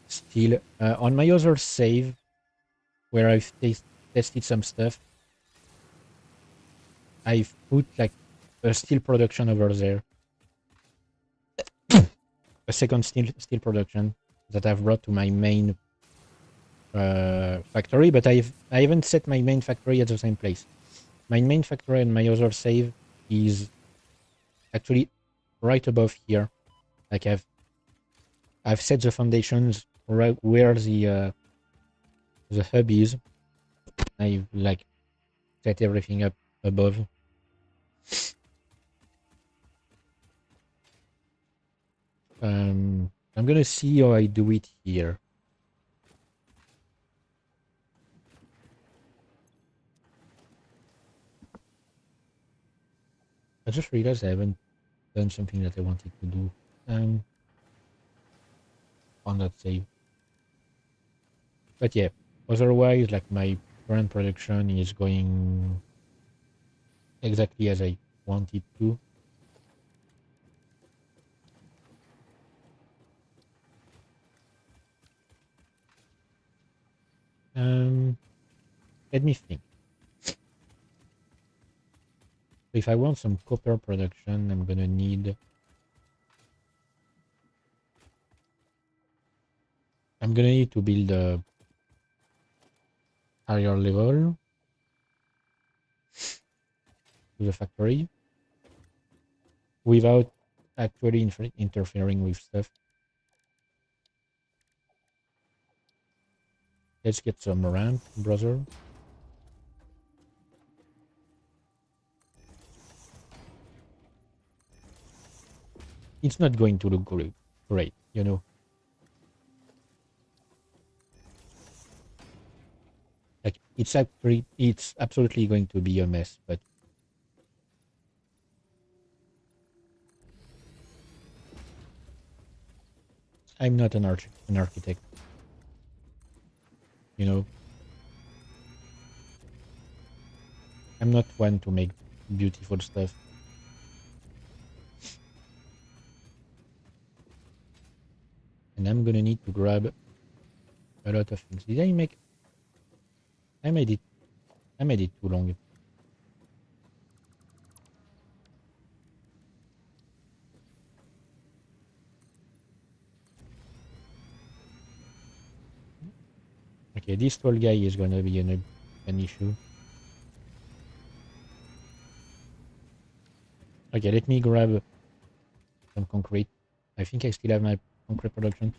Speaker 1: steel. On my other save, where I've tested some stuff, I've put like a steel production over there, a second steel production that I've brought to my main factory, but I haven't set my main factory at the same place. My main factory and my other save is actually right above here. Like I've set the foundations right where the hub is. I've like set everything up above. I'm gonna see how I do it here. I just realized I haven't done something that I wanted to do on that save. But yeah, otherwise, like my current production is going exactly as I want it to. Let me think. If I want some copper production, I'm gonna need to build a higher level to the factory without actually interfering with stuff. Let's get some ramp, brother. It's not going to look great, you know. Like it's absolutely going to be a mess, but I'm not an architect, you know. I'm not one to make beautiful stuff. And I'm gonna need to grab a lot of things. Did I make? I made it. I made it too long. Okay, this tall guy is gonna be an issue. Okay, let me grab some concrete. I think I still have my concrete production.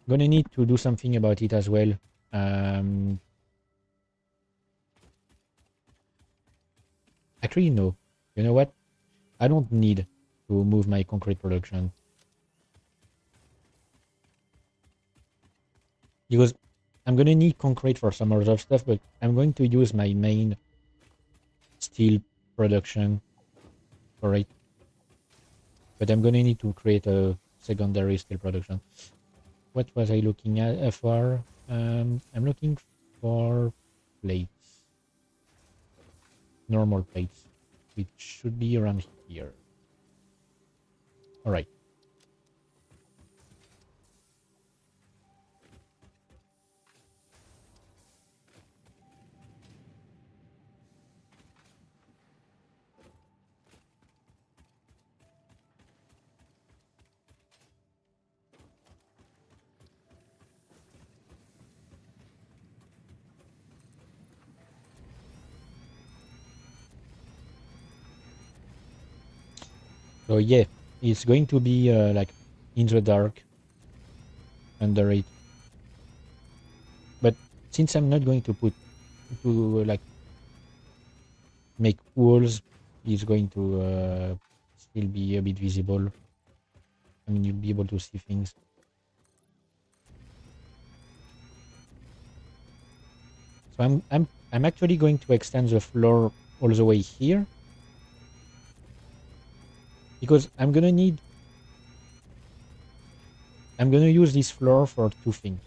Speaker 1: Gonna need to do something about it as well. Actually, no. You know what? I don't need to move my concrete production because I'm gonna need concrete for some other stuff, but I'm going to use my main steel production for it. But I'm gonna need to create a secondary steel production. What was I looking at for? I'm looking for plates. normal plates, which should be around here. All right. So yeah, it's going to be like in the dark under it. But since I'm not going to put to like make walls, it's going to still be a bit visible. I mean, you'll be able to see things. So I'm actually going to extend the floor all the way here because I'm gonna use this floor for two things.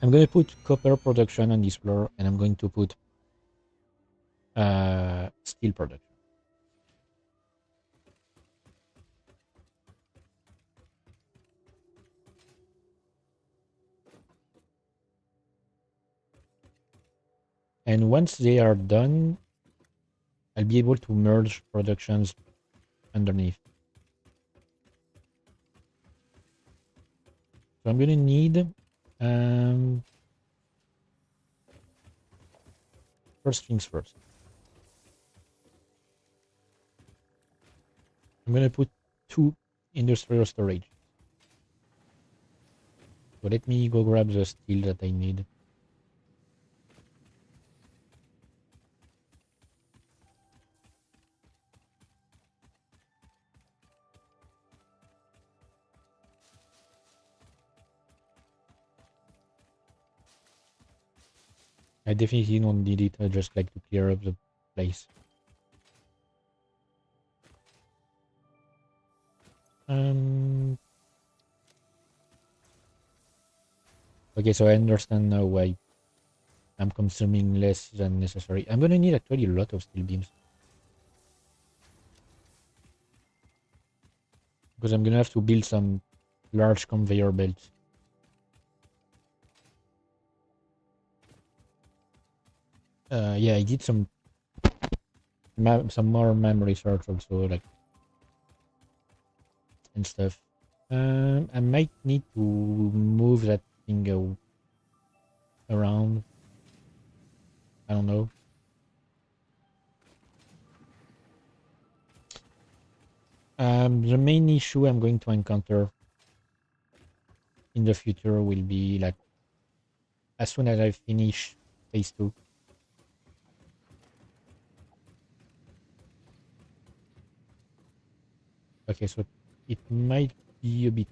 Speaker 1: I'm gonna put copper production on this floor, and I'm going to put steel production. And once they are done, I'll be able to merge productions underneath. So I'm gonna need first things first. I'm gonna put 2 industrial storage. So let me go grab the steel that I need. I definitely don't need it. I just like to clear up the place. Okay, so I understand now why I'm consuming less than necessary. I'm gonna need actually a lot of steel beams because I'm gonna have to build some large conveyor belts. Yeah, I did some more memory research also, like and stuff. I might need to move that thing around. I don't know. The main issue I'm going to encounter in the future will be like as soon as I finish phase 2. Okay, so it might be a bit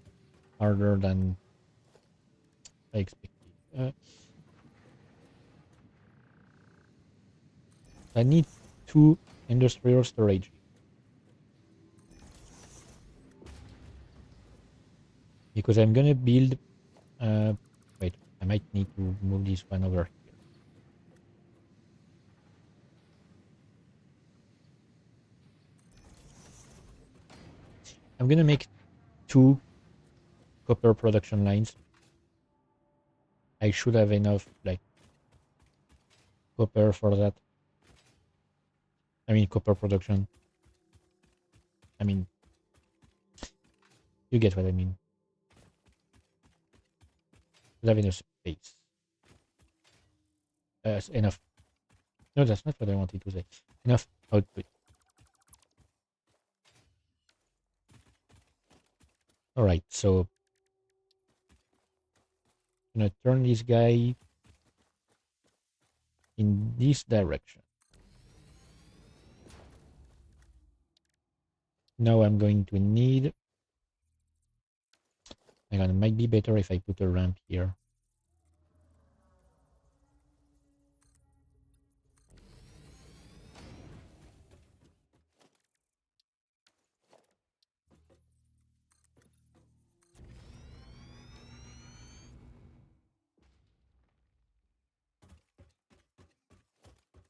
Speaker 1: harder than I expected. I need 2 industrial storage because I'm gonna build. Wait, I might need to move this one over here. I'm gonna make 2 copper production lines. I should have enough like copper for that. I mean copper production. I mean you get what I mean. Should have enough space. Enough. No, that's not what I wanted to say. Enough output. All right, so I'm gonna turn this guy in this direction. Now I'm going to need. Hang on, it might be better if I put a ramp here.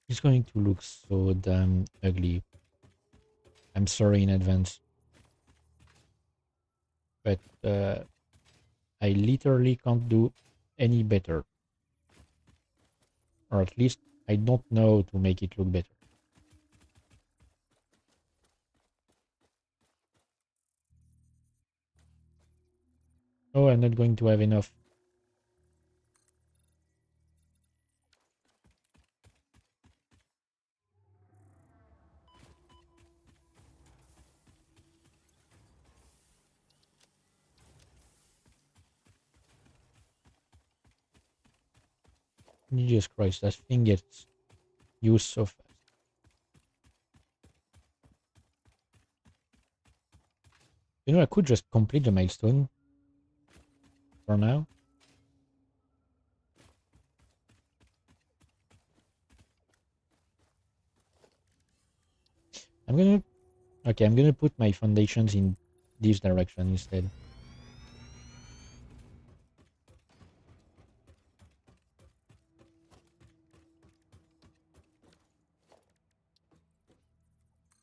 Speaker 1: It's going to look so damn ugly. I'm sorry in advance. But I literally can't do any better. Or at least I don't know to make it look better. Oh, I'm not going to have enough. Jesus Christ, that thing gets used so fast. You know, I could just complete the milestone for now. I'm gonna put my foundations in this direction instead.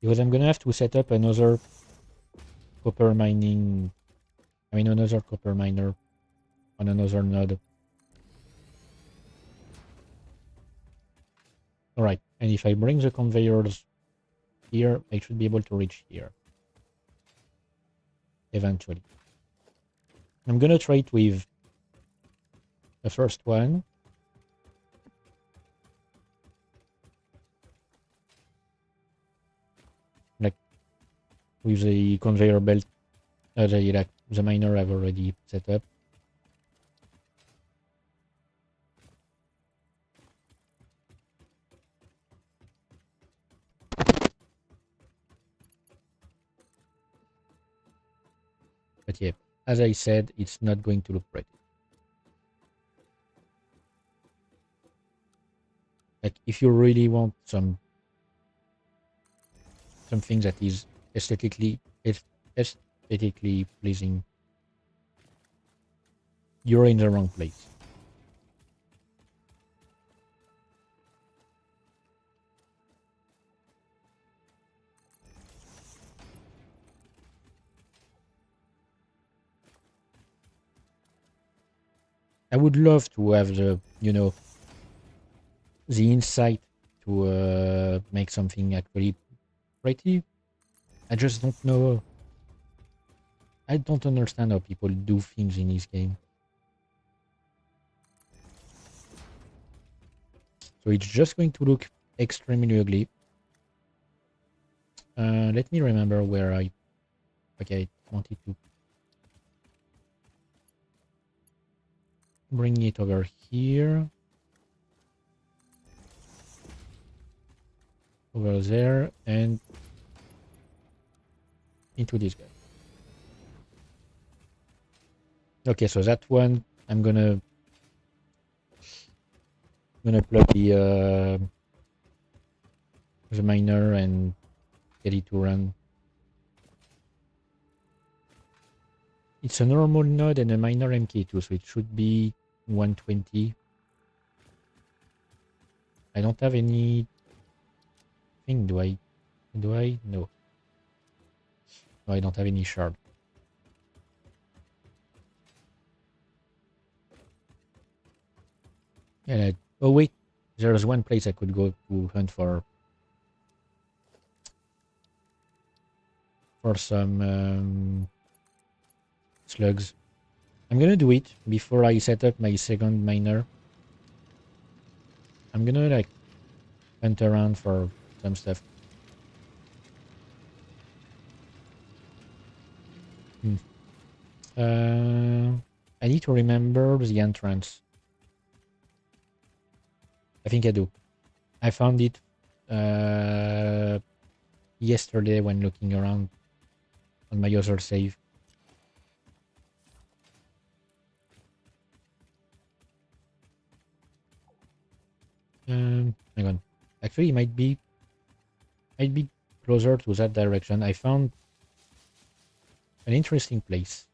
Speaker 1: Because I'm gonna have to set up another copper mining, another copper miner on another node. Alright, and if I bring the conveyors here, I should be able to reach here. Eventually. I'm gonna try it with the first one. Like, with the conveyor belt, the miner I've already set up. But yeah, as I said, it's not going to look pretty. Like, if you really want something that is aesthetically pleasing, you're in the wrong place. I would love to have the insight to make something actually pretty. I just don't know. I don't understand how people do things in this game. So it's just going to look extremely ugly. Let me remember where I wanted to bring it over here. Over there and into this guy. Okay, so that one I'm gonna plug the miner and get it to run. It's a normal node and a miner MK2, so it should be 120. I don't have any thing, do I? No. No, I don't have any shard. Oh wait, there's one place I could go to hunt for some slugs. I'm gonna do it before I set up my second miner. I'm gonna like hunt around for some stuff. I need to remember the entrance. I think I do. I found it yesterday when looking around on my other save. Hang on. Actually, it might be closer to that direction. I found an interesting place.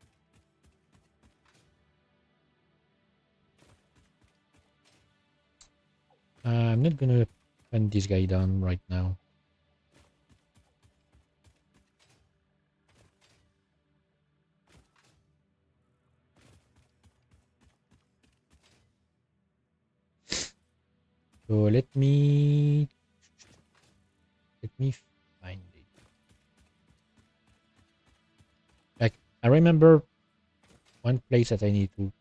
Speaker 1: I'm not gonna Hunt this guy down right now. So let me find it. Like I remember one place that I need to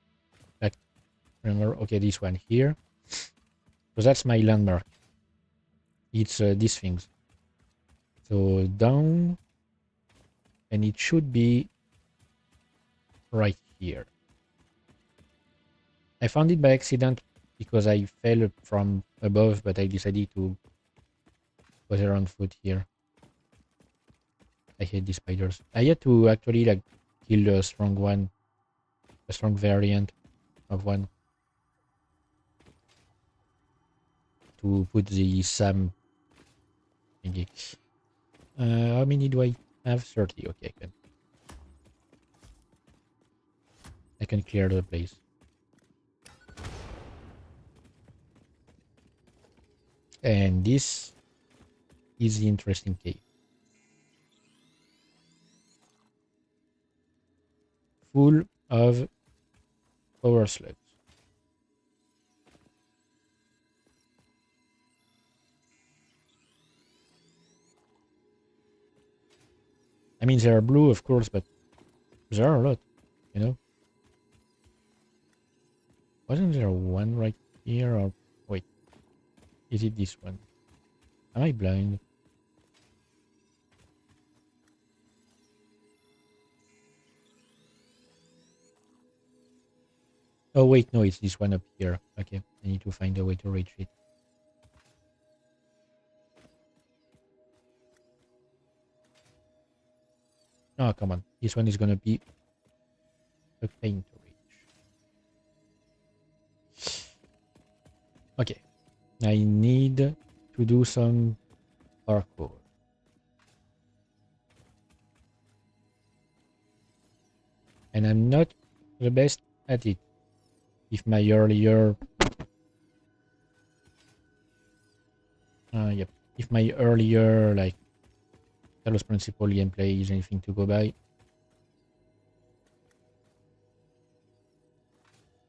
Speaker 1: like remember. Okay, this one here. So that's my landmark. It's these things. So down, and it should be right here. I found it by accident because I fell from above, but I decided to go there on foot here. I hate these spiders. I had to actually like kill a strong one, a strong variant of one to put the Sam thingy. How many do I have? 30. Okay, I can clear the place. And this is the interesting cave. Full of power slugs. I mean, they are blue, of course, but there are a lot, you know? Wasn't there one right here? Or wait, is it this one? Am I blind? Oh, wait, no, it's this one up here. Okay, I need to find a way to reach it. Oh, come on. This one is gonna be a pain to reach. Okay, I need to do some parkour. And I'm not the best at it. If my earlier... yep. If my earlier, like, Talos Principle gameplay is anything to go by,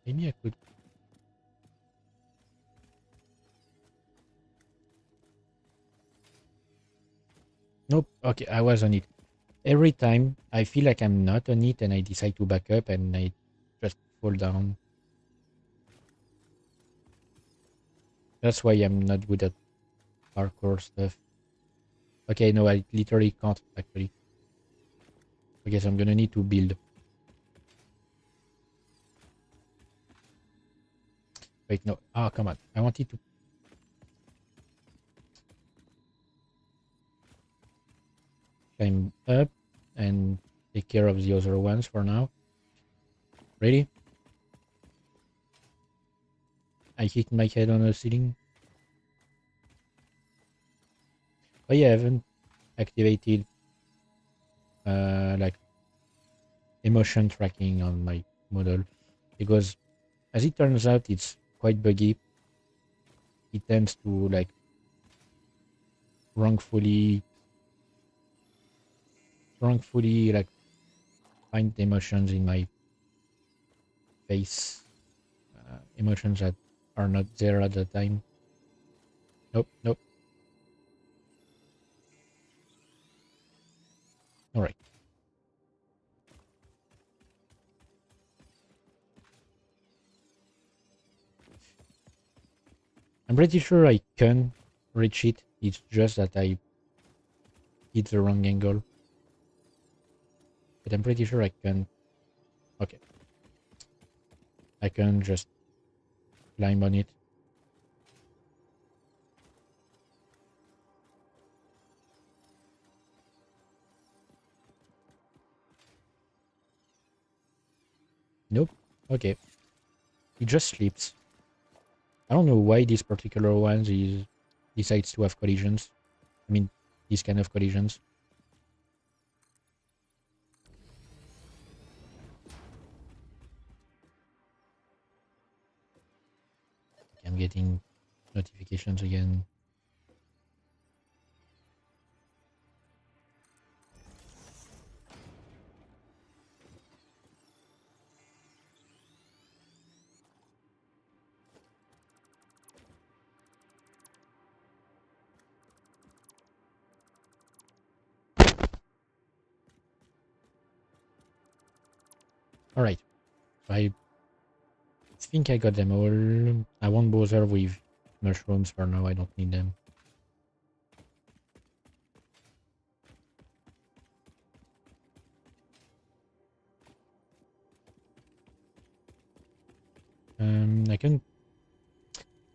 Speaker 1: maybe I could... Nope. Okay, I was on it. Every time I feel like I'm not on it and I decide to back up and I just fall down. That's why I'm not good at parkour stuff. Okay, no, I literally can't actually. I guess I'm gonna need to build. Wait, no. Ah, come on. I wanted to climb up and take care of the other ones for now. Ready? I hit my head on the ceiling. Oh yeah, I haven't activated like emotion tracking on my model because as it turns out it's quite buggy. It tends to like wrongfully like find emotions in my face, emotions that are not there at the time. Nope, nope. All right. I'm pretty sure I can reach it. It's just that I hit the wrong angle. But I'm pretty sure I can. Okay. I can just climb on it. Nope. Okay. It just sleeps. I don't know why this particular one decides to have collisions. I mean, these kind of collisions. Okay, I'm getting notifications again. Alright, so I think I got them all. I won't bother with mushrooms for now, I don't need them.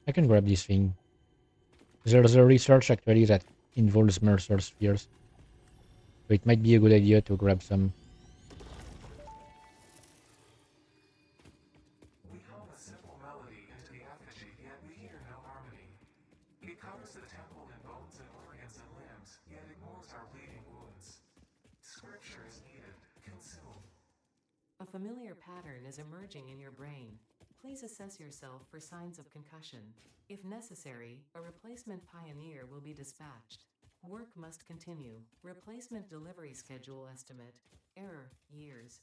Speaker 1: I can grab this thing. There's a research actually that involves Mercer spheres. So it might be a good idea to grab some.
Speaker 4: We hum a simple melody into the effigy, yet we hear no harmony. It covers the temple in bones and organs and limbs, yet ignores our bleeding wounds. Scripture is needed. Consume.
Speaker 5: A familiar pattern is emerging in your brain. Please assess yourself for signs of concussion. If necessary, a replacement pioneer will be dispatched. Work must continue. Replacement delivery schedule estimate. Error, years.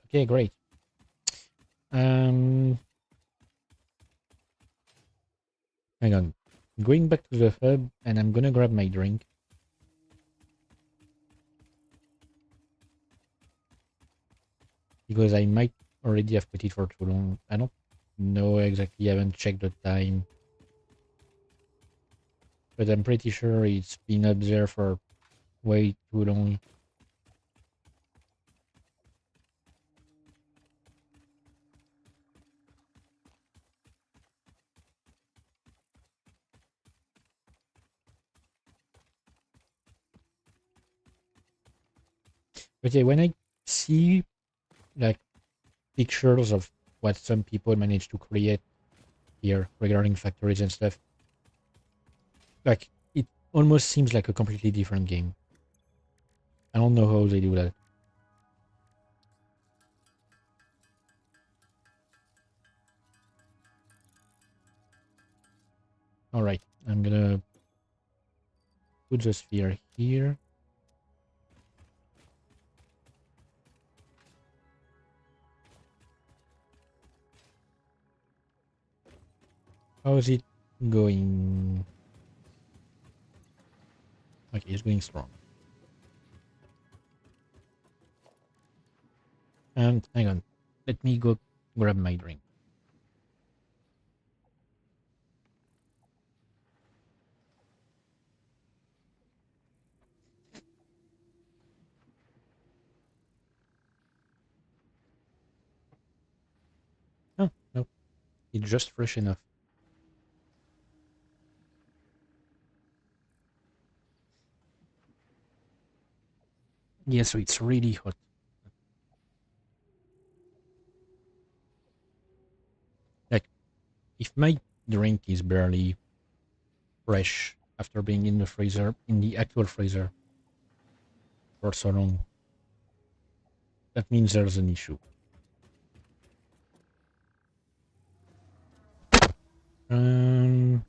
Speaker 1: Okay, great. Hang on. Going back to the hub, and I'm gonna grab my drink. Because I might already have put it for too long. I don't know exactly, I haven't checked the time. But I'm pretty sure it's been up there for way too long. Okay, when I see like pictures of what some people manage to create here regarding factories and stuff, like it almost seems like a completely different game. I don't know how they do that. Alright, I'm gonna put the sphere here. How's it going? Okay, it's going strong. And hang on, let me go grab my drink. Oh, no, it's just fresh enough. Yeah, so it's really hot. Like, if my drink is barely fresh after being in the freezer, in the actual freezer, for so long, that means there's an issue. Um,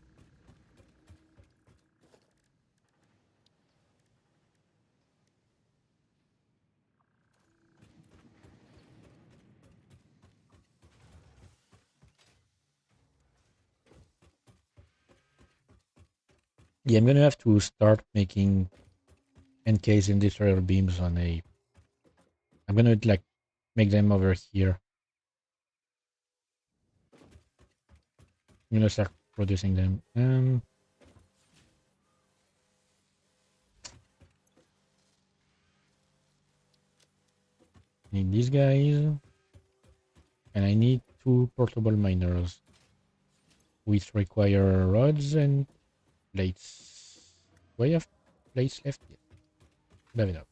Speaker 1: yeah, I'm gonna have to start making NK's industrial beams on a. I'm gonna like make them over here. I'm gonna start producing them. Need these guys, and I need 2 portable miners, which require rods and plates. Do I have plates left? Yeah, have enough.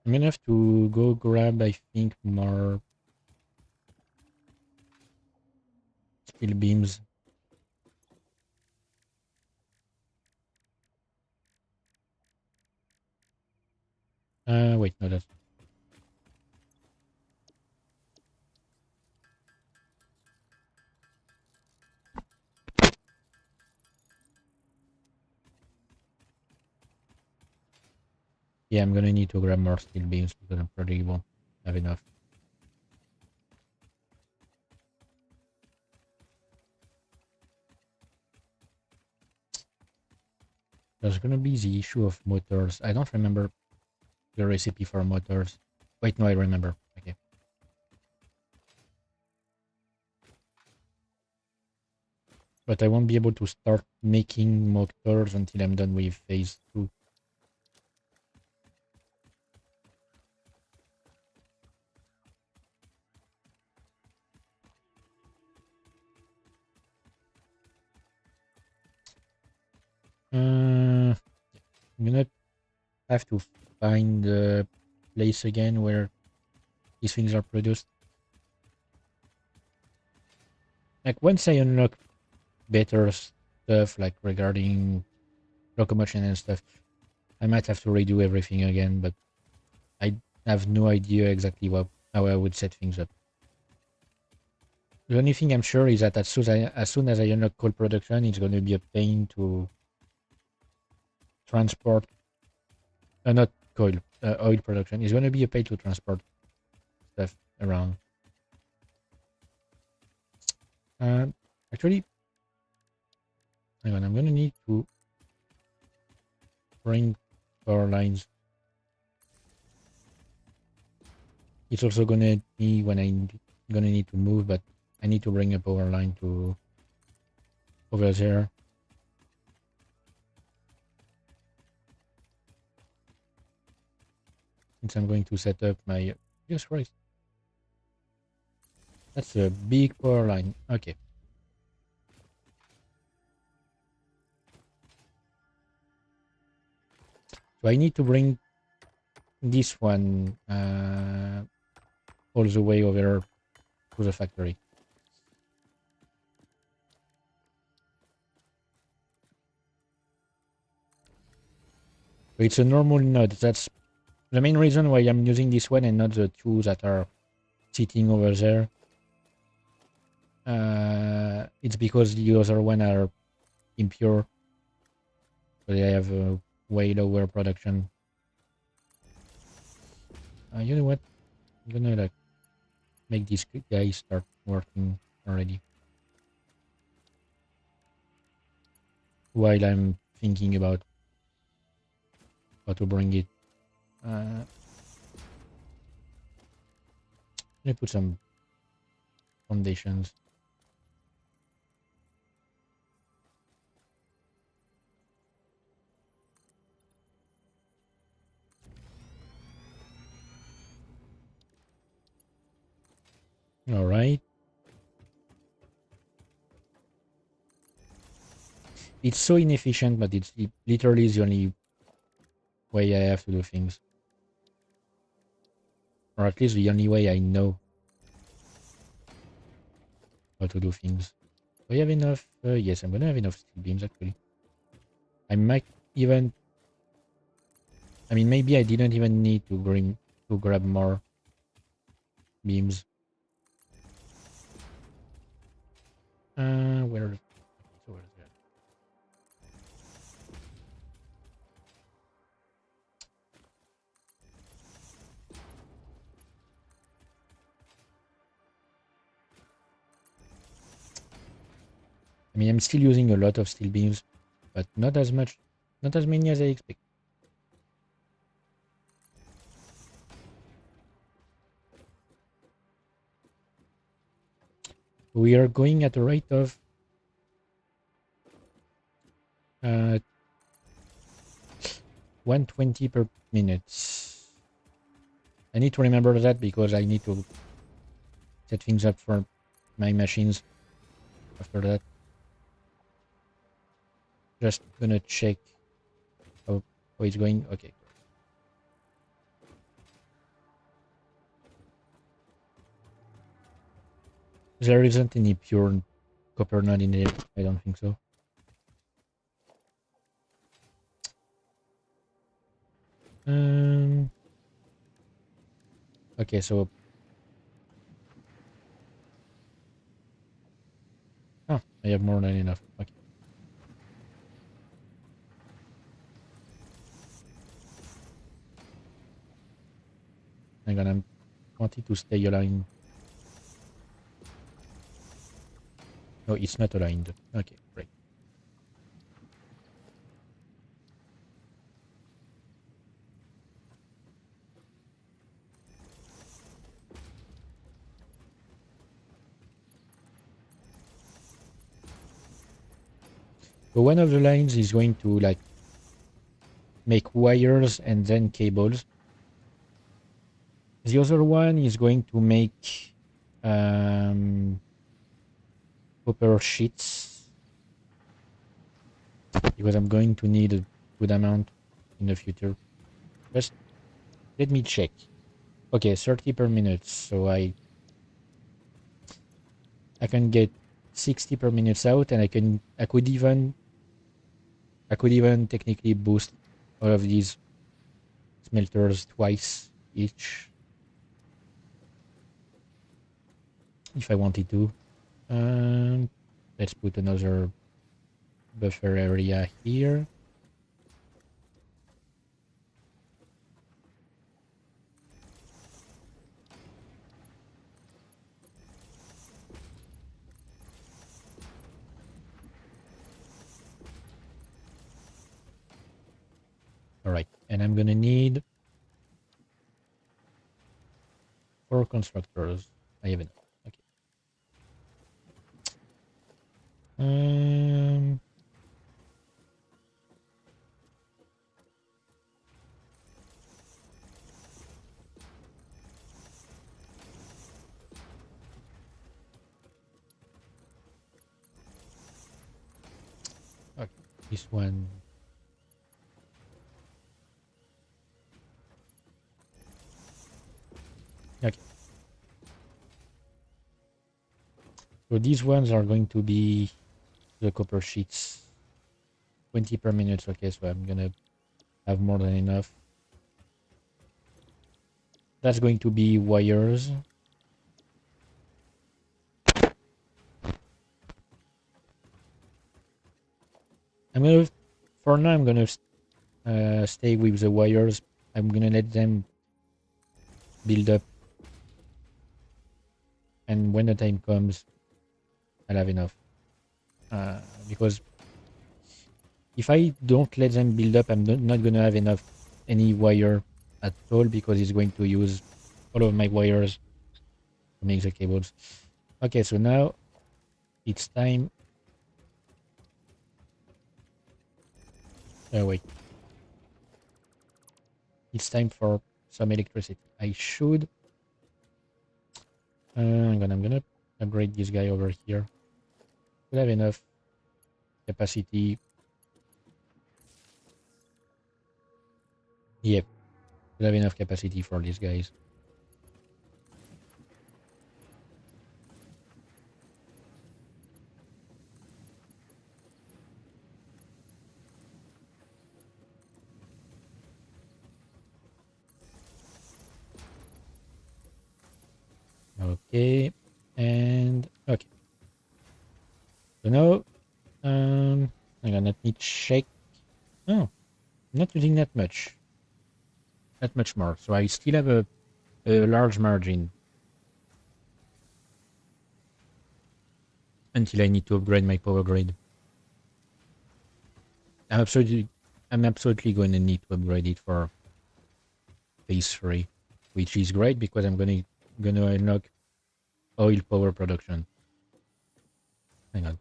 Speaker 1: I'm gonna have to go grab, I think, more steel beams. Wait, no, that's. Yeah, I'm gonna need to grab more steel beams because I probably won't have enough. there's gonna be the issue of motors. I don't remember the recipe for motors. Wait, no, I remember. Okay. But I won't be able to start making motors until I'm done with phase 2. I'm gonna have to find the place again where these things are produced. Like once I unlock better stuff, like regarding locomotion and stuff, I might have to redo everything again, but I have no idea exactly how I would set things up. The only thing I'm sure is that as soon as I unlock coal production, it's going to be a pain to transport, not coal, oil production. It's going to be a pain to transport stuff around. Actually, hang on, I'm going to need to bring power lines. It's also going to be when I'm going to need to move, but I need to bring a power line to over there. Since I'm going to set up my... Jesus Christ. That's a big power line. Okay. So I need to bring this one all the way over to the factory. So it's a normal node. That's the main reason why I'm using this one and not the two that are sitting over there. It's because the other one are impure. So they have a way lower production. You know what? I'm gonna like make these guys start working already. While I'm thinking about how to bring it. Let me put some foundations. All right. It's so inefficient, but it literally is the only way I have to do things. Or at least the only way I know how to do things. Do I have enough? Yes, I'm gonna have enough steel beams actually. I might even... I mean, maybe I didn't even need to grab more beams. Where? Okay, so where's that? I mean, I'm still using a lot of steel beams, but not as many as I expect. We are going at a rate of 120 per minute. I need to remember that because I need to set things up for my machines after that. Just gonna check how it's going. Okay. There isn't any pure copper node in it. I don't think so. Okay, so... Oh, I have more than enough. Okay. Hang on, I'm wanting to stay aligned. No, it's not aligned. Okay, great. So one of the lines is going to like make wires and then cables. The other one is going to make copper sheets because I'm going to need a good amount in the future. Just let me check. Okay, 30 per minute. So I can get 60 per minute out, and I could even technically boost all of these smelters twice each if I wanted to. Let's put another buffer area here. All right, and I'm gonna need 4 constructors. I have enough. Okay. Um, okay, this one. Okay. So these ones are going to be the copper sheets. 20 per minute. Okay, so I'm gonna have more than enough. That's going to be wires. I'm gonna, for now, I'm gonna stay with the wires. I'm gonna let them build up, and when the time comes, I'll have enough. Because if I don't let them build up, I'm not gonna have enough any wire at all because it's going to use all of my wires to make the cables. Okay, so now it's time. Wait, it's time for some electricity. I should. I'm gonna upgrade this guy over here. Should have enough capacity. Yep, should have enough capacity for these guys. Okay, and okay. So now, hang on, let me check. Oh, I'm not using that much. Not much more. So I still have a large margin until I need to upgrade my power grid. I'm absolutely going to need to upgrade it for phase 3, which is great because I'm gonna unlock oil power production. Hang on.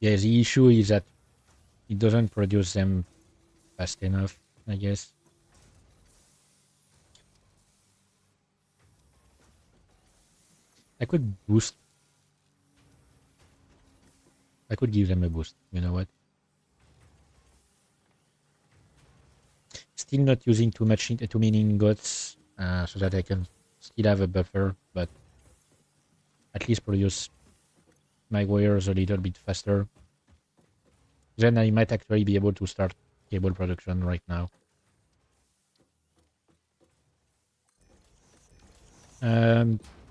Speaker 1: Yeah, the issue is that it doesn't produce them fast enough, I guess. I could boost. I could give them a boost. You know what? Still not using too many ingots, so that I can still have a buffer, but at least produce my wires a little bit faster. Then I might actually be able to start cable production right now.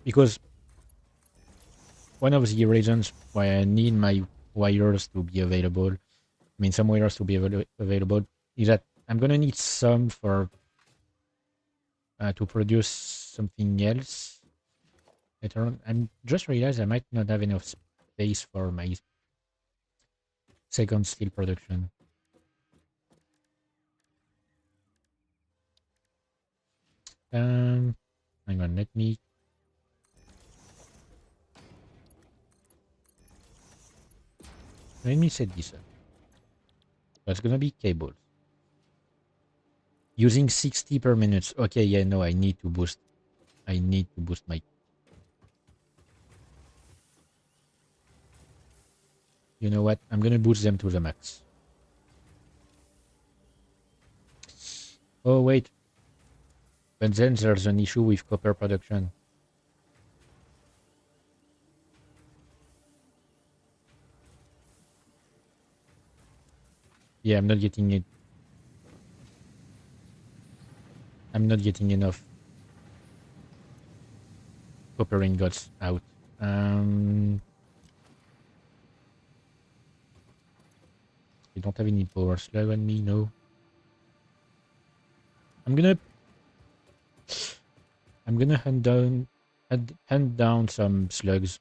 Speaker 1: Because one of the reasons why I need my wires to be available, I mean some wires to be available, is that I'm gonna need some for to produce something else later on. I'm just realized I might not have enough space for my second steel production. Hang on, let me Let me set this up. That's gonna be cables. Using 60 per minute. Okay, yeah, no, I need to boost. I need to boost my. You know what? I'm gonna boost them to the max. Oh wait, but then there's an issue with copper production. Yeah, I'm not getting it. I'm not getting enough copper ingots out. I don't have any power slug on me, no. I'm gonna hunt down some slugs.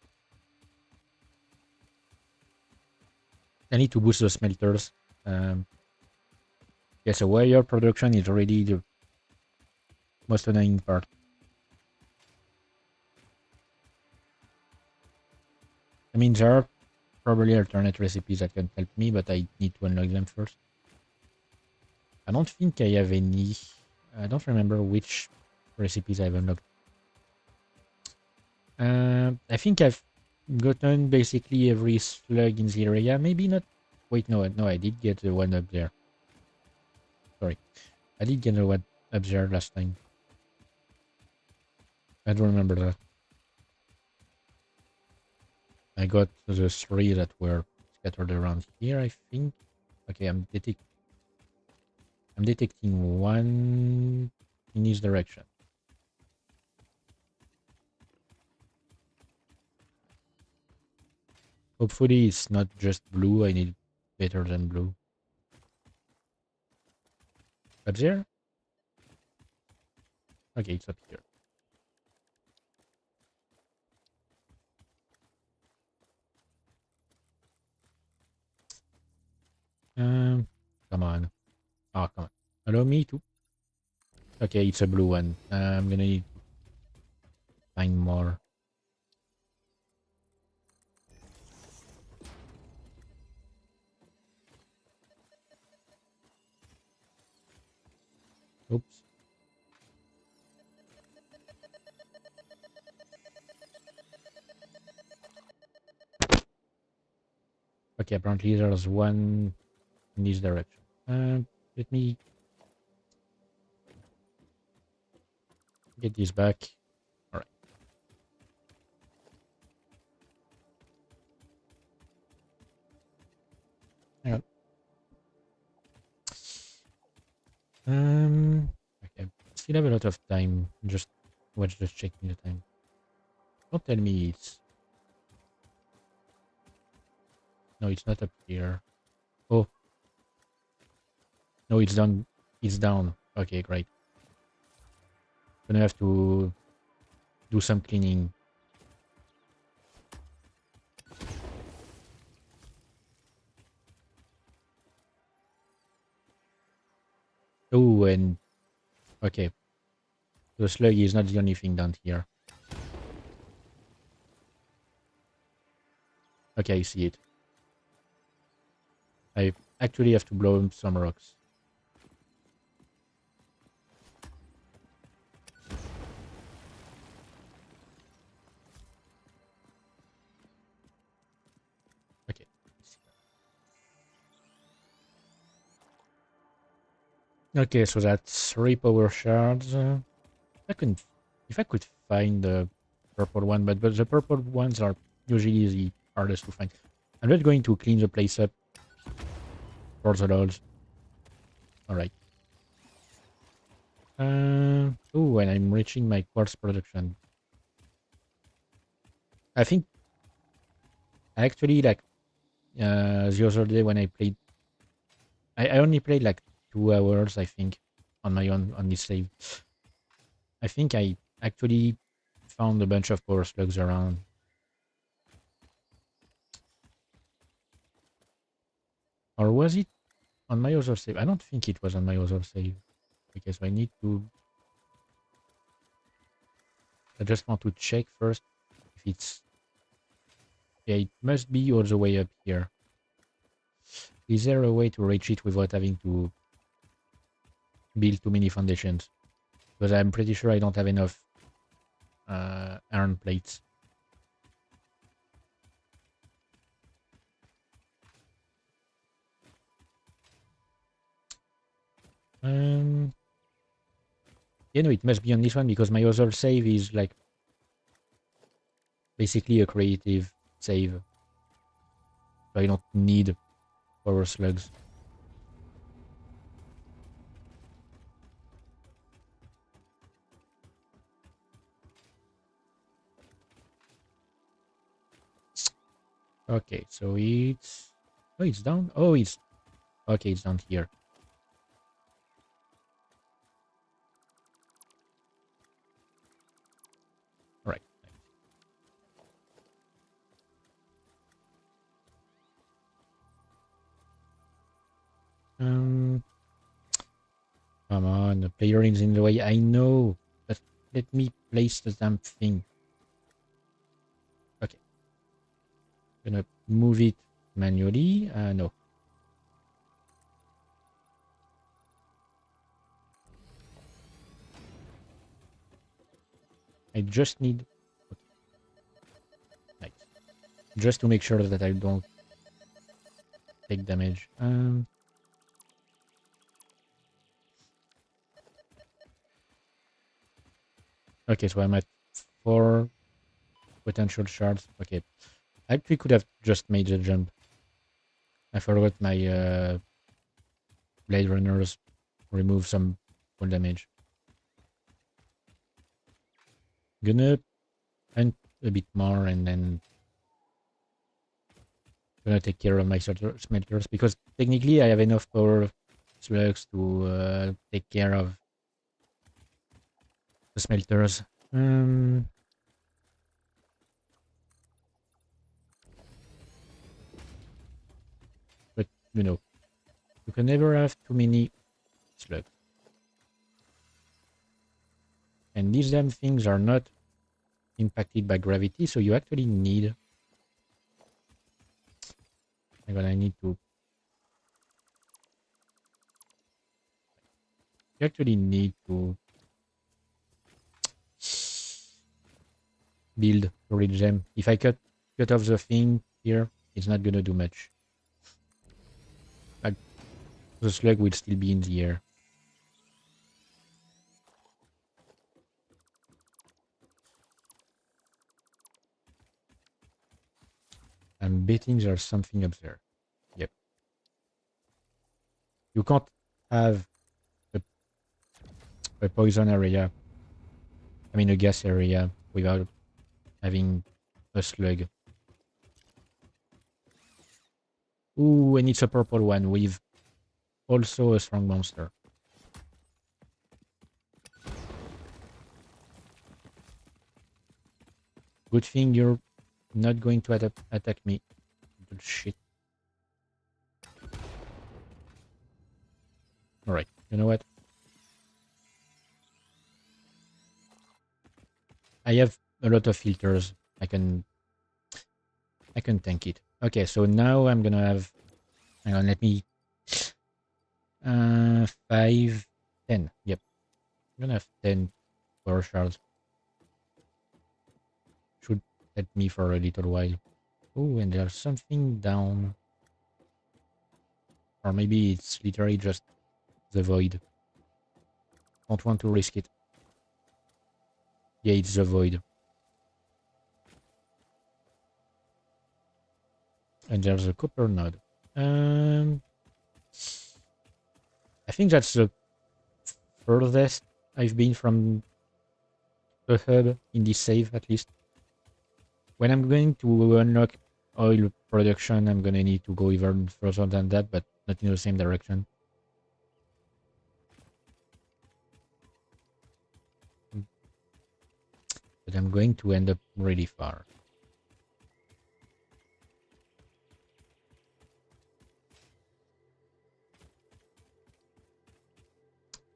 Speaker 1: I need to boost the smelters. Yeah, so wire production is already the most annoying part. I mean, there are probably alternate recipes that can help me, but I need to unlock them first. I don't think I have any. I don't remember which recipes I've unlocked. I think I've gotten basically every slug in the area. Maybe not. Wait, no, I did get the one up there. Sorry, I did get the one up there last time. I don't remember that. I got the 3 that were scattered around here, I think. Okay, I'm detecting one in each direction. Hopefully it's not just blue. I need better than blue. Up there? Okay, it's up here. Come on. Oh, come on. Allow me to. Okay, it's a blue one. I'm gonna need to find more. Oops. Okay, apparently there's one in this direction. Let me get this back. All right. Hang on. Okay. Still have a lot of time. Just checking the time. Don't tell me it's. No, it's not up here. Oh. No, it's down. It's down. Okay, great. Gonna have to do some cleaning. Oh, and okay. The slug is not the only thing down here. Okay, I see it. I actually have to blow some rocks. Okay. Okay, so that's 3 power shards. If I could find the purple one, but the purple ones are usually the hardest to find. I'm not going to clean the place up for the lulz. Alright. Oh, and I'm reaching my quartz production. I think I actually like the other day when I played. I only played like 2 hours, I think, on my own on this save. I think I actually found a bunch of power slugs around. Or was it on my other save? I don't think it was on my other save. Because I need to. I just want to check first if it's. Yeah, it must be all the way up here. Is there a way to reach it without having to build too many foundations? Because I'm pretty sure I don't have enough iron plates. You know, it must be on this one because my other save is like basically a creative save. So I don't need power slugs. Okay, so it's... Oh, it's down? Oh, it's... Okay, it's down here. Right. Um, Come on, the player is in the way. I know, but let me place the damn thing. Okay. Gonna move it manually. No. I just need... Okay. Nice. Just to make sure that I don't take damage. Okay, so I'm at 4 potential shards. Okay. I actually could have just made the jump. I forgot my blade runners remove some full damage. Gonna hunt a bit more and then gonna take care of my smelters because technically I have enough power slugs to take care of the smelters. But you know, you can never have too many slugs. And these damn things are not impacted by gravity, so you actually need... Hang on, I need to... You actually need to build storage gem. If I cut off the thing here, it's not gonna do much. Like, the slug will still be in the air. I'm betting there's something up there. Yep. You can't have a poison area. I mean, a gas area without having a slug. Ooh, and it's a purple one with also a strong monster. Good thing you're not going to attack me. Bullshit. Alright, you know what? I have a lot of filters. I can tank it. Okay, so now I'm gonna have... Hang on, let me... 5, 10. Yep. I'm gonna have 10 power shards. Should help me for a little while. Oh, and there's something down. Or maybe it's literally just the void. Don't want to risk it. Yeah, it's the void. And there's a copper node. I think that's the furthest I've been from the hub in this save, at least. When I'm going to unlock oil production, I'm gonna need to go even further than that, but not in the same direction. But I'm going to end up really far.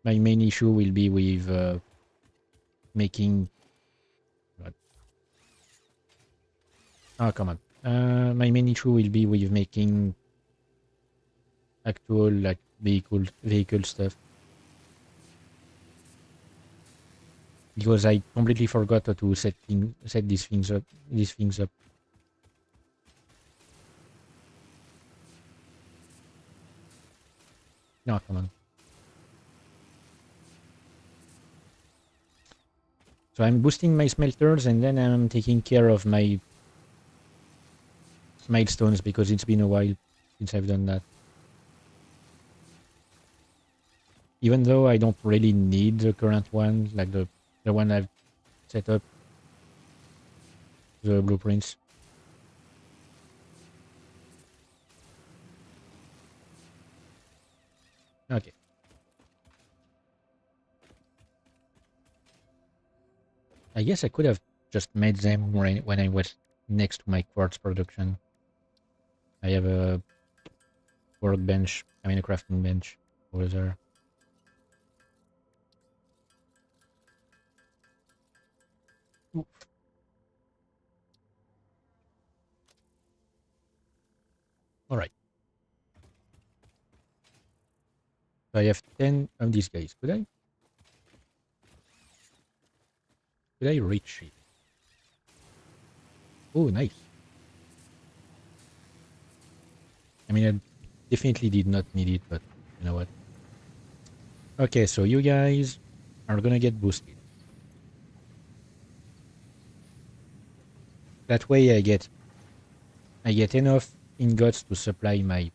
Speaker 1: My main issue will be with making... Oh, come on. My main issue will be with making actual like vehicle stuff. Because I completely forgot how to set these things up. No, come on. So I'm boosting my smelters and then I'm taking care of my milestones because it's been a while since I've done that. Even though I don't really need the current one, like the one I've set up, the blueprints. Okay. I guess I could have just made them when I was next to my quartz production. I have a workbench, I mean a crafting bench over there. Oof. All right. So I have 10 of these guys. Could I reach it? Oh, nice. I mean, I definitely did not need it, but you know what? Okay, so you guys are gonna get boosted. That way, I get enough ingots to supply my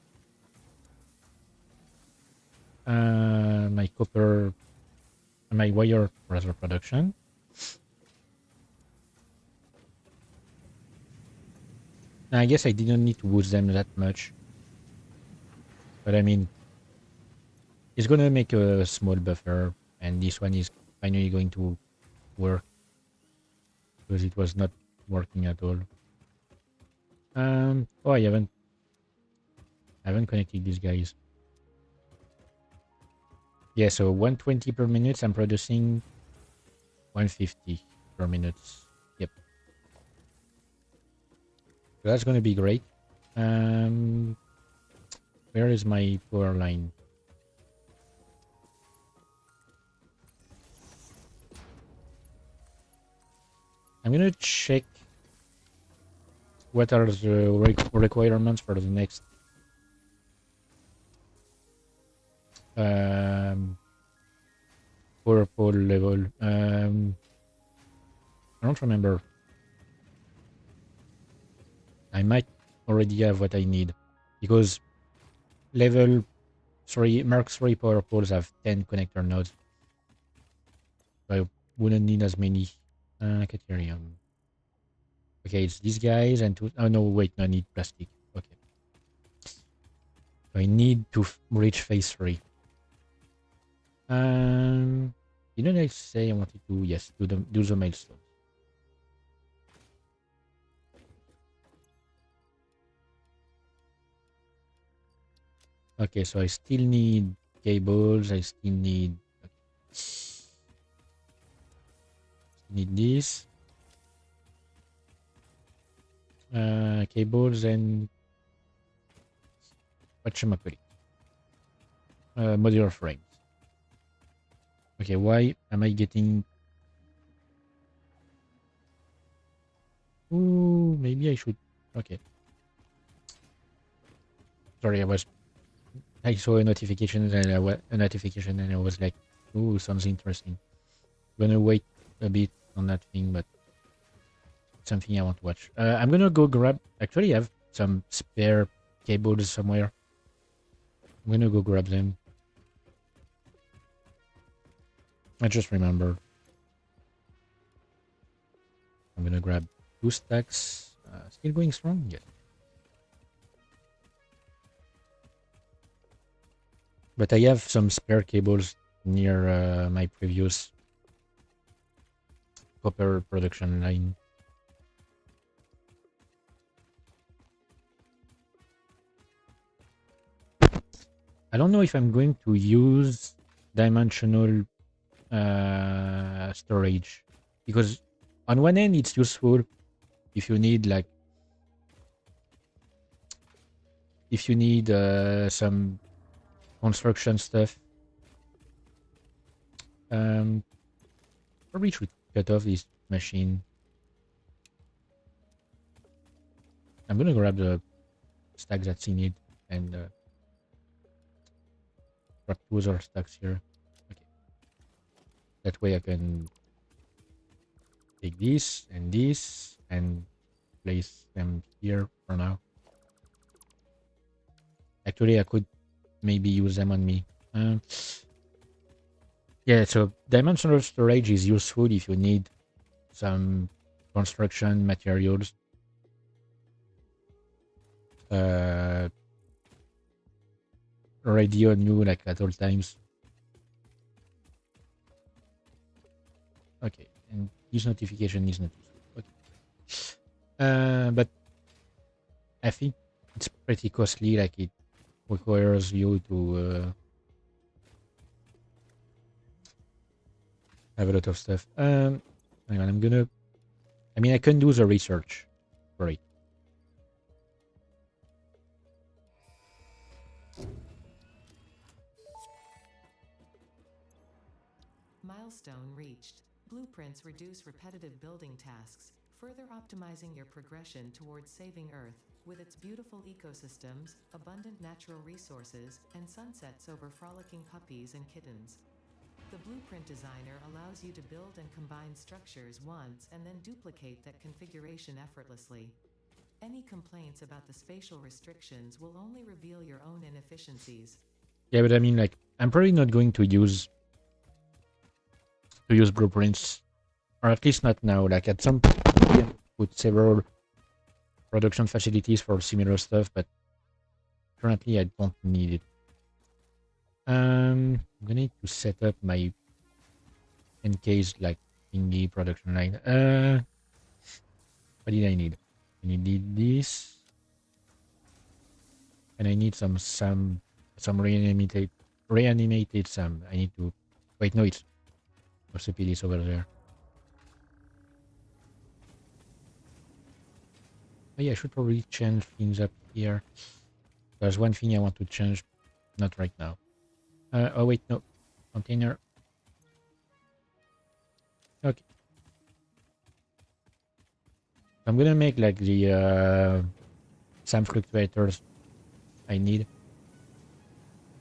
Speaker 1: copper, my wire rather production. Now, I guess I didn't need to boost them that much, but I mean, it's gonna make a small buffer, and this one is finally going to work because it was not working at all. Oh, I haven't connected these guys. Yeah, so 120 per minute. I'm producing 150 per minute. Yep. So that's gonna be great. Um, where is my power line? I'm gonna check what are the requirements for the next power pole level. I don't remember. I might already have what I need because level 3 Mark 3 power poles have 10 connector nodes. So I wouldn't need as many. Caterium. Okay, it's these guys and two. Oh no, wait, no, I need plastic. Okay. So I need to reach phase 3. Didn't I say I wanted to? Yes, do the milestones. Okay, so I still need cables. I still need this cables and whatchamacallit, modular frames. Okay, why am I getting? Ooh, maybe I should. Okay. Sorry, I saw a notification and I was like, ooh, sounds interesting. Gonna wait a bit on that thing, but it's something I want to watch. I'm gonna go grab. Actually, I have some spare cables somewhere. I'm gonna go grab them. I just remembered. I'm gonna grab 2 stacks. Still going strong? Yes. But I have some spare cables near my previous copper production line. I don't know if I'm going to use dimensional storage because on one end it's useful if you need some construction stuff. Probably should cut off this machine. I'm gonna grab the stack that's in it and grab 2 other stacks here. Okay. That way I can take this and place them here for now. Actually, I could maybe use them on me. Yeah, so dimensional storage is useful if you need some construction materials. Ready on you like at all times. Okay, and this notification is not useful. Okay. But I think it's pretty costly, like it requires you to have a lot of stuff. Hang on, I can do the research for it.
Speaker 5: Milestone reached. Blueprints reduce repetitive building tasks, further optimizing your progression towards saving Earth, with its beautiful ecosystems, abundant natural resources, and sunsets over frolicking puppies and kittens. The blueprint designer allows you to build and combine structures once and then duplicate that configuration effortlessly. Any complaints about the spatial restrictions will only reveal your own inefficiencies.
Speaker 1: Yeah, but I mean, like, I'm probably not going to use blueprints, or at least not now. Like, at some point, we can put several production facilities for similar stuff, but currently I don't need it. I'm gonna need to set up my encased like thingy production line. What did I need? I need this, and I need some reanimated some. I need to wait. No, it's recipe is over there. Oh yeah, I should probably change things up here. There's one thing I want to change, not right now. Oh wait, no, container. Okay. I'm gonna make like the some fluctuators I need.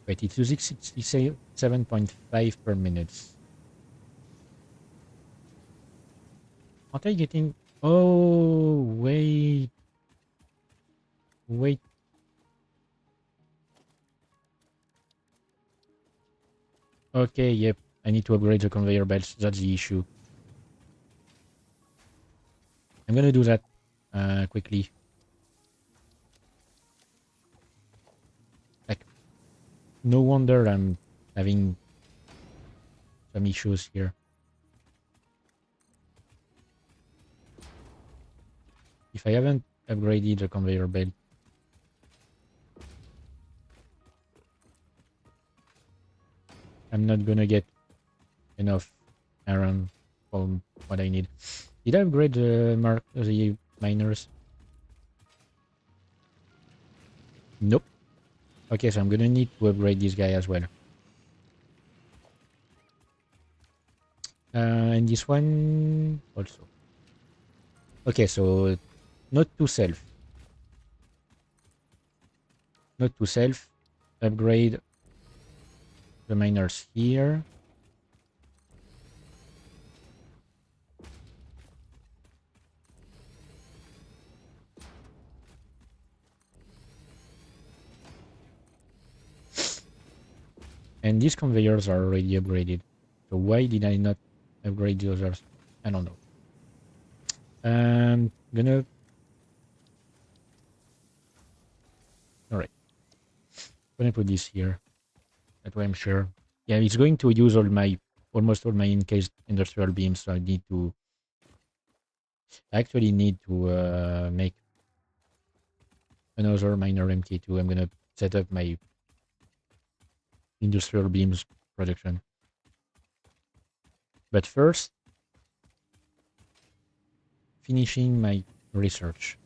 Speaker 1: Wait, it's using 67.5 per minute. Aren't I getting... Oh, wait. Wait. Okay, yep. I need to upgrade the conveyor belts. That's the issue. I'm gonna do that quickly. Like, no wonder I'm having some issues here. If I haven't upgraded the conveyor belt, I'm not gonna get enough iron for what I need. Did I upgrade the miners? Nope. Okay, so I'm gonna need to upgrade this guy as well. And this one also. Okay, so not to self. Not to self. Upgrade the miners here. And these conveyors are already upgraded. So why did I not upgrade the others? I don't know. Gonna... Alright. Gonna put this here. That way I'm sure. Yeah, it's going to use almost all my encased industrial beams, so I actually need to make another miner MT2. I'm gonna set up my industrial beams production. But first, finishing my research.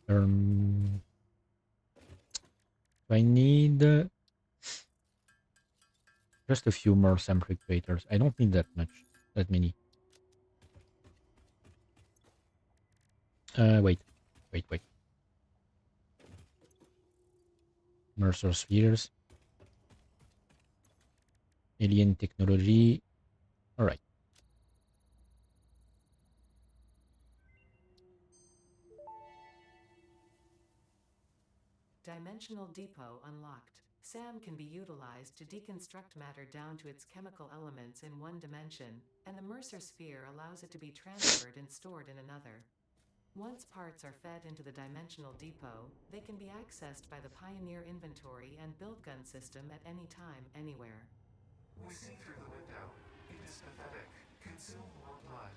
Speaker 1: I need just a few more SAM fluctuators. I don't need that many. Wait. Mercer spheres. Alien technology. All right.
Speaker 5: Dimensional Depot unlocked. SAM can be utilized to deconstruct matter down to its chemical elements in one dimension, and the Mercer sphere allows it to be transferred and stored in another. Once parts are fed into the Dimensional Depot, they can be accessed by the Pioneer inventory and build gun system at any time, anywhere.
Speaker 4: We see through the window. It is pathetic. Consume more blood.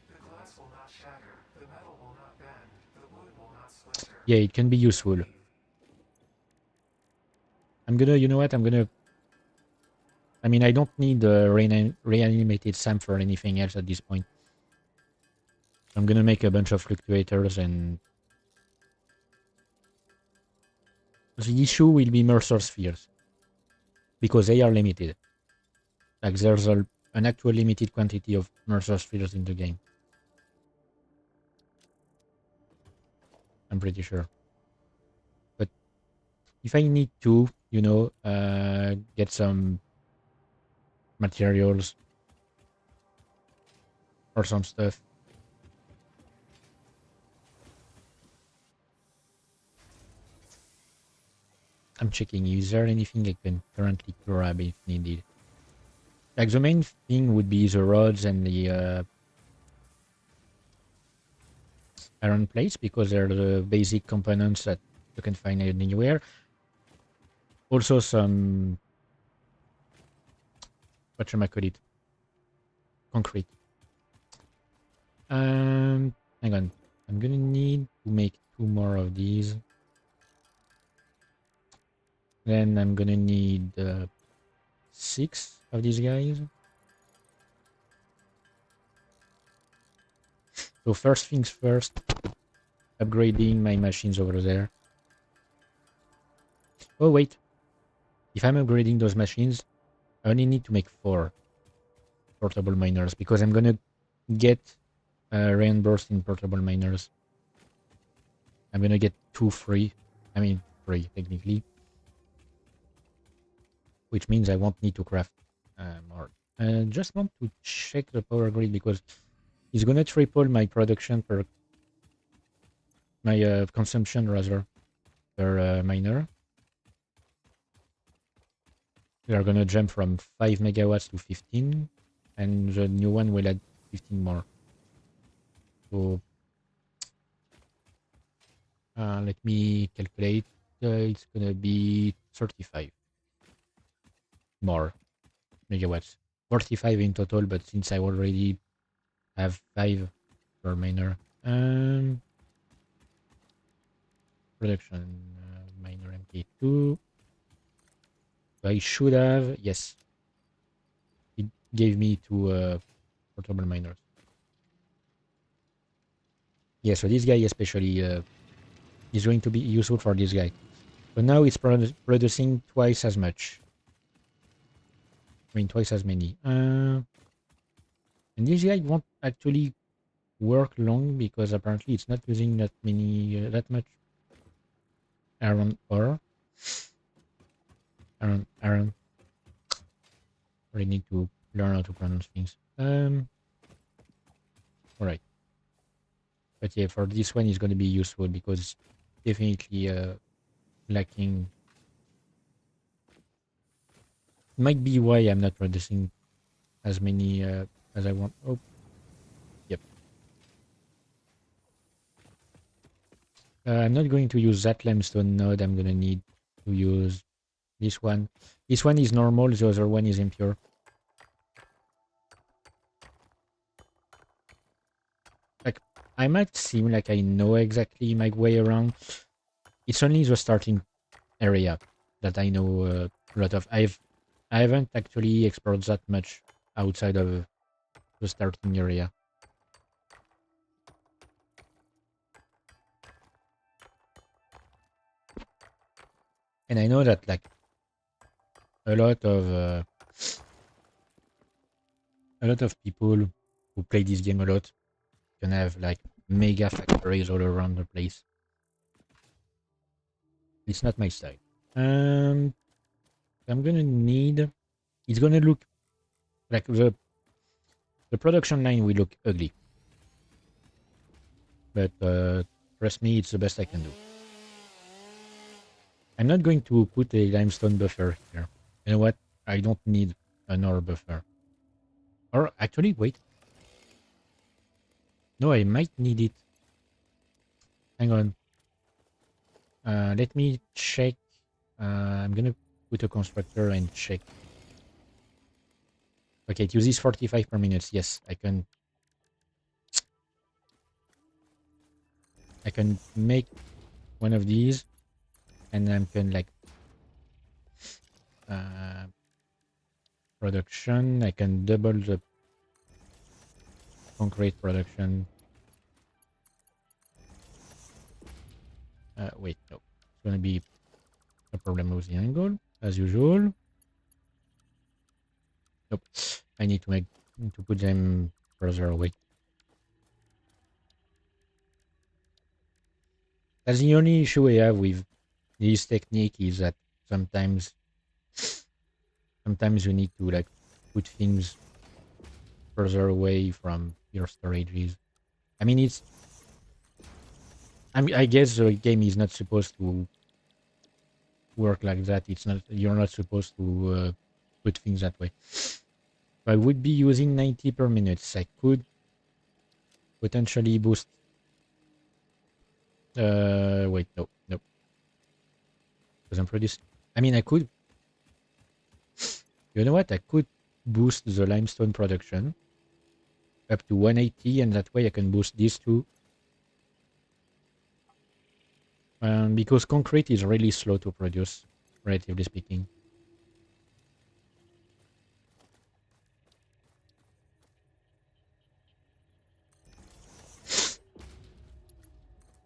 Speaker 4: The glass will not shatter, the metal will not bend, the wood will not splinter.
Speaker 1: Yeah, it can be useful. You know what? I mean, I don't need reanimated SAM for anything else at this point. I'm gonna make a bunch of fluctuators, and the issue will be Mercer spheres because they are limited. Like there's an actual limited quantity of Mercer spheres in the game. I'm pretty sure. But if I need to, get some materials or some stuff, I'm checking. Is there anything I can currently grab if needed? Like the main thing would be the rods and the iron plates because they're the basic components that you can find anywhere. Also some whatchamacallit, concrete. Hang on. I'm gonna need to make 2 more of these. Then I'm gonna need 6 of these guys. So first things first, upgrading my machines over there. Oh wait, if I'm upgrading those machines, I only need to make 4 portable miners because I'm gonna get reimbursed in portable miners. I'm gonna get 2 free. I mean, free technically. Which means I won't need to craft more. I just want to check the power grid because it's gonna triple my production my consumption rather per miner. We are gonna jump from 5 megawatts to 15, and the new one will add 15 more. So let me calculate. It's gonna be 35 more megawatts. 45 in total, but since I already have 5 per miner, production miner MK2. I should have, yes. It gave me 2 portable miners. Yeah, so this guy especially is going to be useful for this guy. But now it's producing twice as much. I mean, twice as many. And this guy won't actually work long because apparently it's not using that much iron ore. Iron. I need to learn how to pronounce things. Alright. But yeah, for this one, it's going to be useful because definitely lacking. Might be why I'm not producing as many as I want. Oh, yep. I'm not going to use that limestone node. I'm going to need to use this one. This one is normal. The other one is impure. Like, I might seem like I know exactly my way around. It's only the starting area that I know a lot of. I haven't actually explored that much outside of the starting area. And I know that like a lot of people who play this game a lot can have like mega factories all around the place. It's not my style. I'm gonna need. It's gonna look like the production line will look ugly, but trust me, it's the best I can do. I'm not going to put a limestone buffer here. You know what? I don't need an ore buffer. Or actually, wait. No, I might need it. Hang on. Let me check. I'm gonna put a constructor and check. Okay, it uses 45 per minute. Yes, I can make one of these, and I can like production. I can double the concrete production. Wait, no, it's gonna be a problem with the angle as usual. Nope, I need to put them further away. That's the only issue I have with this technique is that sometimes you need to like put things further away from your storages. I mean, I guess the game is not supposed to work like that. It's not. You're not supposed to put things that way. I would be using 90 per minute. I could potentially boost. Wait, no. Because I'm producing. I mean, I could. You know what? I could boost the limestone production up to 180, and that way I can boost these two. Because concrete is really slow to produce, relatively speaking.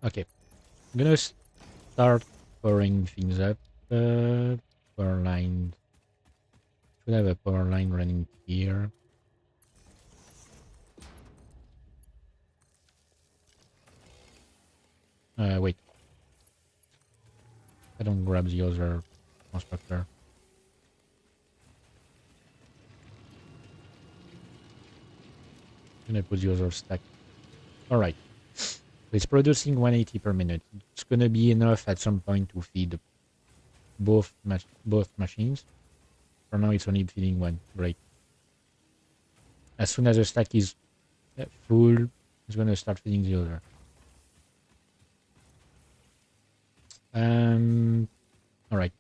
Speaker 1: Okay, I'm gonna start powering things up. Power line. Should have a power line running here. Wait. I don't grab the other constructor. I'm gonna put the other stack. Alright. It's producing 180 per minute. It's gonna be enough at some point to feed both machines. For now, it's only feeding one. Great. As soon as the stack is full, it's gonna start feeding the other. Alright.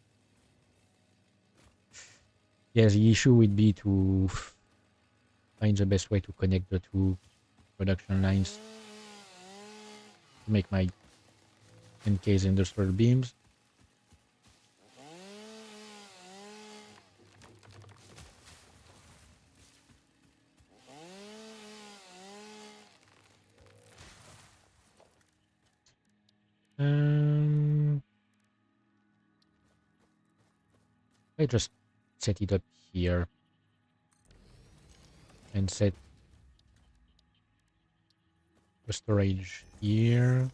Speaker 1: Yeah, the issue would be to find the best way to connect the two production lines to make my encased industrial beams. I just set it up here and set the storage here.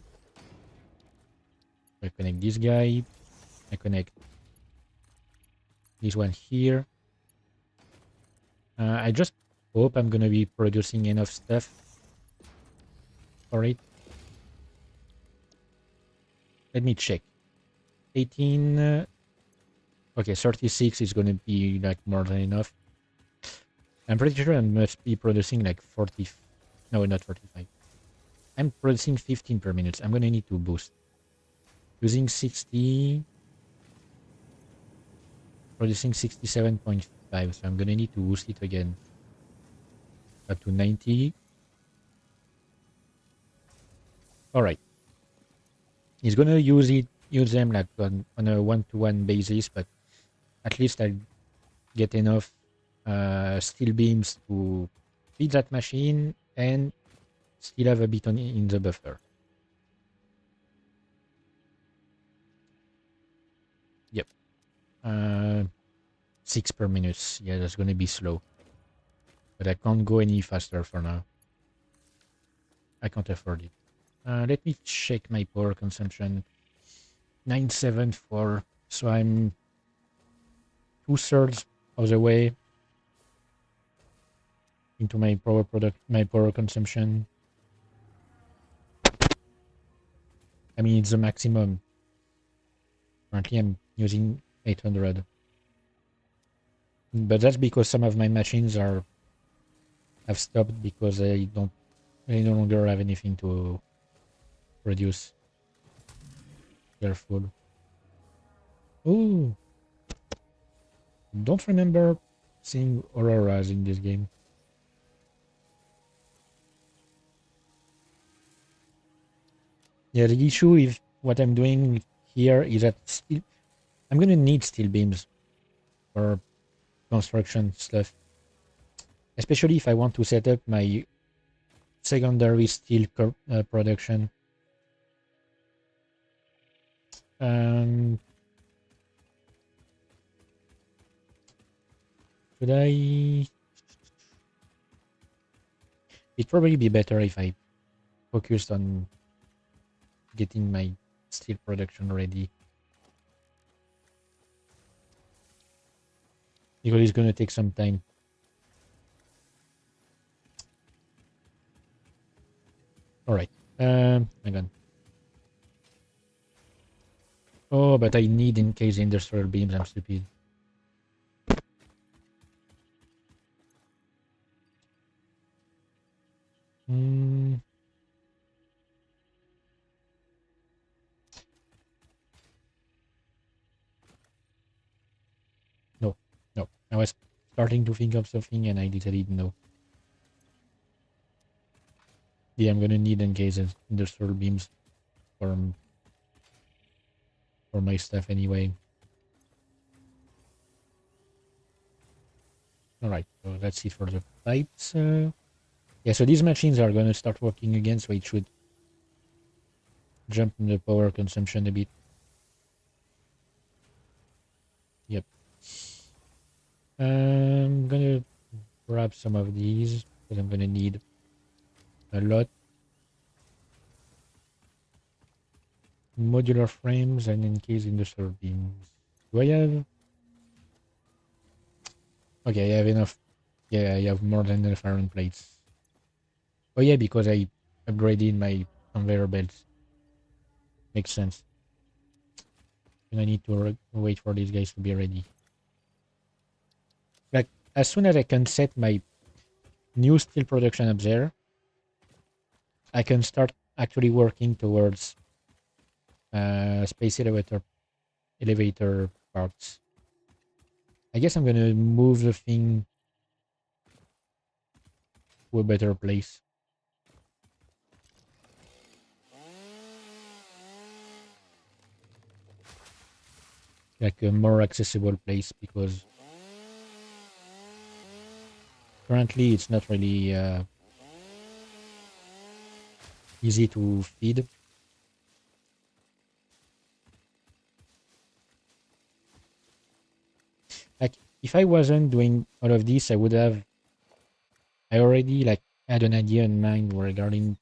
Speaker 1: I connect this guy. I connect this one here. I just hope I'm gonna be producing enough stuff for it. Let me check. 18. Okay, 36 is gonna be like more than enough. I'm pretty sure I must be producing like 40. No, not 45. I'm producing 15 per minute. I'm gonna need to boost. Using 60. Producing 67.5. So I'm gonna need to boost it again. Up to 90. Alright. He's gonna use them like on a one-to-one basis, but at least I'll get enough steel beams to feed that machine and still have a bit in the buffer. Yep. 6 per minute. Yeah, that's gonna be slow. But I can't go any faster for now. I can't afford it. Let me check my power consumption. 974. So I'm 2/3 of the way into my power consumption. I mean, it's the maximum. Currently, I'm using 800. But that's because some of my machines have stopped because I no longer have anything to produce. They're full. Ooh, don't remember seeing auroras in this game. Yeah, the issue with what I'm doing here is that I'm gonna need steel beams for construction stuff, especially if I want to set up my secondary steel production. Um, should I? It'd probably be better if I focused on getting my steel production ready, because it's gonna take some time. All right. Hang on. Oh, but I need in case industrial beams. I'm stupid. Hmm. No, no. I was starting to think of something and I decided no. Yeah, I'm gonna need in case industrial beams for my stuff anyway. All right. So that's it for the pipes. Yeah. So these machines are gonna start working again, so it should jump in the power consumption a bit. Yep. I'm gonna grab some of these because I'm gonna need a lot. Modular frames and in case industrial beams. Do I have? Okay, I have enough. Yeah, I have more than enough iron plates. Oh yeah, because I upgraded my conveyor belts. Makes sense. And I need to wait for these guys to be ready. Like, as soon as I can set my new steel production up there, I can start actually working towards space elevator parts. I guess I'm gonna move the thing to a better place. Like a more accessible place, because currently it's not really easy to feed. Like, if I wasn't doing all of this, I already like had an idea in mind regarding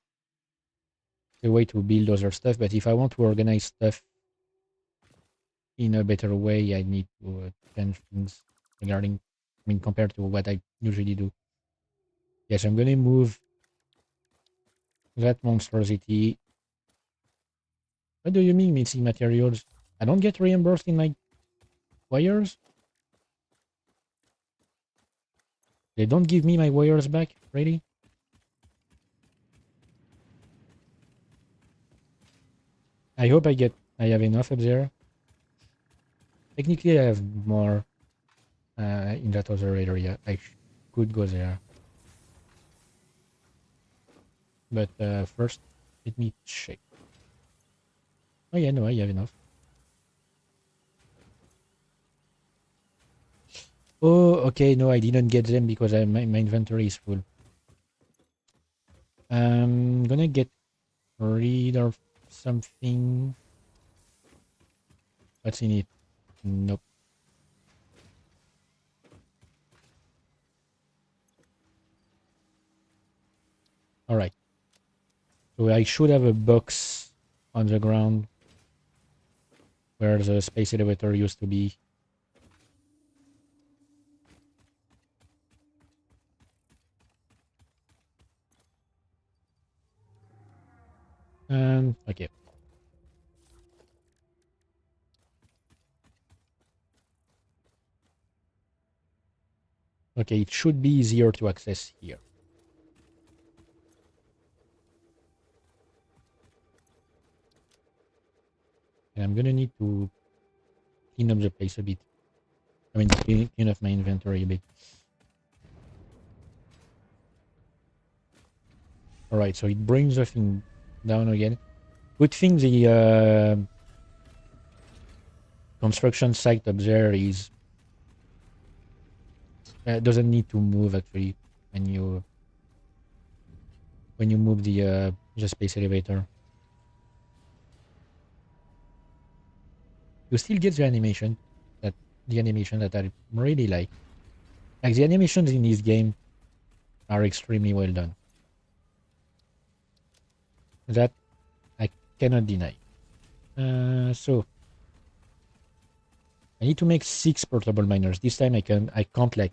Speaker 1: the way to build other stuff. But if I want to organize stuff in a better way, I need to change things regarding, I mean, compared to what I usually do. Yes, I'm gonna move that monstrosity. What do you mean missing materials? I don't get reimbursed in my wires? They don't give me my wires back? Really? I hope I have enough up there. Technically, I have more in that other area. I could go there. But first, let me check. Oh yeah, no, I have enough. Oh, okay, no, I didn't get them because my inventory is full. I'm gonna get rid of something. What's in it? Nope. Alright. So I should have a box on the ground where the space elevator used to be. Okay. Okay, it should be easier to access here. And I'm gonna need to clean up the place a bit. I mean, clean up my inventory a bit. Alright, so it brings the thing down again. Good thing the construction site up there is doesn't need to move actually when you move the space elevator. You still get the animation that I really like. Like the animations in this game are extremely well done. That I cannot deny. So I need to make 6 portable miners. This time I can't like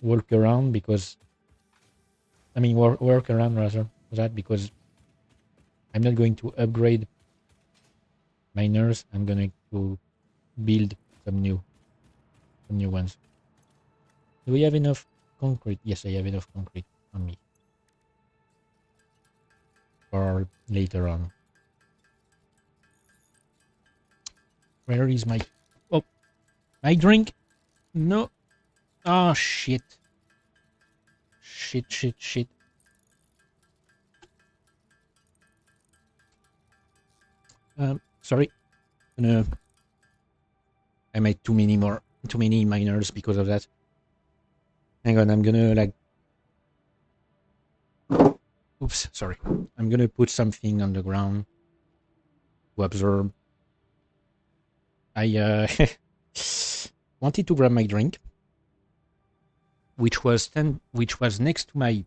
Speaker 1: walk around because I mean work around rather that because I'm not going to upgrade miners. I'm going to build some new ones. Do we have enough concrete? Yes, I have enough concrete on me for later on. Where is my my drink? No. Oh shit. Shit. Sorry. No. I made too many miners because of that. Hang on, I'm gonna like oops, sorry. I'm gonna put something on the ground to absorb. I wanted to grab my drink, which was next to my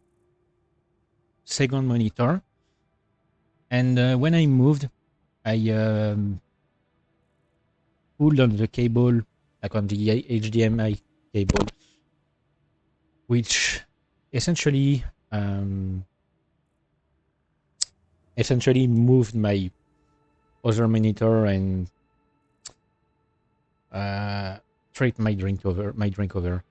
Speaker 1: second monitor, and when I moved, I pulled on the cable, like on the HDMI cable, which essentially moved my other monitor and tripped my drink over.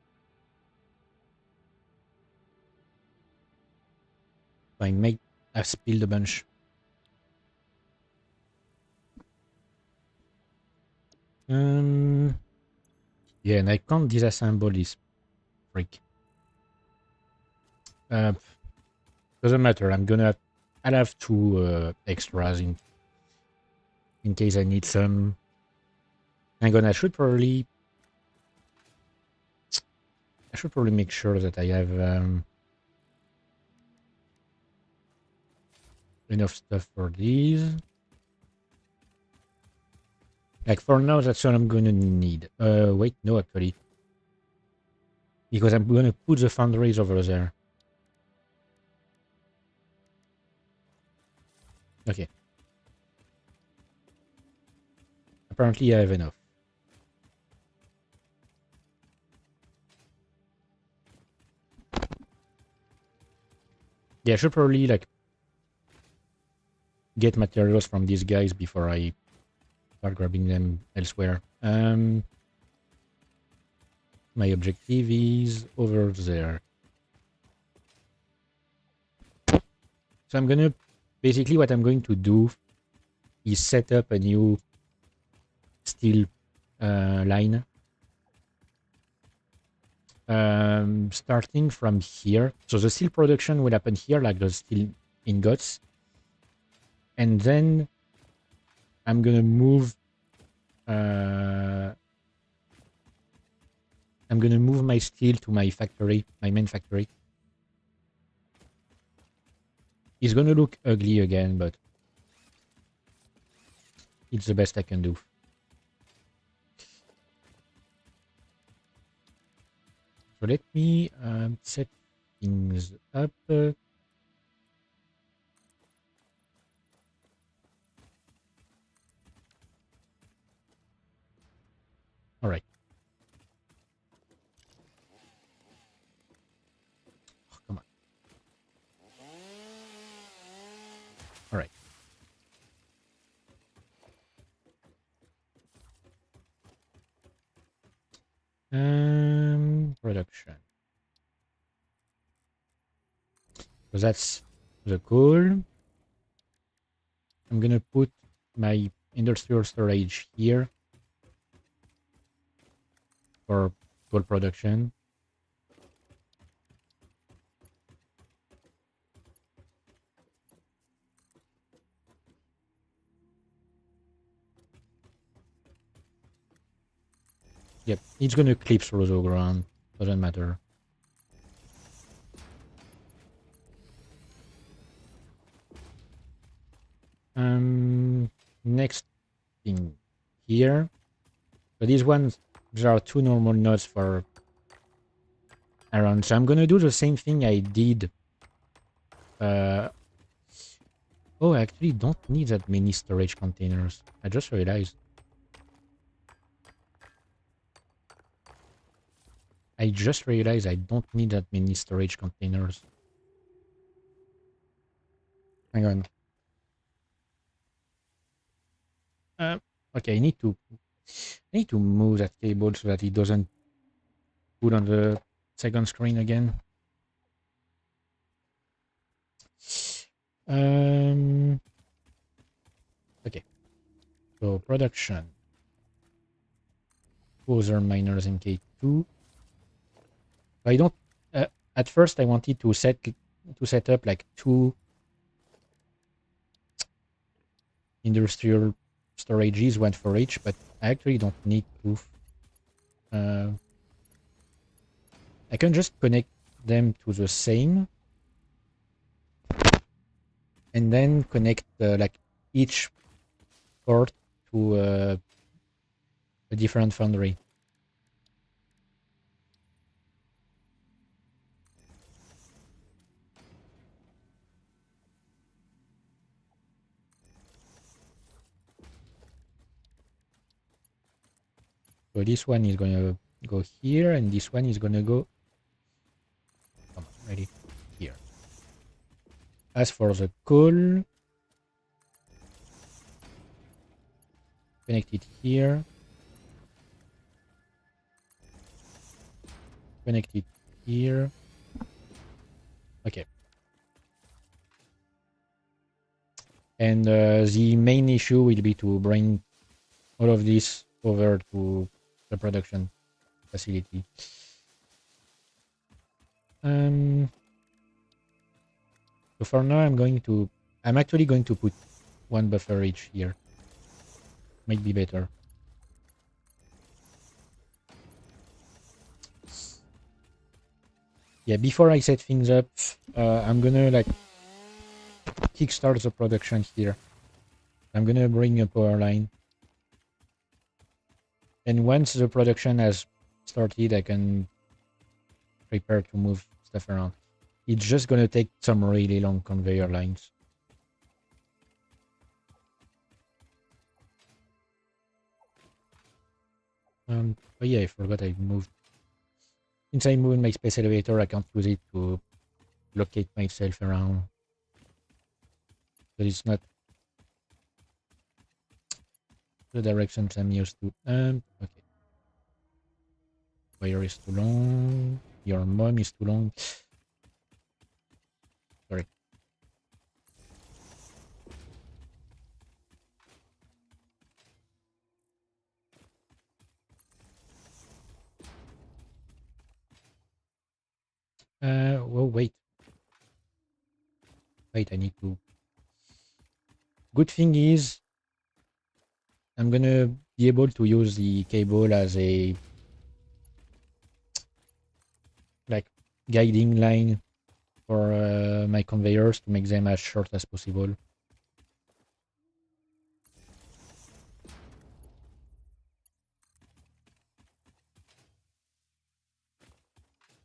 Speaker 1: I've spilled a bunch. Yeah, and I can't disassemble this freak. Doesn't matter. I'll have 2 extras in case I need some. Hang on, I should probably make sure that I have enough stuff for these. Like for now, that's all I'm gonna need. Wait, no, actually, because I'm gonna put the foundries over there. Okay. Apparently, I have enough. Yeah, I should probably like get materials from these guys before I start grabbing them elsewhere. My objective is over there. So basically what I'm going to do is set up a new steel line. Starting from here. So the steel production will happen here, like the steel ingots. And then I'm gonna move my steel to my factory, my main factory. It's gonna look ugly again, but it's the best I can do. So let me set things up. All right. Oh, come on. All right. Production. So that's the coal. I'm gonna put my industrial storage here for coal production. Yep, it's gonna clip through the ground. Doesn't matter. Next thing here. So these ones, there are two normal nodes for around. So I'm gonna do the same thing I did. Oh, I actually don't need that many storage containers. I just realized. I don't need that many storage containers. Hang on. Okay, I need to move that cable so that it doesn't put on the second screen again. Okay. So production. Other miners in K2. I don't. At first, I wanted to set up like two industrial storages, one for each, but I actually don't need to. I can just connect them to the same, and then connect like each port to a different foundry. So this one is going to go here, and this one is going to go. Come on, ready? Here. As for the coal, connect it here. Connect it here. Okay. And the main issue will be to bring all of this over to the production facility. So for now, I'm actually going to put one buffer each here. Might be better. Yeah, before I set things up, I'm gonna like kickstart the production here. I'm gonna bring a power line. And once the production has started, I can prepare to move stuff around. It's just gonna take some really long conveyor lines. Oh yeah, I forgot I moved. Since I moved my space elevator, I can't use it to locate myself around. But it's not the directions I'm used to. Okay. Wire is too long. Your mom is too long. Sorry. Well, wait. Wait, I need to. Good thing is, I'm gonna be able to use the cable as a like guiding line for my conveyors to make them as short as possible.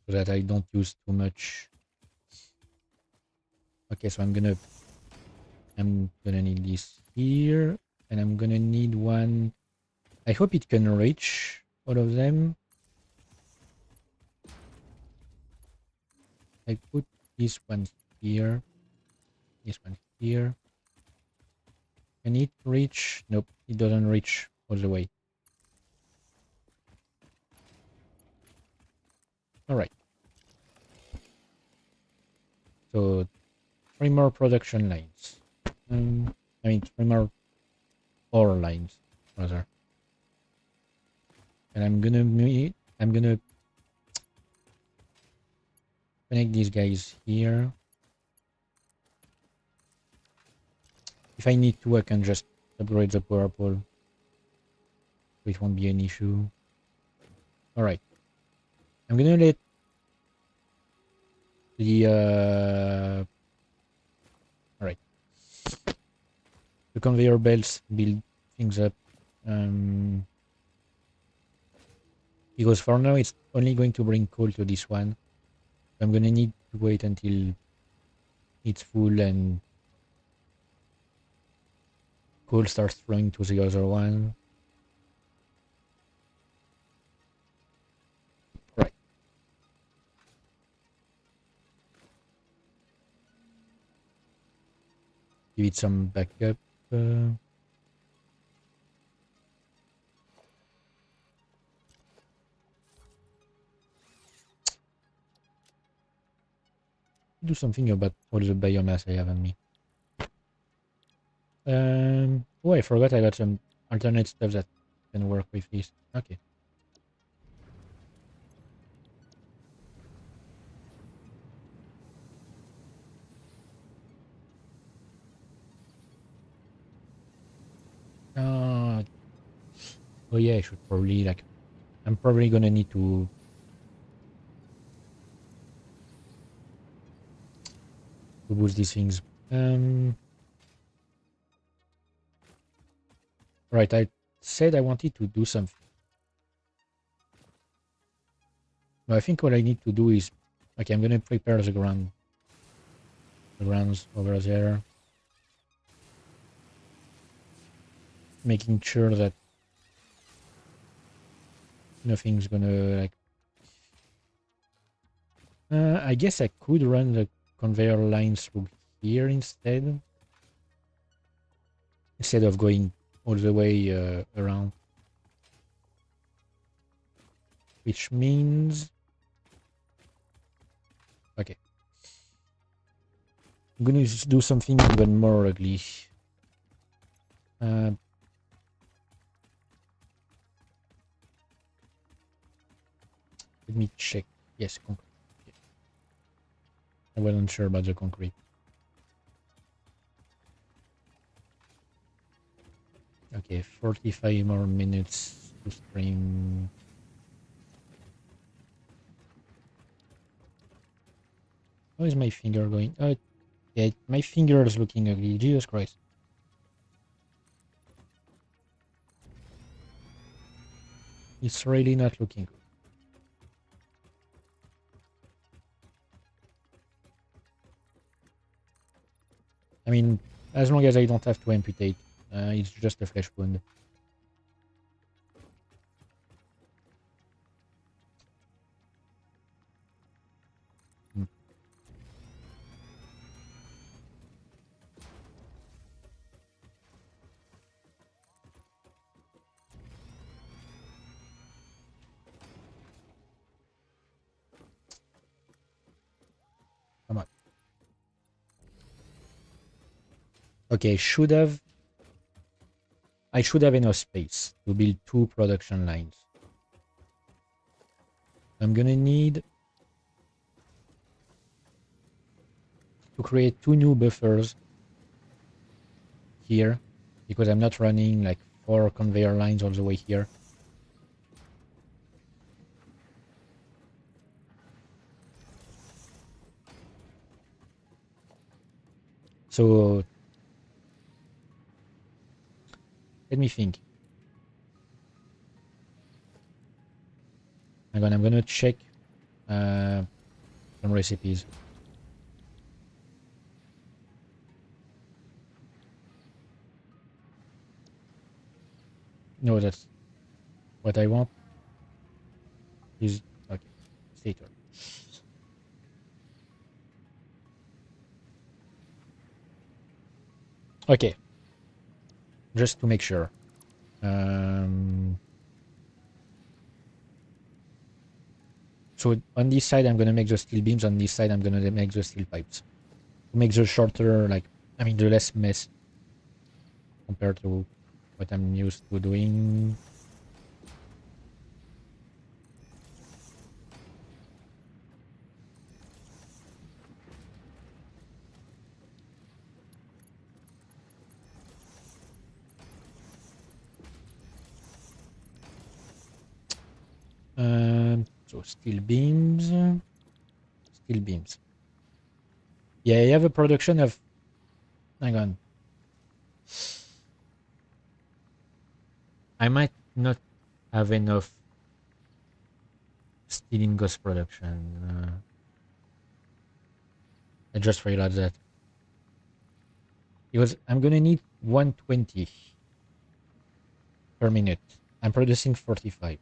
Speaker 1: So that I don't use too much. Okay, so I'm gonna need this here, and I'm gonna need one. I hope it can reach all of them. I put this one here, this one here. Can it reach? Nope, it doesn't reach all the way. All right. So 3 more production lines. I mean 3 more ore lines, rather. And I'm gonna connect these guys here. If I need to, I can just upgrade the power pole. It won't be an issue. All right. I'm gonna let the all right, the conveyor belts build things up. Because for now it's only going to bring coal to this one. I'm gonna need to wait until it's full and coal starts flowing to the other one. Right. Give it some backup. Do something about all the biomass I have on me. Oh, I forgot I got some alternate stuff that can work with this. Okay. Uh, oh yeah, I should probably I'm probably gonna need to boost these things. Right, I said I wanted to do something. No, I think what I need to do is, okay, I'm gonna prepare the grounds over there, making sure that nothing's gonna I guess I could run the conveyor lines through here instead of going all the way around, which means okay, I'm gonna do something even more ugly. Let me check. Yes, concrete. I wasn't sure about the concrete. Okay, 45 more minutes to stream. How is my finger going? Oh, yeah, my finger is looking ugly. Jesus Christ. It's really not looking good. I mean, as long as I don't have to amputate, it's just a flesh wound. Hmm. Come on. Okay, I should have enough space to build 2 production lines. I'm gonna need to create 2 new buffers here because I'm not running like 4 conveyor lines all the way here. So let me think. I'm gonna check some recipes. No, that's what I want. Is okay. Stator. Okay. Just to make sure. So on this side, I'm gonna make the steel beams. On this side, I'm gonna make the steel pipes. To make the shorter, the less mess compared to what I'm used to doing. So steel beams. Steel beams. Yeah, I have a production of... Hang on. I might not have enough steel ingots production. I just realized that. Because I'm gonna need 120 per minute. I'm producing 45.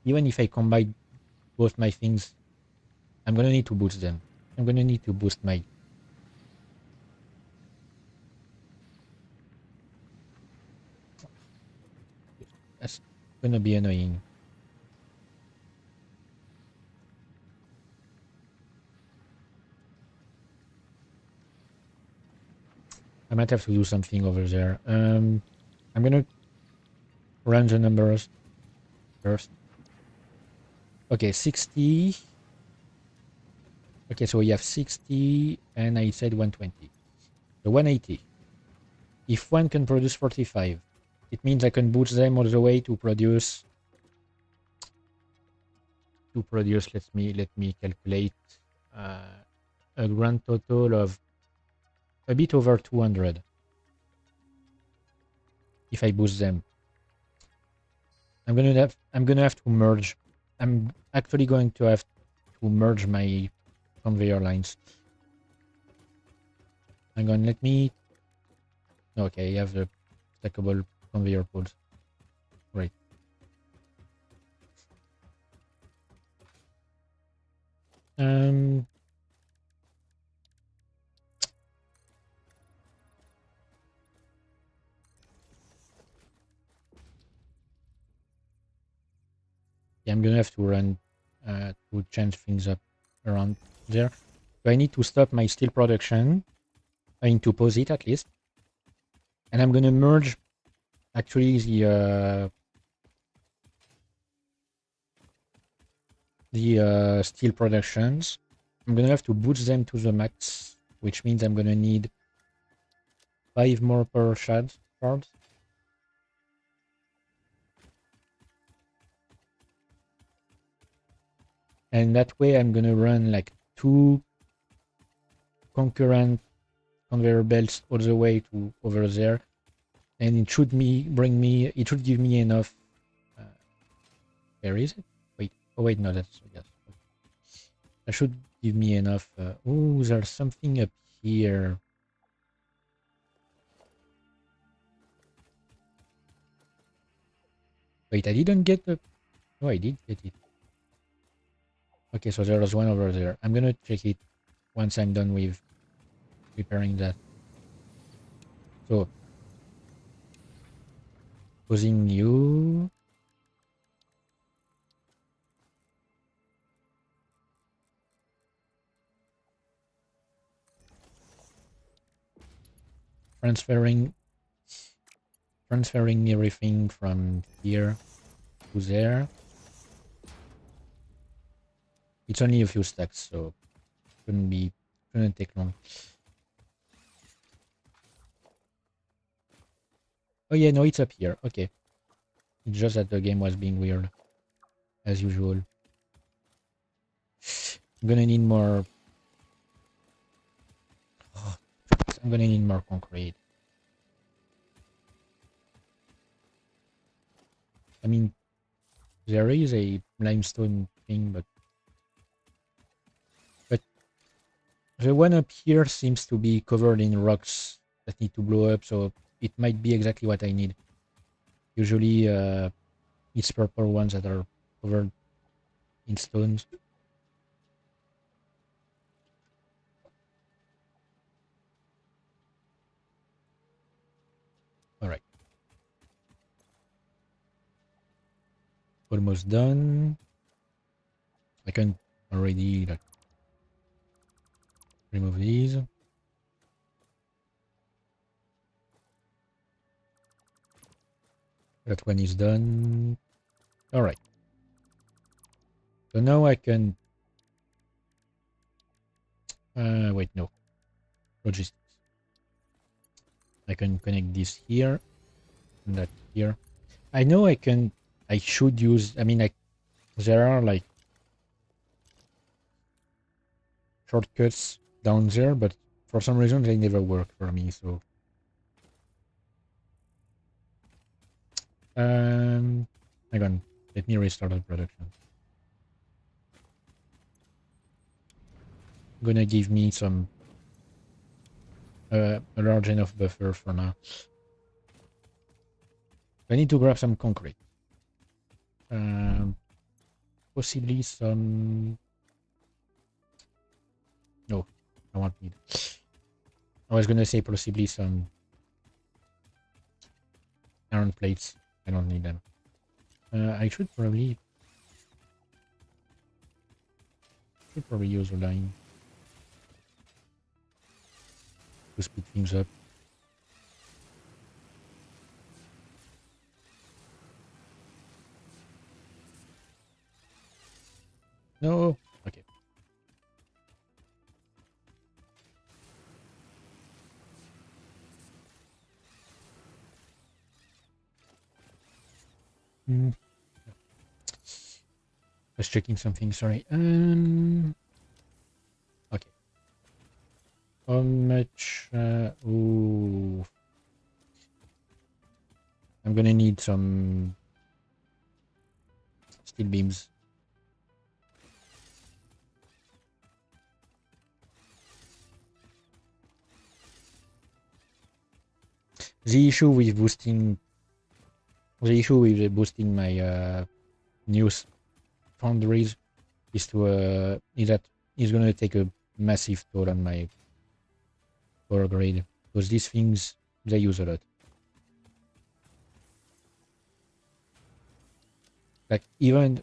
Speaker 1: Even if I combine both my things, I'm gonna need to boost them. I'm gonna need to boost my... That's gonna be annoying. I might have to do something over there. I'm gonna run the numbers first. Okay, 60. Okay, so we have 60, and I said 120. So 180. If one can produce 45, it means I can boost them all the way to produce... let me calculate a grand total of a bit over 200 if I boost them. I'm gonna have to merge. I'm actually going to have to merge my conveyor lines. Hang on, let me... Okay, I have the stackable conveyor poles. Right. Yeah, I'm gonna have to run to change things up around there. So I need to stop my steel production. I need to pause it at least. And I'm gonna merge actually the steel productions. I'm gonna have to boost them to the max, which means I'm gonna need 5 more per shards. And that way I'm gonna run like 2 concurrent conveyor belts all the way to over there, and it should give me enough. Where is it? Wait, oh wait, no, that's... yes. That should give me enough. Oh, there's something up here. Wait, I didn't get the... No, I did get it. Okay, so there was one over there. I'm gonna check it once I'm done with repairing that. So, pausing you. Transferring everything from here to there. It's only a few stacks, so shouldn't take long. Oh yeah, no, it's up here. Okay. It's just that the game was being weird, as usual. I'm gonna need more... Oh, I'm gonna need more concrete. I mean, there is a limestone thing, but the one up here seems to be covered in rocks that need to blow up, so it might be exactly what I need. Usually, It's purple ones that are covered in stones. All right. Almost done. I can already like remove these. That one is done. All right. So now I can. Wait, no. Logistics. I can connect this here and that here. I know I can. I should use. I mean, there are like shortcuts down there, but for some reason they never work for me. So, hang on. Let me restart the production. Gonna give me some a large enough buffer for now. I need to grab some concrete. Possibly some. No, I won't need. I was gonna say possibly some iron plates. I don't need them. I should probably use a line to speed things up. No, okay. Just checking something. Sorry. Okay. How much? Ooh. I'm gonna need some steel beams. The issue with boosting my new foundries is that it's gonna take a massive toll on my power grade because these things they use a lot. Like even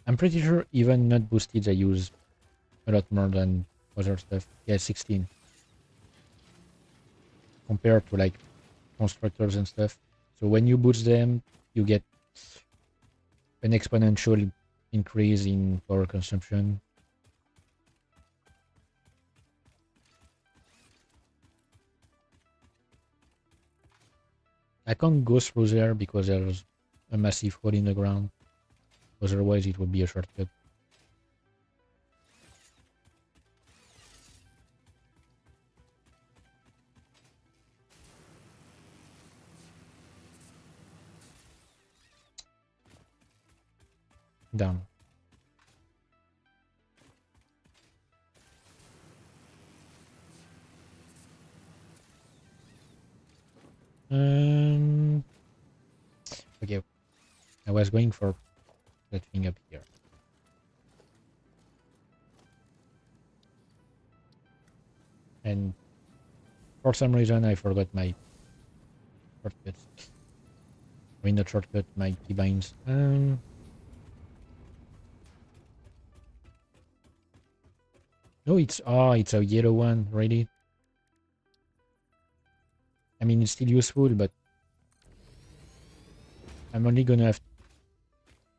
Speaker 1: I'm pretty sure even not boosted they use a lot more than other stuff. Yeah, 16 compared to like constructors and stuff. So when you boost them, you get an exponential increase in power consumption. I can't go through there because there's a massive hole in the ground. Otherwise, it would be a shortcut. Down. Okay. I was going for that thing up here. And for some reason, I forgot my shortcuts. I mean, not shortcut, my keybinds. No, it's a yellow one, really. I mean, it's still useful, but I'm only gonna have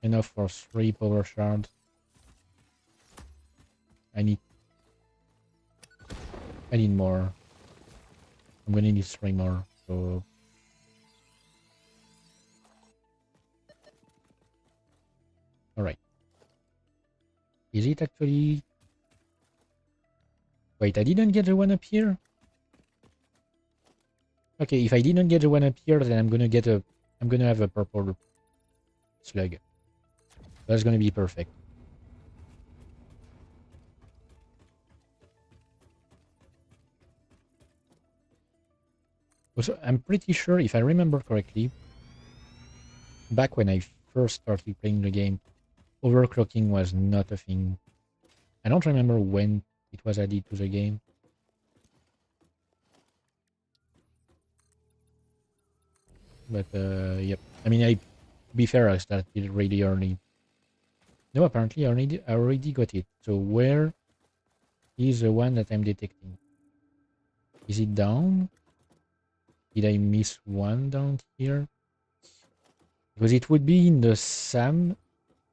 Speaker 1: enough for 3 power shards. I need more. I'm gonna need 3 more. So all right. Is it actually? Wait, I didn't get the one up here. Okay, if I didn't get the one up here, then I'm gonna have a purple slug. That's gonna be perfect. Also, I'm pretty sure, if I remember correctly, back when I first started playing the game, overclocking was not a thing. I don't remember when it was added to the game. But yep. I mean, be fair, I started really early. No, apparently I already got it. So where is the one that I'm detecting? Is it down? Did I miss one down here? Because it would be in the Sam.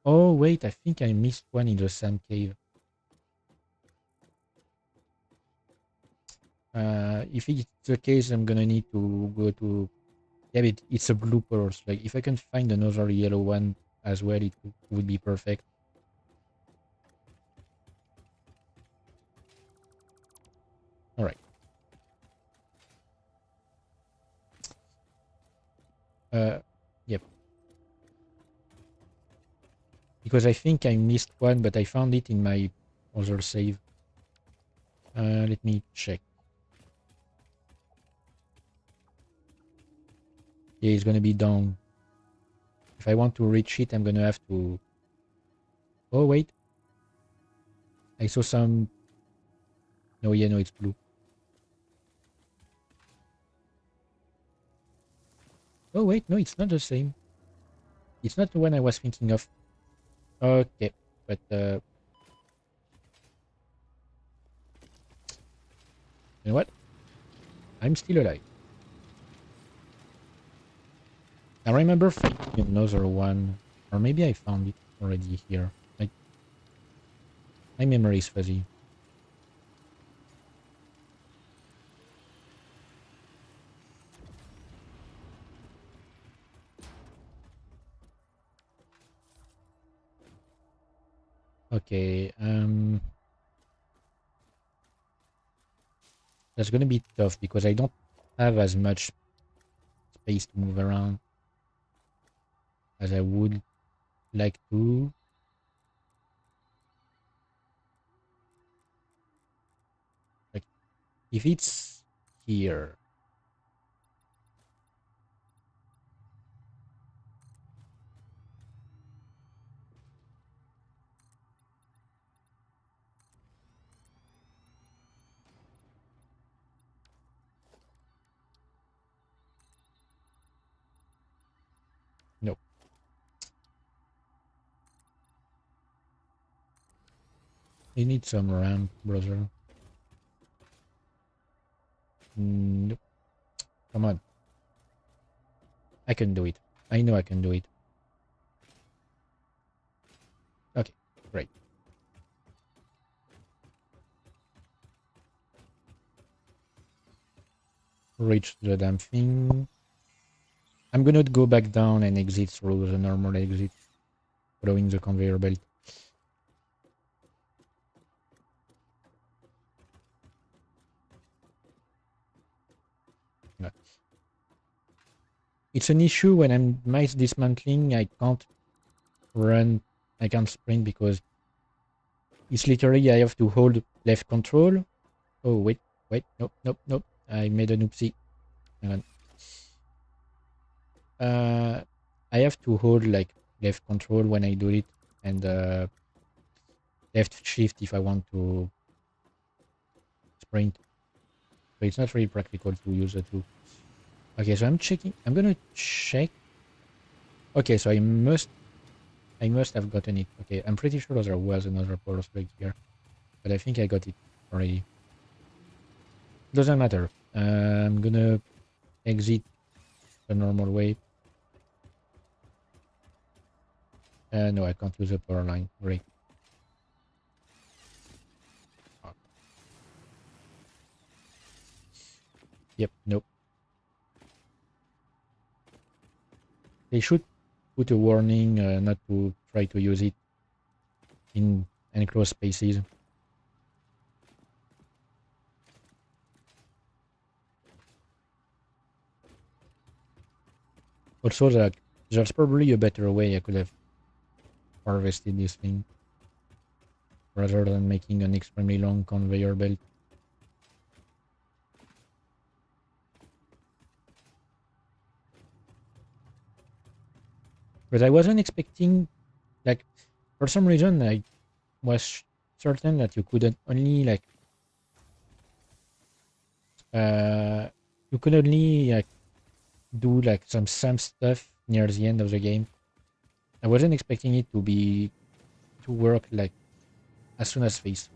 Speaker 1: Oh wait, I think I missed one in the Sam cave. If it's the case, I'm gonna need to go to. Yeah, but it's a bloopers. Like if I can find another yellow one as well, it would be perfect. All right. Yep. Because I think I missed one, but I found it in my other save. Let me check. Yeah, it's gonna be down. If I want to reach it, I'm gonna have to. Oh wait, I saw some. No, yeah, no, it's blue. Oh wait, no, it's not the same. It's not the one I was thinking of. Okay, but you know what? I'm still alive. I remember finding another one, or maybe I found it already here. Like my memory is fuzzy. Okay, that's gonna be tough because I don't have as much space to move around as I would like to. Like if it's here, no, you need some ramp, brother. Nope. Come on, I can do it. I know I can do it. Okay, great. Reach the damn thing. I'm gonna go back down and exit through the normal exit, following the conveyor belt. No. It's an issue when I'm mice dismantling. I can't run. I can't sprint because it's literally I have to hold left control. Oh wait, nope, nope, nope. I made an oopsie. Hang on. I have to hold like left control when I do it, and left shift if I want to sprint. So it's not really practical to use the two. Okay, so I'm checking. I'm gonna check. Okay, so I must have gotten it. Okay, I'm pretty sure there was another power plug here, but I think I got it already. Doesn't matter. I'm gonna exit the normal way. No, I can't use a power line. Great. Yep, nope. They should put a warning not to try to use it in enclosed spaces. Also, there's probably a better way I could have harvested this thing rather than making an extremely long conveyor belt. Because I wasn't expecting, like, for some reason, I was certain that you couldn't only, like, you could only, like, do, like, some stuff near the end of the game. I wasn't expecting it to work, like, as soon as phase 2.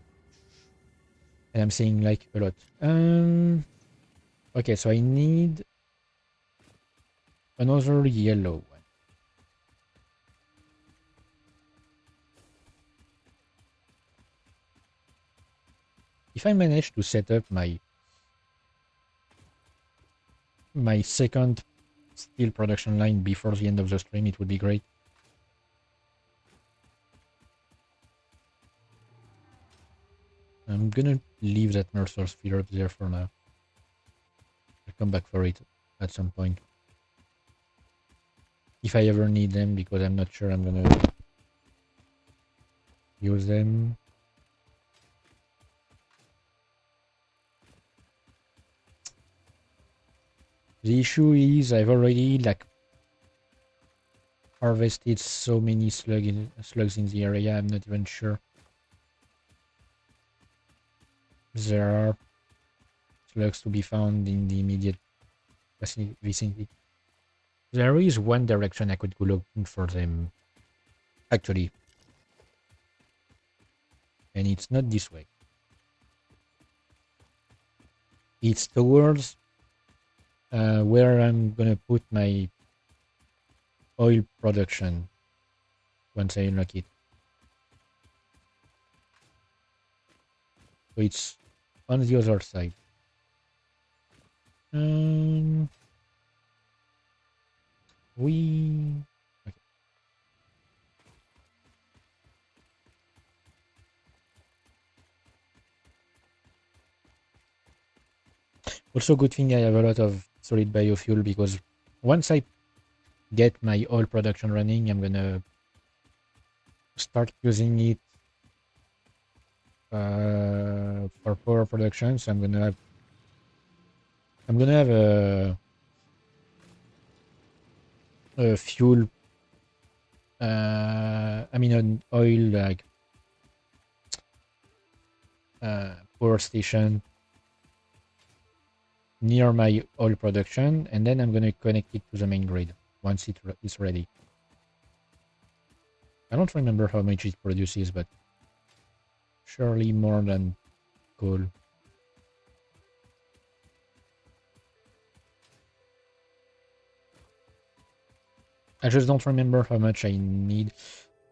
Speaker 1: And I'm saying, like, a lot. Okay, so I need another yellow one. If I manage to set up my second steel production line before the end of the stream, it would be great. I'm gonna leave that Mercer sphere up there for now. I'll come back for it at some point. If I ever need them, because I'm not sure I'm gonna use them. The issue is I've already, like, harvested so many slugs in the area, I'm not even sure there are slugs to be found in the immediate vicinity. There is one direction I could go looking for them, actually. And it's not this way. It's towards where I'm gonna put my oil production once I unlock it. So it's on the other side. Okay. Also, good thing I have a lot of solid biofuel, because once I get my oil production running, I'm gonna start using it for power production. So I'm gonna have a fuel. I mean, an oil, like, power station near my oil production, and then I'm gonna connect it to the main grid once it is ready. I don't remember how much it produces, but surely more than coal. I just don't remember how much I need.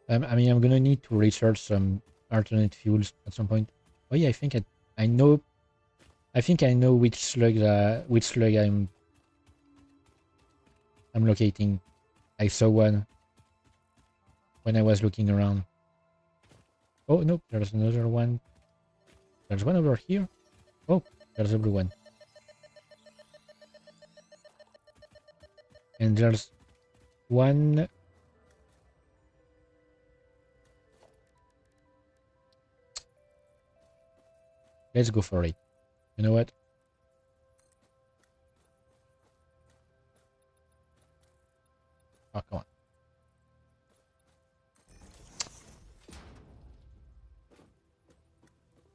Speaker 1: I mean, I'm gonna need to research some alternate fuels at some point. Oh yeah, I think I know. I think I know which slug I'm locating. I saw one when I was looking around. Oh no, there's another one. There's one over here. Oh, there's a blue one. And there's one. Let's go for it. You know what? Oh, come on.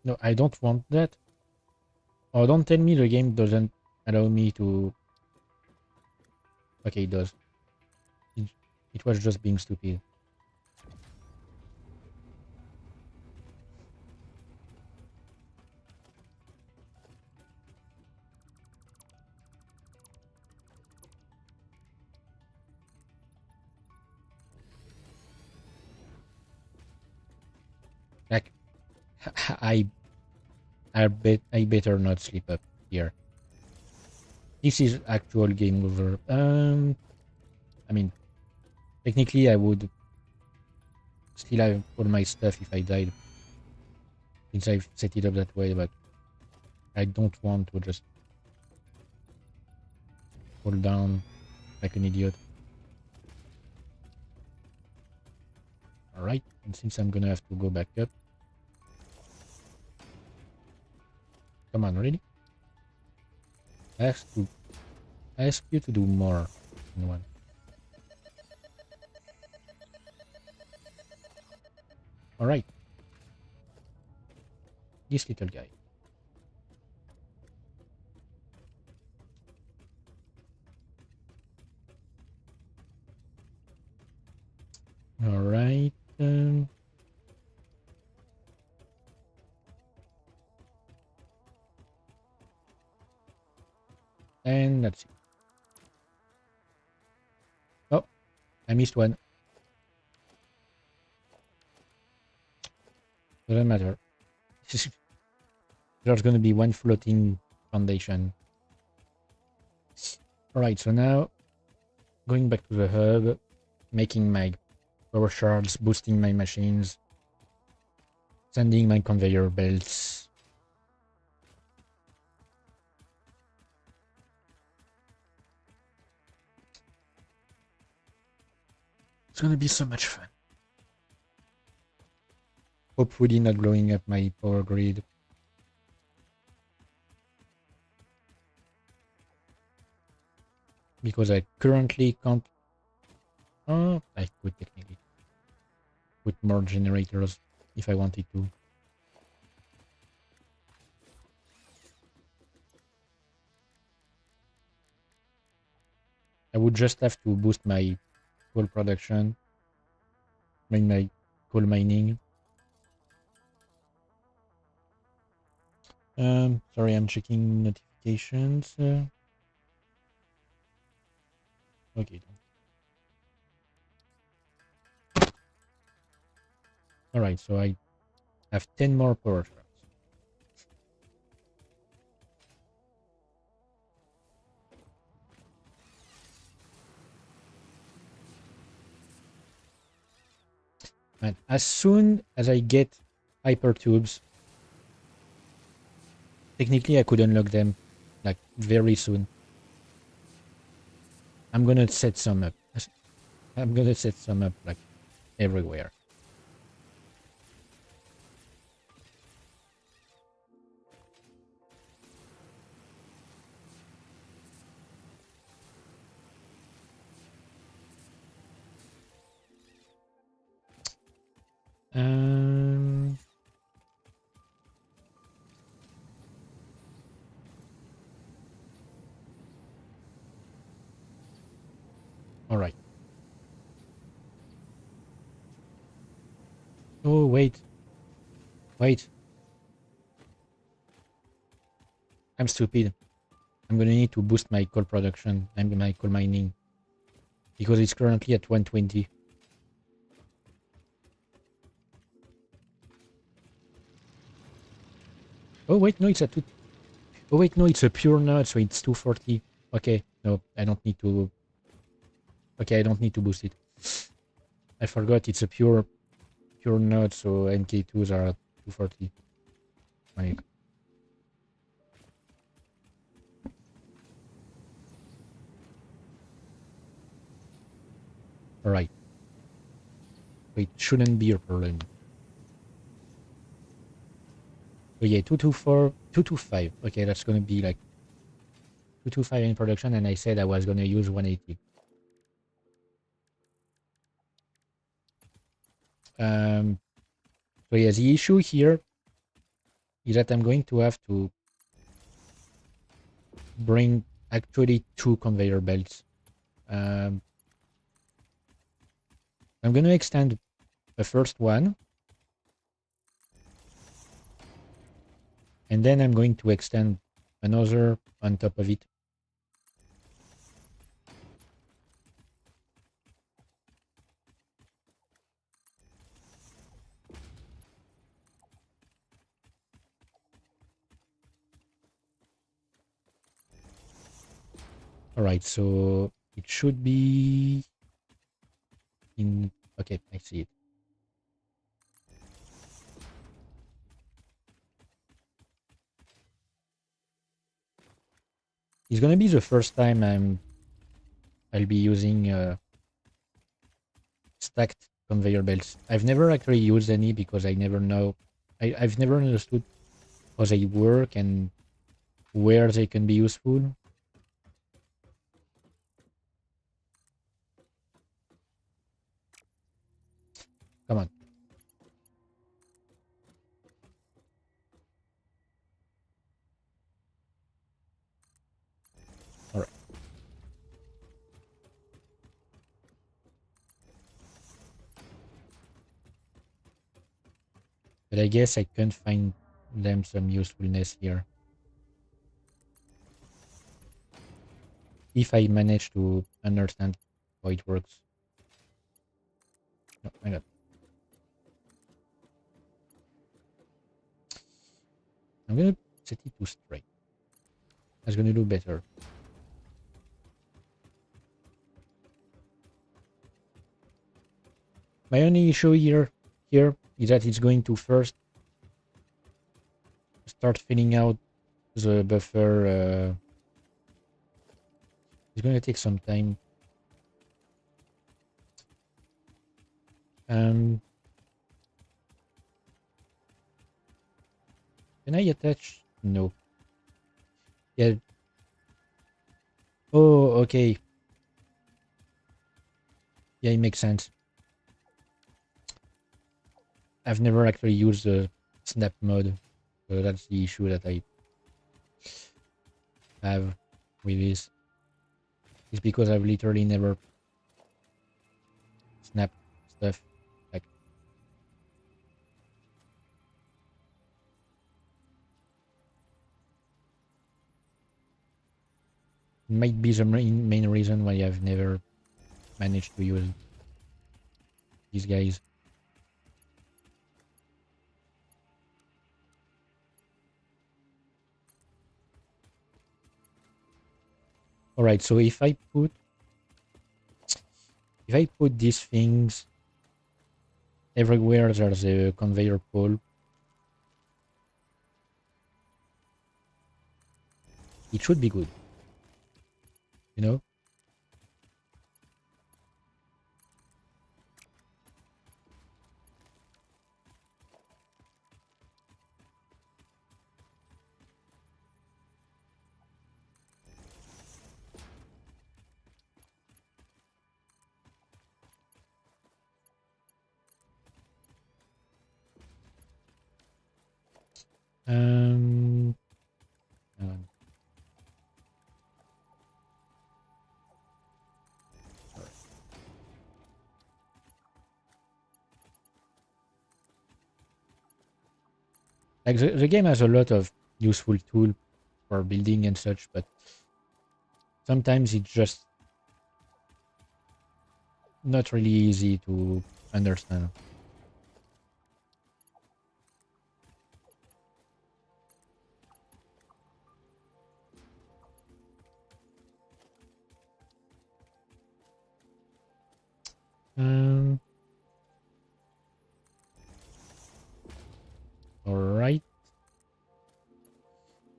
Speaker 1: No, I don't want that. Oh, don't tell me the game doesn't allow me to... Okay, it does. It was just being stupid. Like, I better not sleep up here. This is actual game over. I mean, technically I would still have all my stuff if I died, since I've set it up that way, but I don't want to just fall down like an idiot. Alright, and since I'm gonna have to go back up... Come on, really? I ask you to do more than one. All right. This little guy. All right. And that's it. Oh, I missed one. Doesn't matter. There's going to be one floating foundation. All right, so now going back to the hub, making my power shards, boosting my machines, sending my conveyor belts. It's going to be so much fun. Hopefully not blowing up my power grid. Because I currently can't... Oh, I could technically put more generators if I wanted to. I would just have to boost my coal production, my coal mining. Sorry, I'm checking notifications. Okay. All right, so I have 10 more power shards. And as soon as I get hyper tubes, technically I could unlock them like very soon. I'm gonna set some up. I'm gonna set some up like everywhere. Um, all right. Oh, wait. Wait. I'm stupid. I'm gonna need to boost my coal production and my coal mining because it's currently at 120. Oh, wait, no, it's at 2. Oh, wait, no, it's a pure node, so it's 240. Okay, no, I don't need to. Okay, I don't need to boost it. I forgot it's a pure node, so MK2s are at 240. Right. All right. Wait, shouldn't be a problem. Oh yeah, 224, 225. Okay, that's gonna be like 225 in production, and I said I was gonna use 180. So yeah, the issue here is that I'm going to have to bring actually 2 conveyor belts. I'm gonna extend the first one, and then I'm going to extend another on top of it. All right, so it should be in. Okay, I see it. It's gonna be the first time I'll be using stacked conveyor belts. I've never actually used any because I never know. I've never understood how they work and where they can be useful. Come on. But I guess I can't find them some usefulness here. If I manage to understand how it works. No, hang on. I'm gonna set it to straight. That's gonna do better. My only issue here is that it's going to first start filling out the buffer. It's going to take some time. Can I attach? No. Yeah. Oh, okay. Yeah, it makes sense. I've never actually used the snap mode, so that's the issue that I have with this. It's because I've literally never snapped stuff. Like, might be the main reason why I've never managed to use these guys. All right, so if I put these things everywhere there's a conveyor pole, it should be good, you know? Um, um, like the game has a lot of useful tool for building and such, but sometimes it's just not really easy to understand. Um, all right.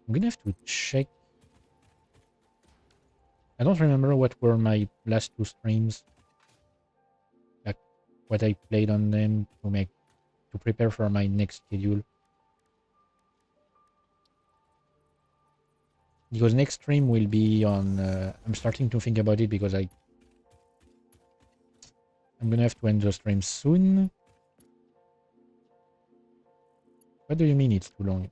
Speaker 1: I'm gonna have to check. I don't remember what were my last two streams, like what I played on them to prepare for my next schedule. Because next stream will be on. I'm starting to think about it because I'm gonna have to end the stream soon. What do you mean it's too long?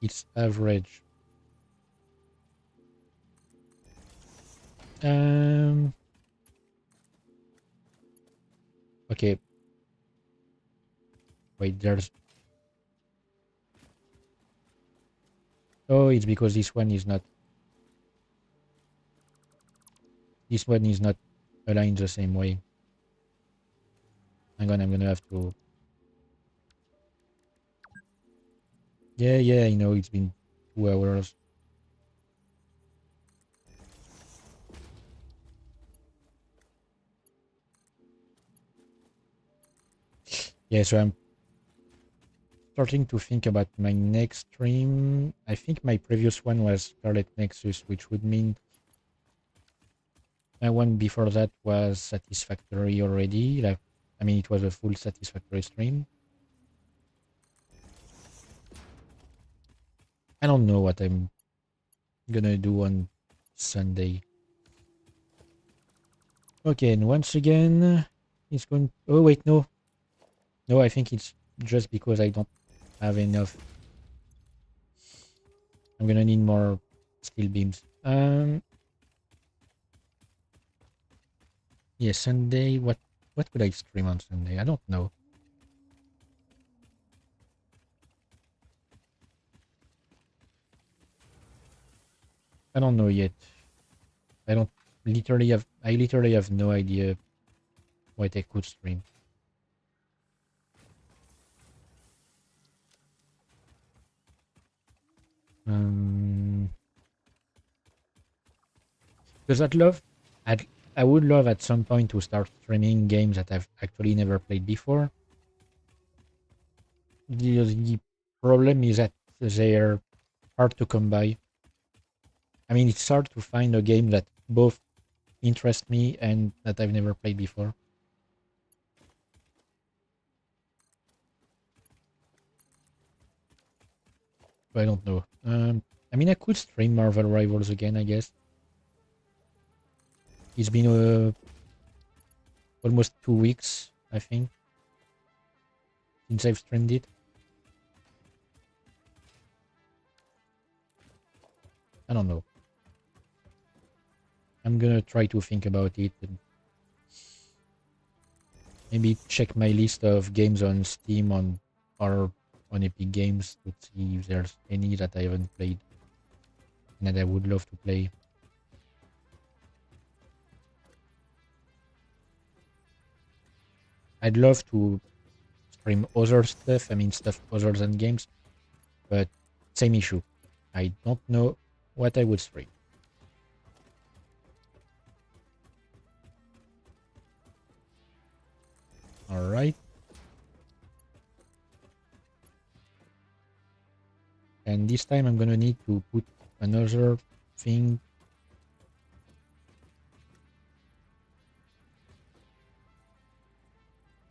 Speaker 1: It's average. Okay. Wait, there's. Oh, it's because this one is not. This one is not aligned the same way. Hang on, I'm gonna have to. Yeah, I know it's been 2 hours. Yeah, so I'm starting to think about my next stream. I think my previous one was Scarlet Nexus, which would mean my one before that was Satisfactory already. Like, I mean, it was a full Satisfactory stream. I don't know what I'm gonna do on Sunday. Okay, and once again, it's going. Oh wait, no, I think it's just because I don't have enough. I'm gonna need more steel beams. Yeah, Sunday. What What could I stream on Sunday? I don't know. I don't know yet. I literally have no idea what I could stream. Because I would love at some point to start streaming games that I've actually never played before. The problem is that they're hard to come by. I mean, it's hard to find a game that both interest me and that I've never played before. But I don't know. I mean, I could stream Marvel Rivals again, I guess. It's been almost 2 weeks, I think, since I've streamed it. I don't know. I'm gonna try to think about it and maybe check my list of games on Steam or on Epic Games to see if there's any that I haven't played and that I would love to play. I'd love to stream other stuff, I mean stuff other than games, but same issue. I don't know what I would stream. Alright. And this time I'm gonna need to put another thing.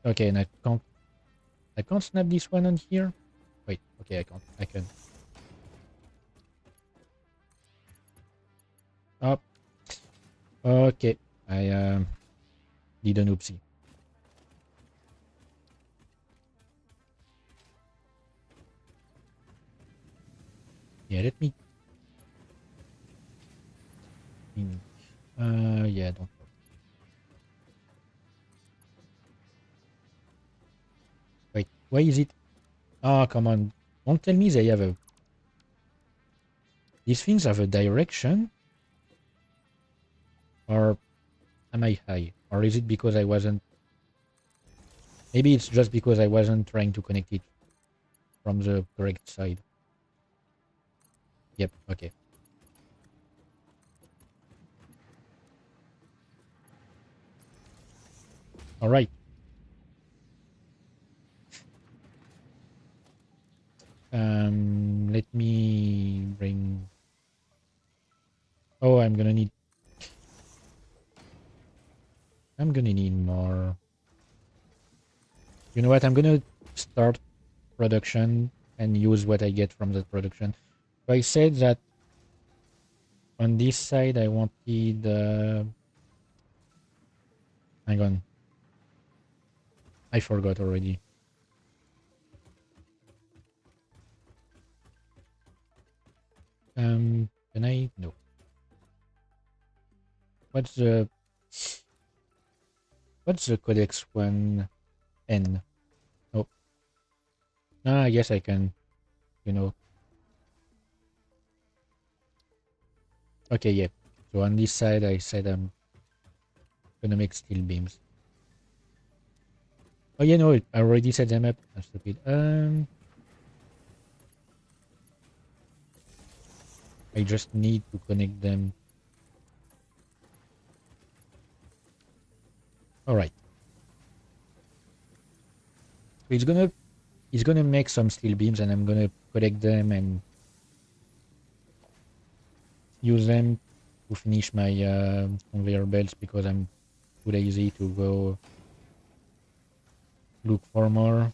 Speaker 1: Okay, and I can't snap this one on here. Wait, okay, I can. Up. Okay, I did an oopsie. Yeah, let me think. Yeah, don't know. Wait, why is it? Ah, come on. Don't tell me they have a... These things have a direction? Or am I high? Or is it because I wasn't... Maybe it's just because I wasn't trying to connect it from the correct side. Yep, okay. Alright. Let me bring... Oh, I'm gonna need more. You know what? I'm gonna start production and use what I get from that production. So I said that on this side I wanted... hang on. I forgot already. Can I? No. What's the codex one? N. Oh. No, I guess I can, you know. Okay, yeah. So on this side I said I'm gonna make steel beams. Oh yeah, no, I already set them up. I'm stupid. I just need to connect them. Alright. So it's gonna make some steel beams and I'm gonna collect them and use them to finish my conveyor belts because I'm too lazy to go look for more.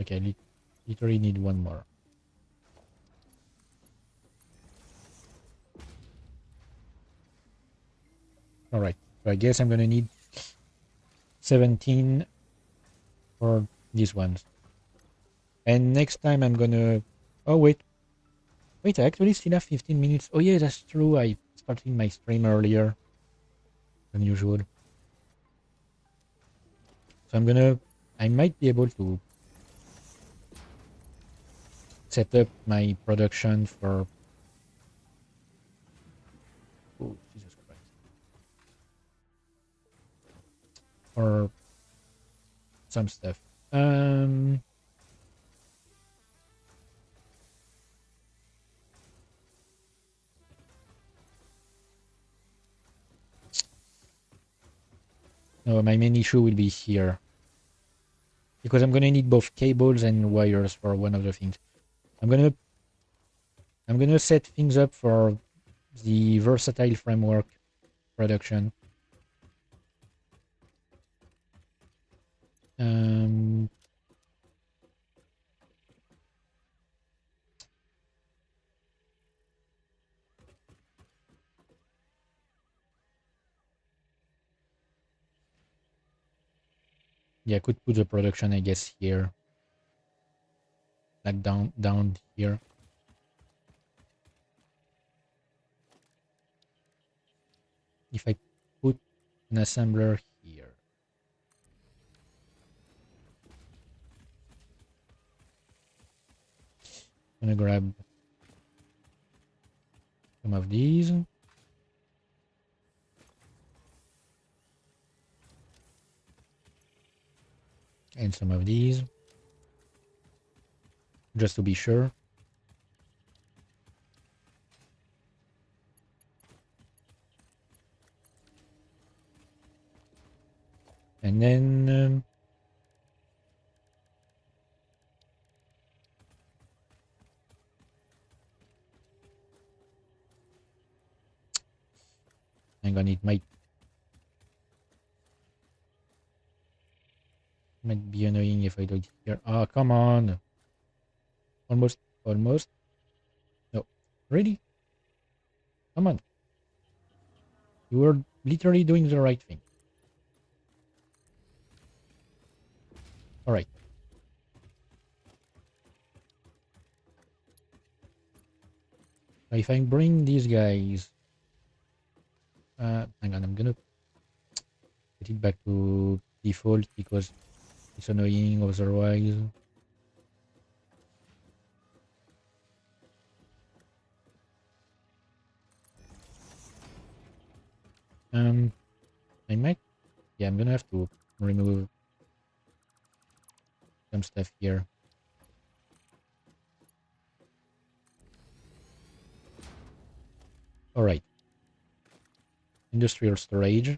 Speaker 1: Okay, I literally need one more. Alright, so I guess I'm gonna need 17 for these ones. And next time I'm gonna... Oh, wait. Wait, I actually still have 15 minutes. Oh, yeah, that's true. I started my stream earlier than usual. So I'm gonna... I might be able to set up my production for... Oh, Jesus Christ. For some stuff. No, my main issue will be here. Because I'm gonna need both cables and wires for one of the things. I'm gonna set things up for the versatile framework production. Yeah, I could put the production, I guess, here. Like down here. If I put an assembler here. I'm gonna grab some of these. And some of these. Just to be sure. And then... hang on, it might be annoying if I do it here. Oh, come on. Almost. No. Really? Come on. You were literally doing the right thing. Alright. If I bring these guys... hang on, I'm gonna put it back to default because it's annoying otherwise. I might... Yeah, I'm gonna have to remove some stuff here. Alright. Industrial storage.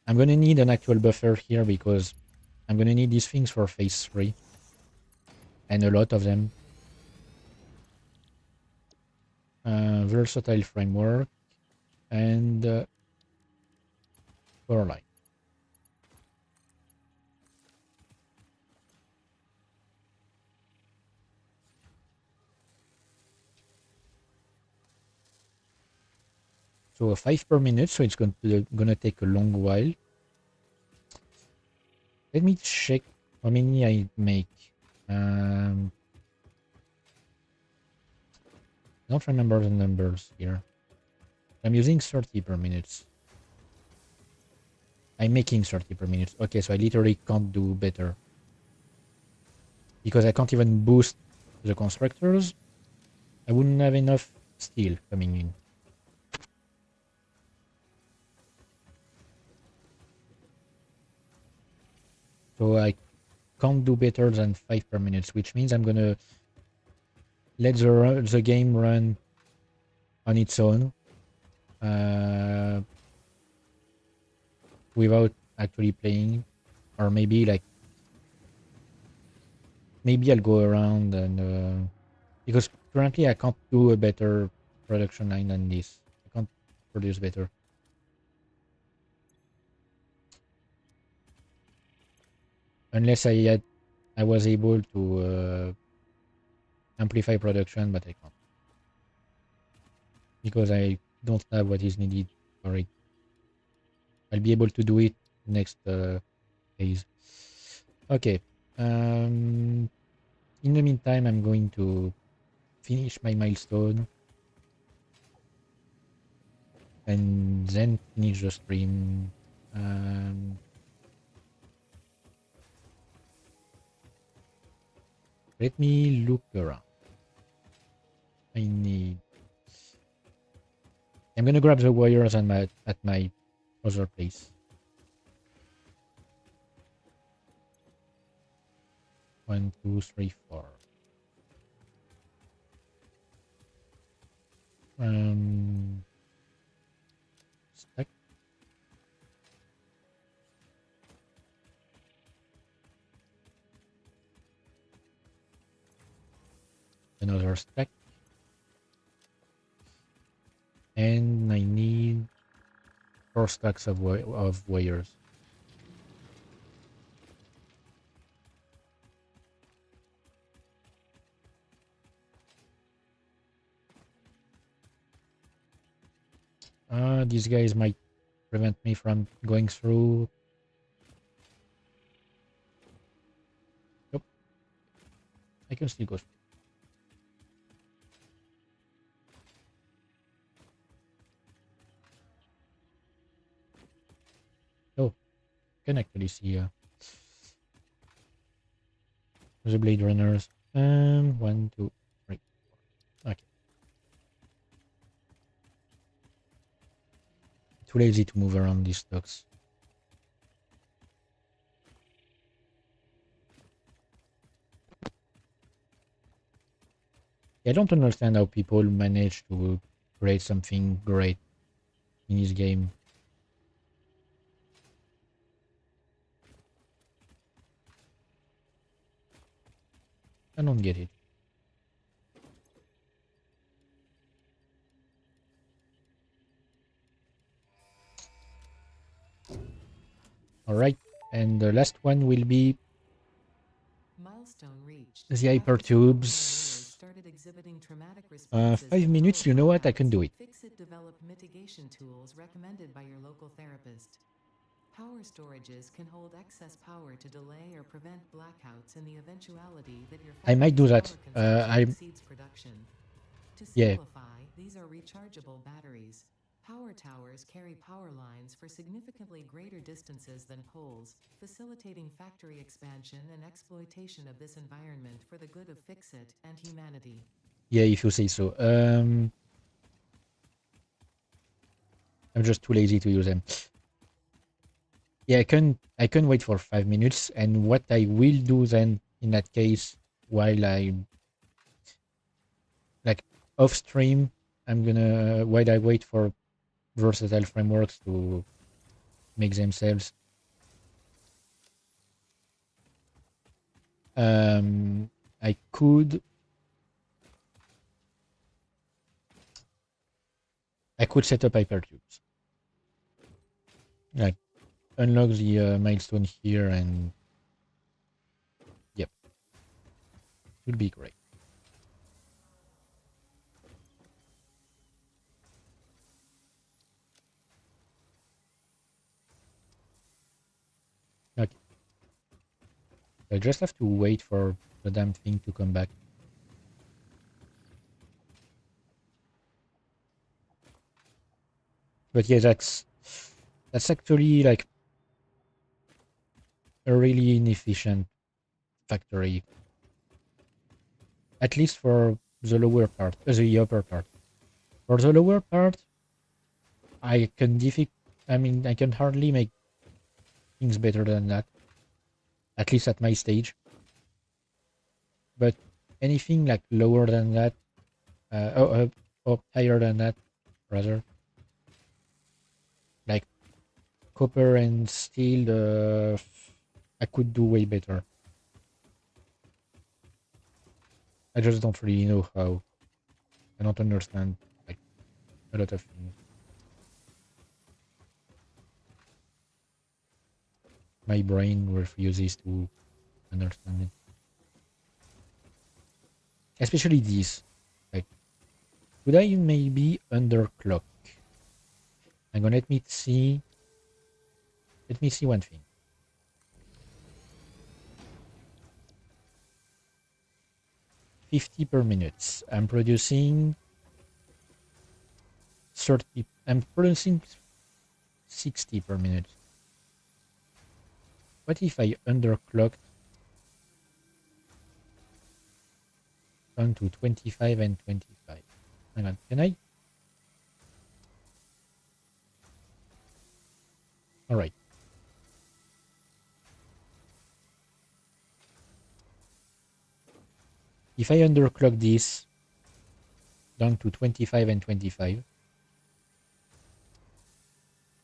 Speaker 1: I'm gonna need an actual buffer here because I'm gonna need these things for phase 3. And a lot of them. Versatile framework. And... power line. So 5 per minute, so it's gonna take a long while. Let me check how many I make. I don't remember the numbers here. I'm using 30 per minute. I'm making 30 per minute. Okay, so I literally can't do better. Because I can't even boost the constructors. I wouldn't have enough steel coming in. So I can't do better than 5 per minute, which means I'm gonna let the game run on its own without actually playing, or maybe I'll go around and because currently I can't do a better production line than this. I can't produce better unless I was able to amplify production, but I can't because I don't have what is needed for it. I'll be able to do it next phase. Okay. In the meantime, I'm going to finish my milestone and then finish the stream. Let me look around. I'm gonna grab the wires at my other place. 1, 2, 3, 4. Stack. Another stack. And I need 4 stacks of wires. These guys might prevent me from going through. Nope. I can still go through. Oh, can actually see the blade runners. 1, 2, 3, 4. Okay. Too lazy to move around these stocks. I don't understand how people manage to create something great in this game. I don't get it. Alright, and the last one will be
Speaker 5: Milestone reached.
Speaker 1: the hypertubes.
Speaker 5: Started exhibiting traumatic
Speaker 1: 5 minutes, you know what? I can do it.
Speaker 5: Fix-it developed mitigation tools recommended by your local therapist. Power storages can hold excess power to delay or prevent blackouts in the eventuality that your
Speaker 1: I might do
Speaker 5: factory's
Speaker 1: that.
Speaker 5: power consumption exceeds production. To
Speaker 1: Yeah.
Speaker 5: simplify, these are rechargeable batteries. Power towers carry power lines for significantly greater distances than poles, facilitating factory expansion and exploitation of this environment for the good of Fix-It and humanity.
Speaker 1: Yeah, if you say so. I'm just too lazy to use them. Yeah, I can wait for 5 minutes, and what I will do then in that case, while I like off stream, while I wait for versatile frameworks to make themselves. I could set up hypertubes. Like unlock the milestone here, and yep, would be great. Okay, I just have to wait for the damn thing to come back. But yeah, that's actually like a really inefficient factory, at least for the lower part, the upper part. For the lower part, I can hardly make things better than that, at least at my stage. But anything like lower than that, or higher than that, rather, like copper and steel, I could do way better. I just don't really know how. I don't understand like a lot of things. My brain refuses to understand it. Especially these. Like, could I maybe underclock? I'm gonna let me see. Let me see one thing. 50 per minute. I'm producing 30. I'm producing 60 per minute. What if I underclocked down to 25 and 25? Hang on, can I? All right. If I underclock this down to 25 and 25,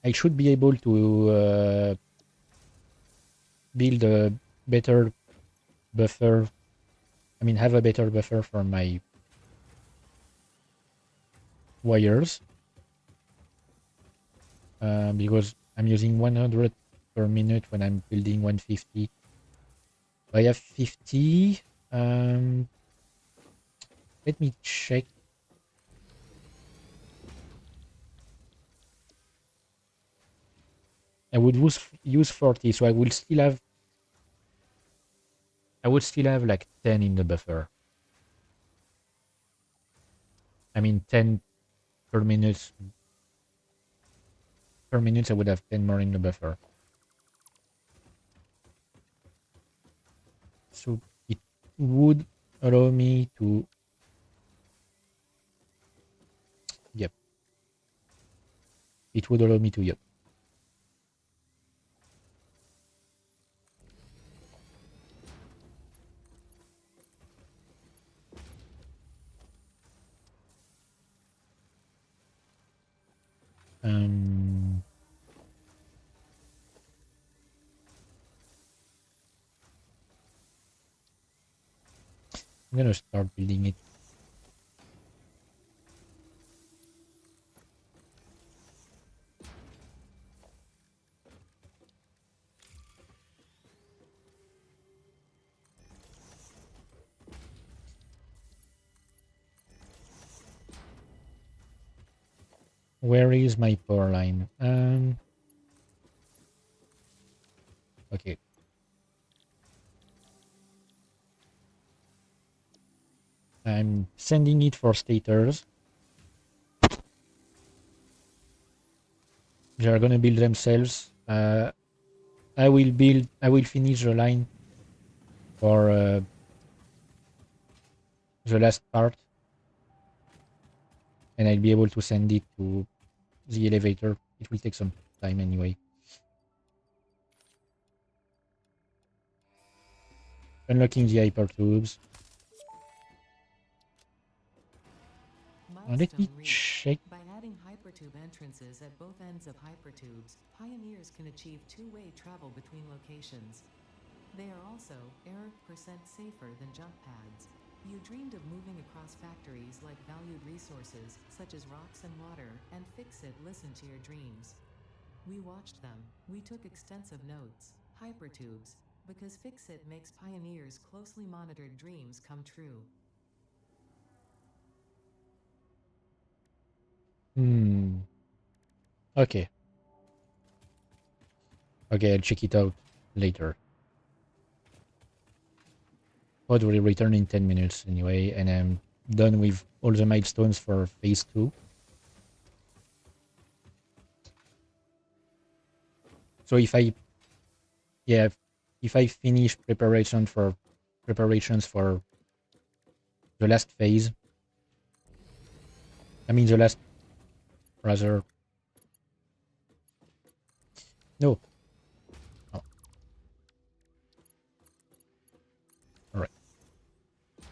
Speaker 1: I should be able to build a better buffer. I mean, have a better buffer for my wires because I'm using 100 per minute when I'm building 150. I have 50. Let me check. I would use 40, so I would still have like 10 in the buffer. I mean 10 per minute. Per minute I would have 10 more in the buffer. So it would allow me to, yep. It would allow me to, yep. I'm gonna start building it. Where is my power line? Okay. I'm sending it for stators. They are gonna build themselves. I will finish the line for the last part, and I'll be able to send it to the elevator. It will take some time anyway. Unlocking the hyper tubes. Let me
Speaker 5: Milestone reached.
Speaker 1: check.
Speaker 5: By adding hypertube entrances at both ends of hypertubes, pioneers can achieve two-way travel between locations. They are also error% safer than jump pads. You dreamed of moving across factories like valued resources, such as rocks and water, and Fix-It listened to your dreams. We watched them. We took extensive notes. Hypertubes. Because Fix-It makes pioneers' closely monitored dreams come true.
Speaker 1: Okay. Okay, I'll check it out later. Pod will return in 10 minutes anyway, and I'm done with all the milestones for phase 2. So if I finish preparations for the last phase, I mean the last rather no. Oh. All right.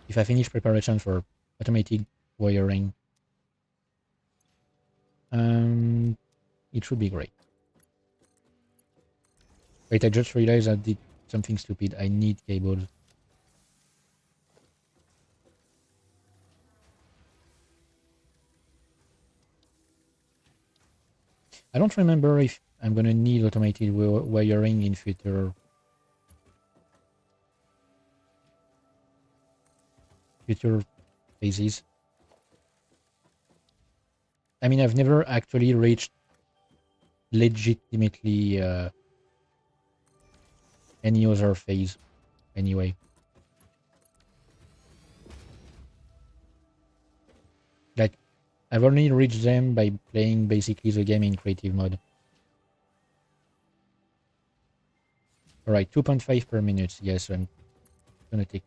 Speaker 1: If I finish preparation for automatic wiring, it should be great. Wait, I just realized I did something stupid. I need cables. I don't remember if I'm gonna need automated wiring in future phases. I mean, I've never actually reached legitimately any other phase anyway. I've only reached them by playing basically the game in creative mode. Alright, 2.5 per minute. Yes, I'm gonna take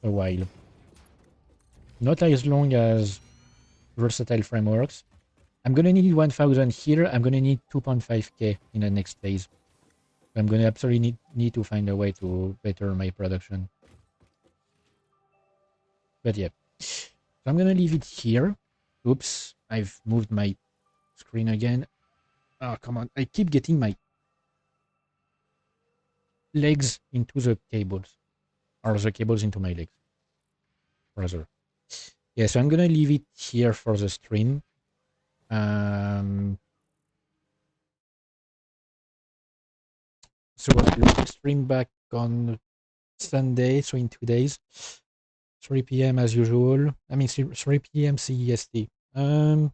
Speaker 1: a while. Not as long as versatile frameworks. I'm gonna need 1000 here. I'm gonna need 2.5k in the next phase. I'm gonna absolutely need to find a way to better my production. But yeah. So I'm gonna leave it here. Oops, I've moved my screen again. Oh, come on. I keep getting my legs into the cables. Or the cables into my legs, rather. Yeah, so I'm gonna leave it here for the stream. So we'll stream back on Sunday, so in 2 days. 3 p.m. as usual. I mean, 3 p.m. CEST. And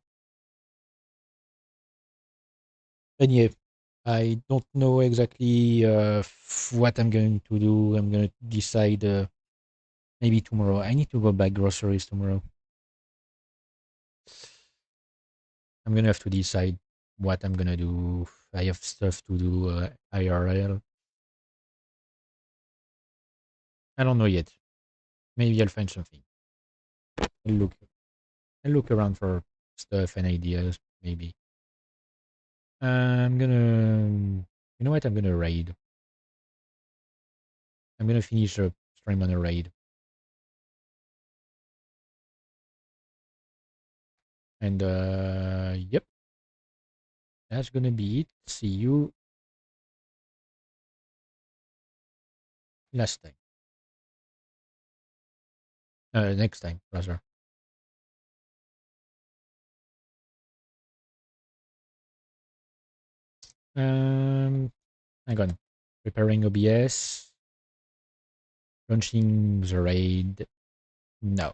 Speaker 1: yeah, I don't know exactly what I'm going to do. I'm going to decide maybe tomorrow. I need to go buy groceries tomorrow. I'm going to have to decide what I'm going to do. I have stuff to do IRL. I don't know yet. Maybe I'll find something. I'll look around for stuff and ideas, maybe. I'm gonna, you know what? I'm gonna raid. I'm gonna finish a stream on a raid. And yep, that's gonna be it. See you last time. Next time, rather. Hang on. Preparing OBS. Launching the raid. No.